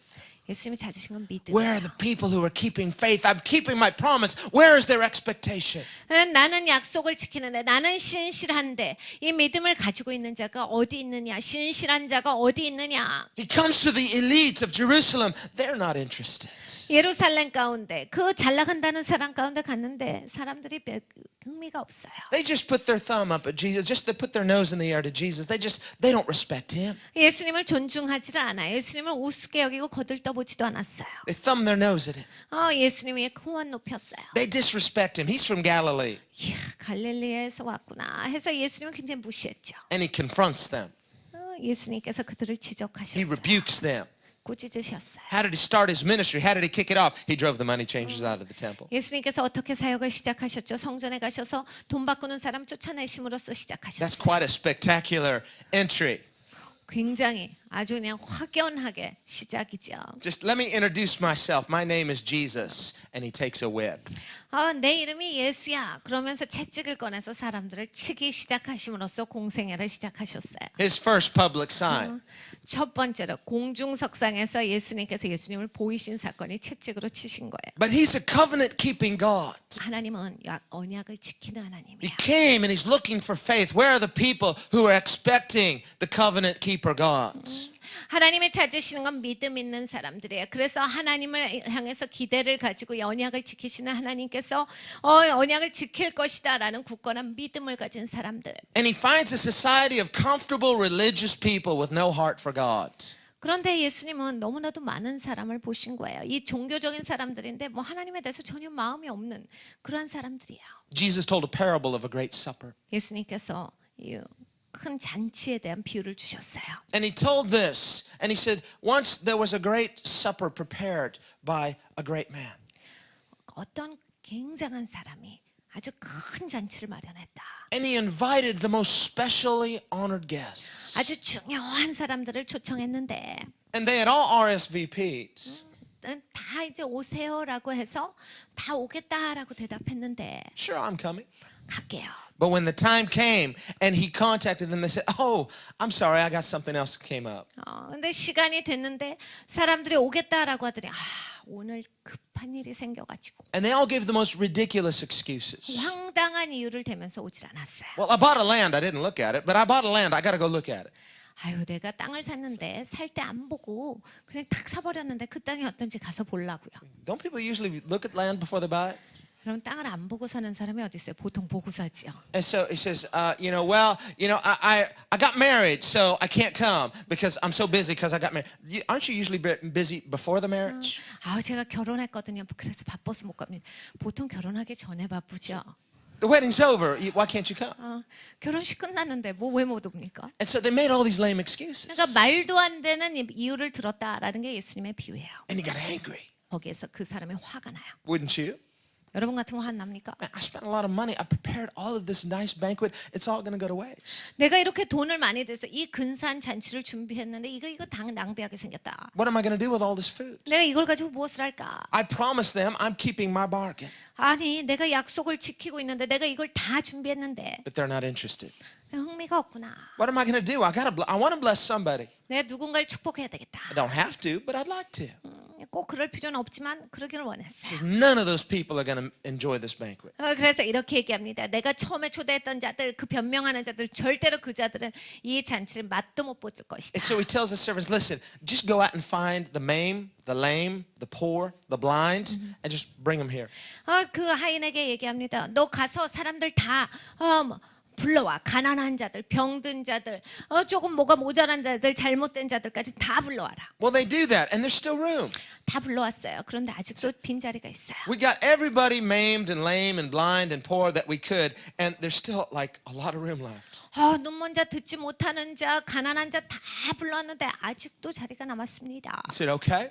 예수님이 찾으신 건 Where are the people who are keeping faith? I'm keeping my promise. Where is their expectation? 나는 약속을 지키는데 나는 신실한데 이 믿음을 가지고 있는 자가 어디 있느냐? 신실한 자가 어디 있느냐? He comes to the elites of Jerusalem. They're not interested. 예루살렘 가운데 그 잘 나간다는 사람 가운데 갔는데 사람들이 흥미가 없어요. They just put their thumb up at Jesus. Just they put their nose in the air to Jesus. They don't respect him. 예수님을 존중하지를 않아요. 예수님을 우습게 여기고 거들떠보지도 않았어요. They thumb their nose at him. 예수님의 코만 높였어요. They disrespect him. He's from Galilee. 이야, 갈릴리에서 왔구나 해서 예수님은 굉장히 무시했죠. And he confronts them. 예수님께서 그들을 He 지적하셨어요. rebukes them. 꾸짖으셨어요. How did he start his ministry? How did he kick it off? He drove the money changers out of the temple. 예수님께서 어떻게 사역을 시작하셨죠? 성전에 가셔서 돈 바꾸는 사람 쫓아내심으로써 That's 시작하셨어요. quite a spectacular entry. 굉장히 아주 그냥 확연하게 시작이죠. Just let me introduce myself. My name is Jesus. And he takes a whip. 내 이름이 예수야. 그러면서 채찍을 꺼내서 사람들을 치기 시작하심으로써 공생애를 시작하셨어요. His first public sign. 첫 번째로 공중석상에서 예수님을 보이신 사건이 채찍으로 치신 거예요. But he's a covenant keeping God. 하나님은 언약을 지키는 He 하나님이에요. came and he's looking for faith. Where are the people who are expecting the covenant keeper God? 하나님을 찾으시는 건 믿음 있는 사람들이에요. 그래서 하나님을 향해서 기대를 가지고 언약을 지키시는 하나님께서 언약을 지킬 것이다라는 굳건한 믿음을 가진 사람들. And he finds a society of comfortable religious people with no heart for God. 그런데 예수님은 너무나도 많은 사람을 보신 거예요. 이 종교적인 사람들인데 뭐 하나님에 대해서 전혀 마음이 없는 그런 사람들이에요. Jesus told a parable of a great supper. 예수님께서 이 큰 잔치에 대한 비유를 주셨어요. And he told this, and he said, once there was a great supper prepared by a great man. 어떤 굉장한 사람이 아주 큰 잔치를 마련했다. And he invited the most specially honored guests. 아주 중요한 사람들을 초청했는데 And they had all RSVP'd. 다 이제 오세요라고 해서 다 오겠다라고 대답했는데 Sure, I'm coming. 갈게요. But when the time came and he contacted them, they said, oh, I'm sorry, I got something else that came up. 근데 시간이 됐는데 사람들이 오겠다라고 하더니 오늘 급한 일이 생겨가지고 And they all gave the most ridiculous excuses. 황당한 이유를 대면서 오질 않았어요. Well, I bought a land. I didn't look at it, but I bought a land. I got to go look at it. 내가 땅을 샀는데 살 때 안 보고 그냥 탁 사버렸는데 그 땅이 어떤지 가서 보려고요. Don't people usually look at land before they buy it? 그럼 땅을 안 보고 사는 사람이 어디 있어요? 보통 보고 사지요. And so he says, I got married, so I can't come because I'm so busy because I got married. Aren't you usually busy before the marriage? 제가 결혼했거든요. 그래서 바빠서 못 갑니다. 보통 결혼하기 전에 바쁘죠. The wedding's over. Why can't you come? 결혼식 끝났는데 왜 못 옵니까? And so they made all these lame excuses. 그러니까 말도 안 되는 이유를 들었다라는 게 예수님의 비유예요. And he got angry. 거기에서 그 사람이 화가 나요. Wouldn't you? 여러분 같은 거 화납니까? Man, I spent a lot of money. I prepared all of this nice banquet. It's all going to go to waste. 내가 이렇게 돈을 많이 들여서 이 근사한 잔치를 준비했는데 이거 당 낭비하게 생겼다. What am I going to do with all this food? 내가 이걸 가지고 무엇을 할까? I promised them I'm keeping my bargain. 내가 약속을 지키고 있는데 내가 이걸 다 준비했는데 But they're not interested. 흥미가 없구나. What am I going to do? I want to bless somebody. 내가 누군가를 축복해야 되겠다. I don't have to, but I'd like to. 꼭 그럴 필요는 없지만 그러기를 He 원했어요. says none of those people are going to enjoy this banquet. 그래서 이렇게 얘기합니다. 내가 처음에 초대했던 자들, 그 변명하는 자들, 절대로 그 자들은 이 잔치를 맛도 못 보줄 것이다. And so he tells the servants, listen, just go out and find the maimed, the lame, the poor, the blind, and just bring them here. 그 하인에게 얘기합니다. 너 가서 사람들 다 불러와. 가난한 자들, 병든 자들, 조금 뭐가 모자란 자들, 잘못된 자들까지 다 불러와라. Well, they do that, and there's still room. 다 불러왔어요. 그런데 아직도 빈 자리가 있어요. We got everybody maimed and lame and blind and poor that we could, and there's still like a lot of room left. 눈먼 자, 듣지 못하는 자, 가난한 자 다 불렀는데 아직도 자리가 남았습니다. I said, okay,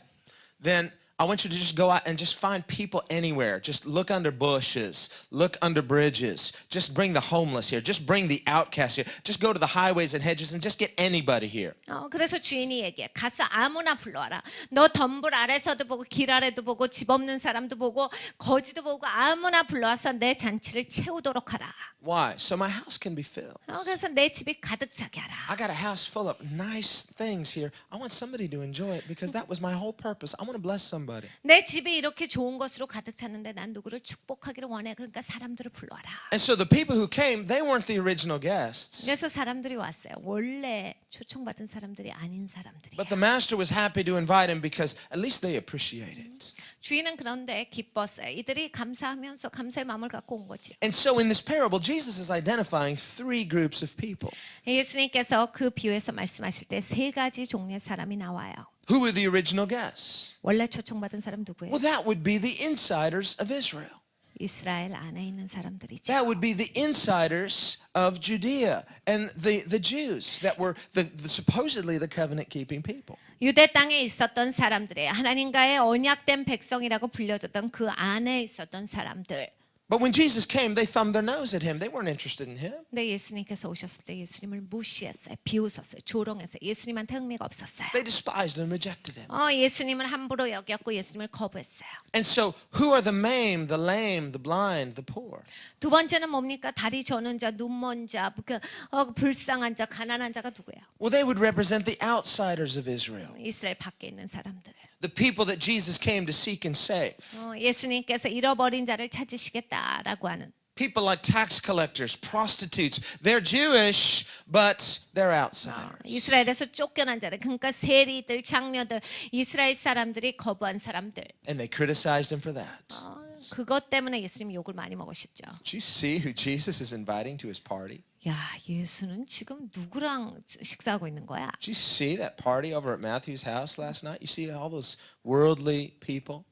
then I want you to just go out and just find people anywhere. Just look under bushes, look under bridges. Just bring the homeless here. Just bring the outcast here. Just go to the highways and hedges and just get anybody here. 그래서 주인이 얘기해. 가서 아무나 불러와라. 너 덤불 아래서도 보고 길 아래도 보고 집 없는 사람도 보고 거지도 보고 아무나 불러와서 내 잔치를 채우도록 하라. Why? So my house can be filled. 그래서 내 집이 가득 차게 하라. I got a house full of nice things here. I want somebody to enjoy it because that was my whole purpose. I want to bless somebody. 내 집이 이렇게 좋은 것으로 가득 찼는데 난 누구를 축복하기를 원해. 그러니까 사람들을 불러와라. And so the people who came, they weren't the original guests. 그래서 사람들이 왔어요. 원래 초청받은 사람들이 아닌 사람들이에요. But the master was happy to invite him because at least they appreciate it. 주인은 그런데 기뻤어요. 이들이 감사하면서 감사의 마음을 갖고 온 거지. And so in this parable, Jesus is identifying three groups of people. 예수님께서 그 비유에서 말씀하실 때 세 가지 종류의 사람이 나와요. Who were the original guests? 원래 초청받은 사람 누구예요? Well, that would be the insiders of Israel. 이스라엘 안에 있는 사람들이죠. That would be the insiders of Judea and the Jews that were supposedly the covenant-keeping people. 유대 땅에 있었던 사람들이에요. 하나님과의 언약된 백성이라고 불려졌던 그 안에 있었던 사람들. But when Jesus came, they thumbed their nose at him. They weren't interested in him. 근데 예수님께서 오셨을 때 예수님을 무시했어요. 비웃었어요. 조롱했어요. 예수님한테 흥미가 없었어요. They despised and rejected him. 예수님을 함부로 여겼고 예수님을 거부했어요. And so, who are the maimed, the lame, the blind, the poor? 두 번째는 뭡니까? 다리 저는 자, 눈먼 자, 불쌍한 자, 가난한 자가 누구예요? Well, they would represent the outsiders of Israel, 이스라엘 밖에 있는 사람들. the people that Jesus came to seek and save. 예수님께서 잃어버린 자를 찾으시겠다라고 하는. People like tax collectors, prostitutes. They're Jewish, but they're outsiders. 이스라엘에서 쫓겨난 자들, 그러니까 세리들, 장녀들, 이스라엘 사람들이 거부한 사람들. And they criticized him for that. 그것 때문에 예수님 욕을 많이 먹으셨죠. Do you see who Jesus is inviting to his party? 야, 예수는 지금 누구랑 식사하고 있는 거야? Did you see that party over at Matthew's house last night? You see all those worldly people?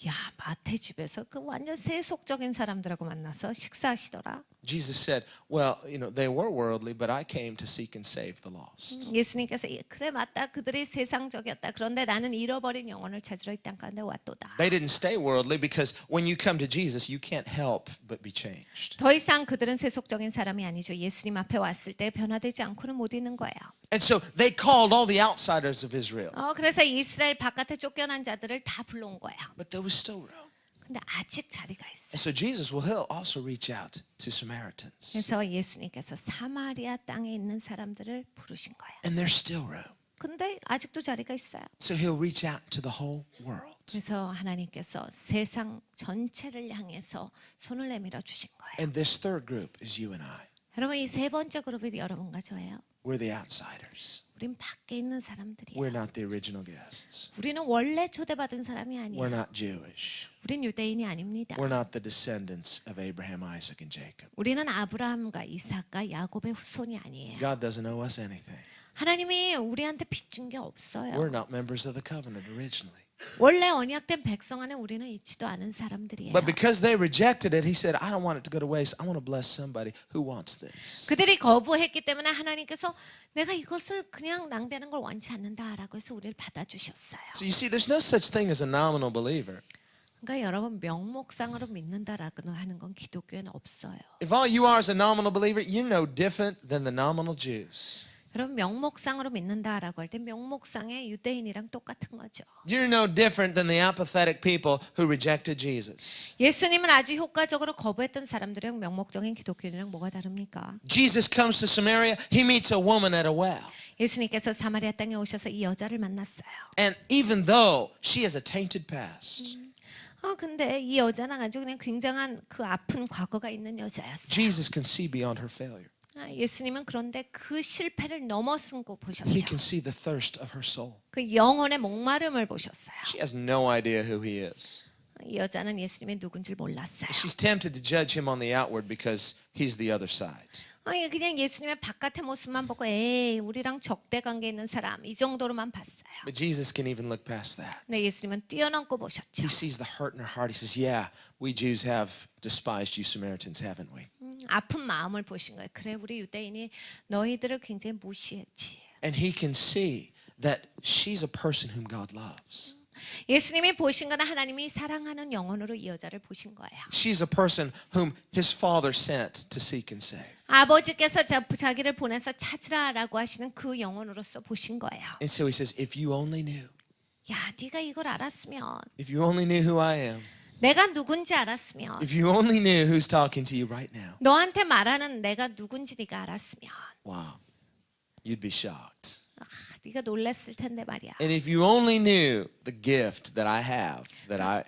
야, 마태 집에서 그 완전 세속적인 사람들하고 만나서 식사하시더라. Jesus said, well, they were worldly, but I came to seek and save the lost. 예수님께서 그래 맞다. 그들이 세상적이었다. 그런데 나는 잃어버린 영혼을 찾으러 이 땅 가운데 왔도다. They didn't stay worldly because when you come to Jesus, you can't help but be changed. 더 이상 그들은 세속적인 사람이 아니죠. 예수님 앞에 왔을 때 변화되지 않고는 못 있는 거예요. And so they called all the outsiders of Israel. 그래서 이스라엘 바깥에 쫓겨난 자들을 다 불러온 거야. But there was still room. 근데 아직 자리가 있어. And so Jesus he'll also reach out to Samaritans. 그래서 예수님께서 사마리아 땅에 있는 사람들을 부르신 거예요. And there's still room. 근데 아직도 자리가 있어요. So he'll reach out to the whole world. 그래서 하나님께서 세상 전체를 향해서 손을 내밀어 주신 거예요. And this third group is you and I. 여러분 이 세 번째 그룹이 여러분과 저예요. We're the outsiders. 우린 밖에 있는 사람들이에요. We're not the original guests. 우리는 원래 초대받은 사람이 We're 아니에요. not Jewish. 우린 유대인이 아닙니다. We're not the descendants of Abraham, Isaac, and Jacob. 우리는 아브라함과 이삭과 야곱의 후손이 아니에요. God doesn't owe us anything. 하나님이 우리한테 빚준 게 없어요. We're not members of the covenant originally. 원래 언약된 백성 안에 우리는 있지도 않은 사람들이에요. But because they rejected it, he said, I don't want it to go to waste. I want to bless somebody who wants this. 그들이 거부했기 때문에 하나님께서 내가 이것을 그냥 낭비하는 걸 원치 않는다라고 해서 우리를 받아주셨어요. So you see, there's no such thing as a nominal believer. 그러니까 여러분 명목상으로 믿는다라고 하는 건 기독교에는 없어요. If all you are is a nominal believer, you're no different than the nominal Jews. 여러분 명목상으로 믿는다라고 할 때 명목상의 유대인이랑 똑같은 거죠. You're no different than the apathetic people who rejected Jesus. 예수님은 아주 효과적으로 거부했던 사람들이랑 명목적인 기독교인이랑 뭐가 다릅니까? Jesus comes to Samaria. He meets a woman at a well. 예수님께서 사마리아 땅에 오셔서 이 여자를 만났어요. And even though she has a tainted past, 근데 이 여자는 아주 그냥 굉장한 그 아픈 과거가 있는 여자였어요. Jesus can see beyond her failure. 예수님은 그런데 그 실패를 넘어선 거 보셨죠. He can see the thirst of her soul. 그 영혼의 목마름을 보셨어요. She has no idea who he is. 이 여자는 예수님이 누군지 몰랐어요. She's tempted to judge him on the outward because he's the other side. 그냥 예수님의 바깥의 모습만 보고 에이 우리랑 적대 관계 있는 사람 이 정도로만 봤어요. But Jesus can even look past that. 네, 예수님은 뛰어넘고 보셨죠. He sees the hurt in her heart. He says, yeah, we Jews have despised you Samaritans, haven't we? 아픈 마음을 보신 거예요. 그래 우리 유대인이 너희들을 굉장히 무시했지. And he can see that she's a person whom God loves. 예수님이 보신 건 하나님이 사랑하는 영혼으로 이 여자를 보신 거예요. She's a person whom his father sent to seek and save. 아버지께서 자기를 보내서 찾으라라고 하시는 그 영혼으로서 보신 거예요. And so he says, if you only knew, 야, 네가 이걸 알았으면, if you only knew who I am, 내가 누군지 알았으면, if you only knew who's talking to you right now, 너한테 말하는 내가 누군지 네가 알았으면, wow, you'd be shocked. 네가 놀랐을 텐데 말이야. And if you only knew the gift that I have, that I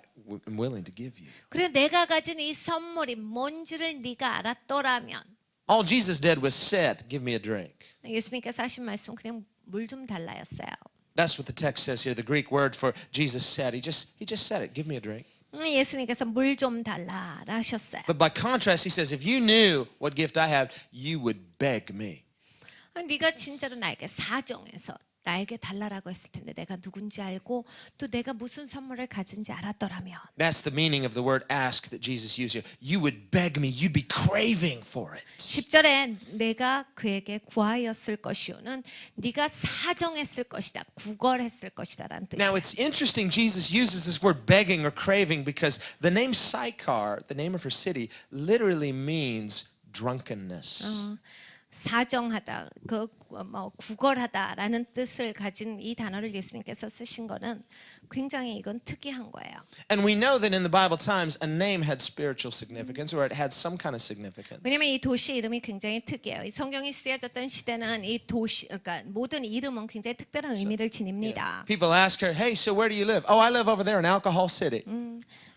am willing to give you. 그래 내가 가진 이 선물이 뭔지를 네가 알았더라면. All Jesus did was said, give me a drink. 예수님께서 하신 말씀 그냥 물 좀 달라였어요. That's what the text says here. The Greek word for Jesus said. He just said it. Give me a drink. 예수님께서 물 좀 달라 하셨어요. But by contrast, he says, if you knew what gift I have, you would beg me. 네가 진짜로 나에게 사정해서 나에게 달라라고 했을 텐데 내가 누군지 알고 또 내가 무슨 선물을 가진지 알았더라면. That's the meaning of the word ask that Jesus used here. You would beg me. You'd be craving for it. 10절에 내가 그에게 구하였을 것이오는 네가 사정했을 것이다. 구걸했을 것이다라는 뜻이야. Now it's interesting Jesus uses this word begging or craving because the name Sychar, the name of her city, literally means drunkenness. 사정하다, 구걸하다라는 뜻을 가진 이 단어를 예수님께서 쓰신 거는 굉장히 이건 특이한 거예요. And we know that in the Bible times a name had spiritual significance or it had some kind of significance. 왜냐면 이 도시 이름이 굉장히 특이해요. 이 성경이 쓰여졌던 시대는 이 도시, 그러니까 모든 이름은 굉장히 특별한 의미를 지닙니다. People ask her, "Hey, so where do you live?" "Oh, I live over there in Alcohol City."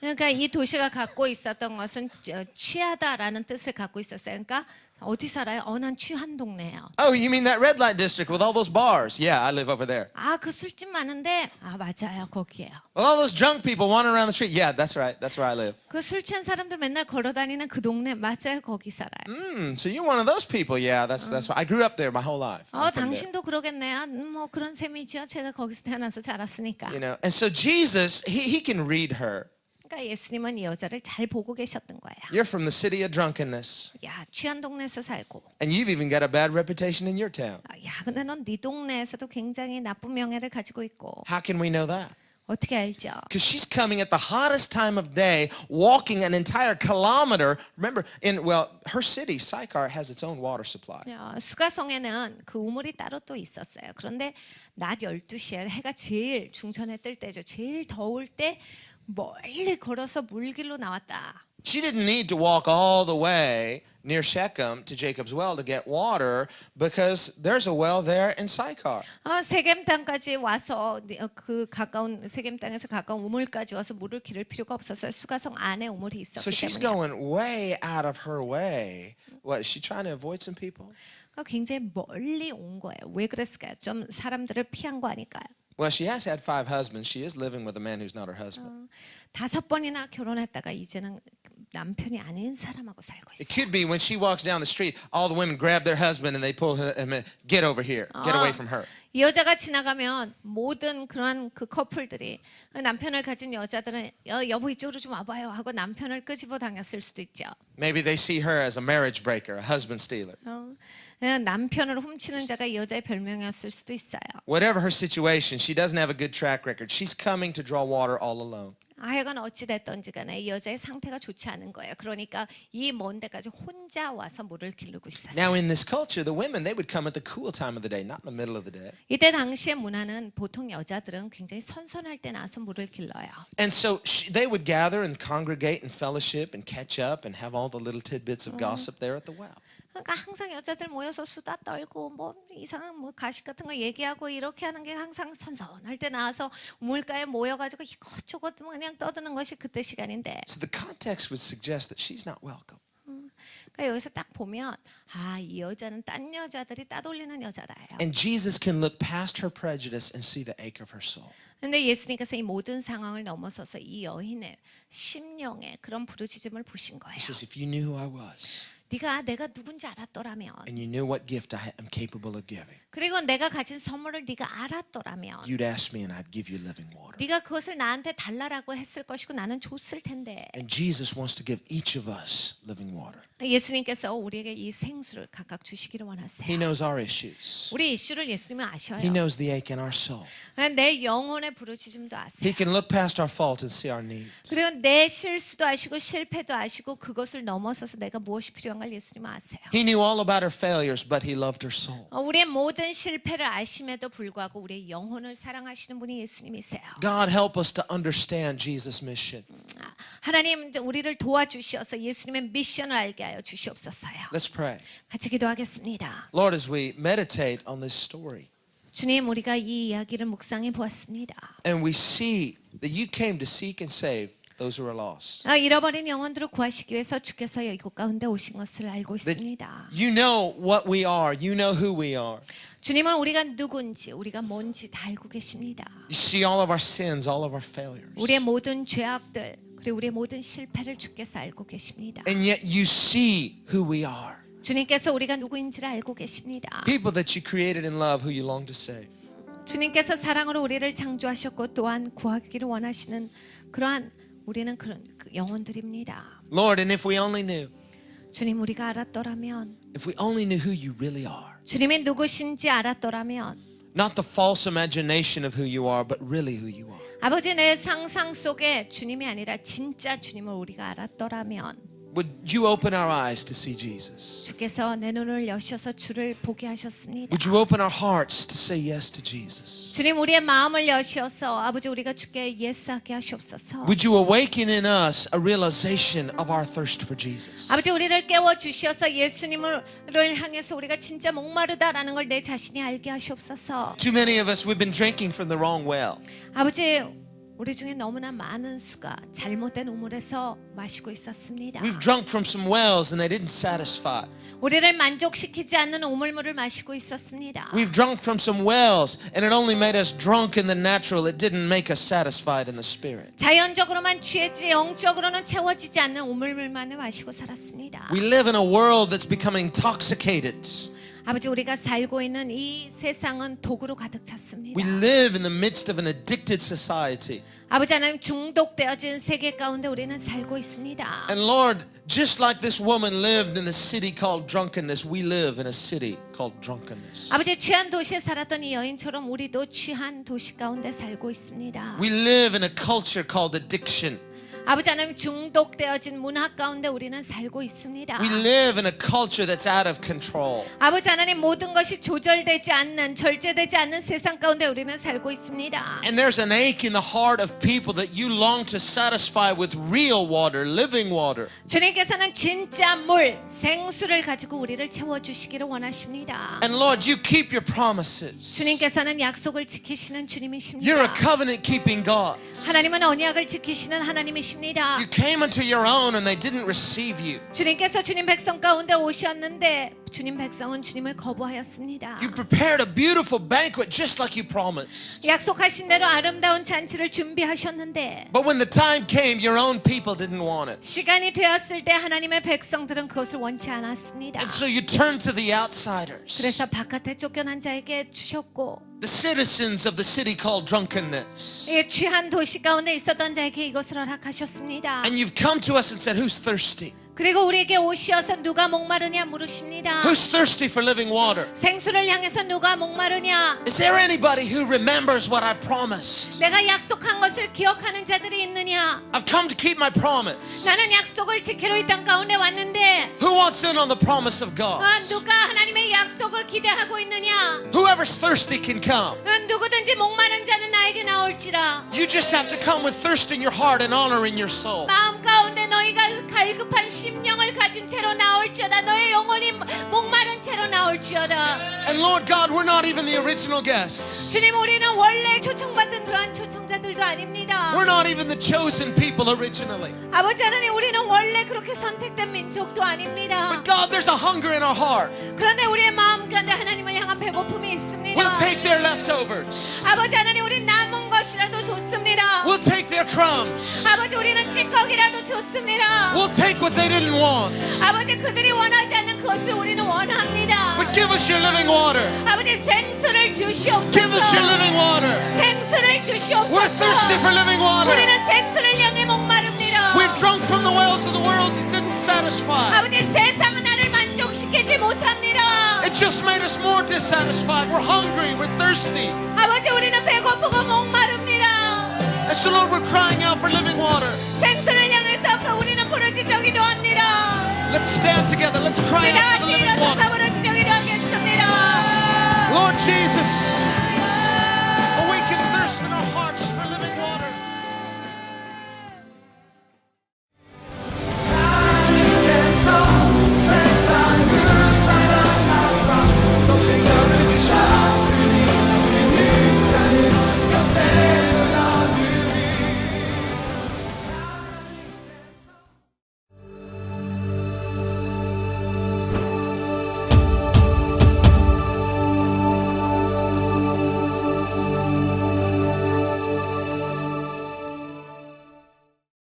그러니까 이 도시가 갖고 있었던 것은 취하다라는 뜻을 갖고 있었어요. 그러니까 어디 살아요? 난 취한 동네예요. "Oh, you mean that red light district with all those bars?" "Yeah, I live over there." 그 술집 많은데 맞아요, 거기에요. "Well, all those drunk people wandering around the street?" "Yeah, that's right. That's where I live." 그 술 취한 사람들 맨날 걸어다니는 그 동네 맞아요, 거기 살아요. So you're one of those people? Yeah, that's right. I grew up there my whole life. I'm from there. 당신도 그러겠네요. 뭐 그런 셈이죠. 제가 거기서 태어나서 자랐으니까. You know, and so Jesus, he can read her. 그러니까 예수님은 이 여자를 잘 보고 계셨던 거예요. You're from the city of drunkenness, 야, 취한 동네에서 살고. and you've even got a bad reputation in your town. 야, 근데 넌 네 동네에서도 굉장히 나쁜 명예를 가지고 있고. How can we know that? 어떻게 알죠? Because she's coming at the hottest time of day, walking an entire kilometer. Remember, her city, Sychar, has its own water supply. 수가성에는 그 우물이 따로 또 있었어요. 그런데 낮 12시에 해가 제일 중천에 뜰 때죠. 제일 더울 때 멀리 걸어서 물길로 나왔다. She didn't need to walk all the way near Shechem to Jacob's well to get water because there's a well there in Sychar. 세겜 땅까지 와서 그 가까운 세겜 땅에서 가까운 우물까지 와서 물을 기를 필요가 없었어요. 수가성 안에 우물이 있었기 So she's 때문에. going way out of her way. What, is she trying to avoid some people? 굉장히 멀리 온 거예요. 왜 그랬을까요? 좀 사람들을 피한 거 아닐까요? Well, she has had 5 husbands. She is living with a man who's not her husband. 5번이나 결혼했다가 이제는 남편이 아닌 사람하고 살고 It 있어요. could be when she walks down the street, all the women grab their husband and they pull him in, get over here, get away from her. 이 여자가 지나가면 모든 그런 그 커플들이 남편을 가진 여자들은 여보 이쪽으로 좀 와봐요 하고 남편을 끄집어 당겼을 수도 있죠. Maybe they see her as a marriage breaker, a husband stealer. 남편을 훔치는 자가 이 여자의 별명이었을 수도 있어요. Whatever her situation, she doesn't have a good track record. She's coming to draw water all alone. 하여간 어찌 됐던지 간에 이 여자의 상태가 좋지 않은 거예요. 그러니까 이 먼 데까지 혼자 와서 물을 기르고 있었어요. Now in this culture, the women, they would come at the cool time of the day, not in the middle of the day. 이때 당시의 문화는 보통 여자들은 굉장히 선선할 때 나와서 물을 길러요. And so they would gather and congregate and fellowship and catch up and have all the little tidbits of gossip there at the well. 그러니까 항상 여자들 모여서 수다 떨고 뭐 이상한 뭐 가식 같은 거 얘기하고 이렇게 하는 게 항상 선선할 때 나와서 우물가에 모여가지고 이것저것 그냥 떠드는 것이 그때 시간인데. So the context would suggest that she's not welcome. 그러니까 여기서 딱 보면 이 여자는 딴 여자들이 따돌리는 여자다요. And Jesus can look past her prejudice and see the ache of her soul. 근데 예수님께서 이 모든 상황을 넘어서서 이 여인의 심령의 그런 부르짖음을 보신 거예요. He says, if you knew who I was, 네가 내가 누군지 알았더라면 and you knew what gift I'm capable of giving, 그리고 내가 가진 선물을 네가 알았더라면 you'd ask me and I'd give you living water. 네가 그것을 나한테 달라라고 했을 것이고 나는 줬을 텐데 And Jesus wants to give each of us living water. 예수님께서 우리에게 이 생수를 각각 주시기를 원하세요. He knows our issues. 우리 이슈를 예수님은 아셔요. He knows the ache in our soul. 내 영혼의 부르짖음도 아세요. He can look past our fault and see our need. 그리고 내 실수도 아시고 실패도 아시고 그것을 넘어서서 내가 무엇이 필요한가를 예수님은 아세요. He knew all about our failures, but he loved our soul. 우리의 모든 실패를 아심에도 불구하고 우리의 영혼을 사랑하시는 분이 예수님이세요. God help us to understand Jesus' mission. 하나님 우리를 도와주셔서 예수님의 미션을 알게 하여 주시옵소서요. Let's pray. 같이 기도하겠습니다. Lord, as we meditate on this story, 주님 우리가 이 이야기를 묵상해 보았습니다. and we see that you came to seek and save those who are lost. 잃어버린 영혼들을 구하시기 위해서 주께서 이곳 가운데 오신 것을 알고 있습니다. You know what we are. You know who we are. 주님은 우리가 누군지 우리가 뭔지 다 알고 계십니다. You see all of our sins, all of our failures. 우리의 모든 죄악들 그리고 우리의 모든 실패를 주께서 알고 계십니다. And yet you see who we are. 주님께서 우리가 누구인지를 알고 계십니다. People that you created in love who you long to save. 주님께서 사랑으로 우리를 창조하셨고 또한 구하기를 원하시는 그러한 우리는 그런 영혼들입니다. Lord, and if we only knew, 주님 우리가 알았더라면 if we only knew who you really are. 주님이 누구신지 알았더라면 Not the false imagination of who you are, but really who you are. 아버지 내 상상 속에 주님이 아니라 진짜 주님을 우리가 알았더라면 Would you open our eyes to see Jesus? 주께서 내 눈을 여셔서 주를 보게 하셨습니다. Would you open our hearts to say yes to Jesus? 주님 우리의 마음을 여셔서 아버지 우리가 주께 예스하게 하시옵소서. Would you awaken in us a realization of our thirst for Jesus? 아버지 우리를 깨워 주셔서 예수님을 향해서 우리가 진짜 목마르다라는 걸 내 자신이 알게 하시옵소서. Too many of us, we've been drinking from the wrong well. 아버지 우리 중에 너무나 많은 수가 잘못된 우물에서 마시고 있었습니다. We've drunk from some wells and they didn't satisfy. 우리를 만족시키지 않는 우물물을 마시고 있었습니다. We've drunk from some wells and it only made us drunk in the natural. It didn't make us satisfied in the spirit. 자연적으로만 취했지 영적으로는 채워지지 않는 우물물만을 마시고 살았습니다. We live in a world that's becoming intoxicated. 아버지 우리가 살고 있는 이 세상은 독으로 가득 찼습니다. We live in the midst of an addicted society. 아버지 하나님 중독되어진 세계 가운데 우리는 살고 있습니다. And Lord, just like this woman lived in the city called drunkenness, we live in a city called drunkenness. 아버지 취한 도시에 살았던 이 여인처럼 우리도 취한 도시 가운데 살고 있습니다. We live in a culture called addiction. 아버지 하나님 중독되어진 문화 가운데 우리는 살고 있습니다. We live in a culture that's out of control. 아버지 하나님 모든 것이 조절되지 않는 절제되지 않는 세상 가운데 우리는 살고 있습니다. And there's an ache in the heart of people that you long to satisfy with real water, living water. 주님께서는 진짜 물, 생수를 가지고 우리를 채워주시기를 원하십니다. And Lord, you keep your promises. 주님께서는 약속을 지키시는 주님이십니다. You're a covenant keeping God. 하나님은 언약을 지키시는 하나님이십니다. You came unto your own and they didn't receive you. 주님께서 주님 백성 가운데 오셨는데 주님 백성은 주님을 거부하였습니다. You prepared a beautiful banquet just like you promised. 약속하신 대로 아름다운 잔치를 준비하셨는데 But when the time came, your own people didn't want it. 시간이 되었을 때 하나님의 백성들은 그것을 원치 않았습니다. And so you turned to the outsiders, 그래서 바깥에 쫓겨난 자에게 주셨고 the citizens of the city called drunkenness. 이 취한 도시 가운데 있었던 자에게 이것을 허락하셨습니다. And you've come to us and said, who's thirsty? 그리고 우리에게 오시어서 누가 목마르냐 물으십니다. Who's thirsty for living water? 생수를 향해서 누가 목마르냐? Is there anybody who remembers what I promised? 내가 약속한 것을 기억하는 자들이 있느냐? I've come to keep my promise. 나는 약속을 지키러 이 땅 가운데 왔는데 Who wants in on the promise of God? 누가 하나님의 약속을 기대하고 있느냐? Whoever's thirsty can come. 누구든지 목마른 자는 나에게 나올지라. You just have to come with thirst in your heart and honor in your soul. 마음 가운데 너희가 갈급한 심령을 가진 채로 나올지어다. 너의 영혼이 목마른 채로 나올지어다. And Lord God, we're not even the original guests. 주님 우리는 원래 초청받은 그러한 초청자들도 아닙니다. We're not even the chosen people originally. 아버지 하나님 우리는 원래 그렇게 선택된 민족도 아닙니다. But God, there's a hunger in our heart. 그런데 우리의 마음 가운데 하나님을 향한 배고픔이 있습니다. We'll take their leftovers. 아버지 하나님 우리 남은 것 것이라도 좋습니다. We'll take their crumbs. 아버지 우리는 찌꺼기라도 좋습니다. We'll take what they didn't want. 아버지 그들이 원하지 않는 것을 우리는 원합니다. But give us your living water. 아버지 생수를 주시옵소서. Give us your living water. 생수를 주시옵소서. We're thirsty for living water. 우리는 생수를 향해 목마릅니다. We've drunk from the wells of the world. It didn't satisfy. 아버지 세상은 나를 만족시키지 못합니다. It just made us more dissatisfied. We're hungry. We're thirsty. 아버지 우리는 배고프고 목마릅니다. And so Lord, we're crying out for living water. 생수를 향해서 우리는 부르짖기도 합니다. Let's stand together. Let's cry out for the living water. 부르짖기도 하겠습니다. Lord Jesus.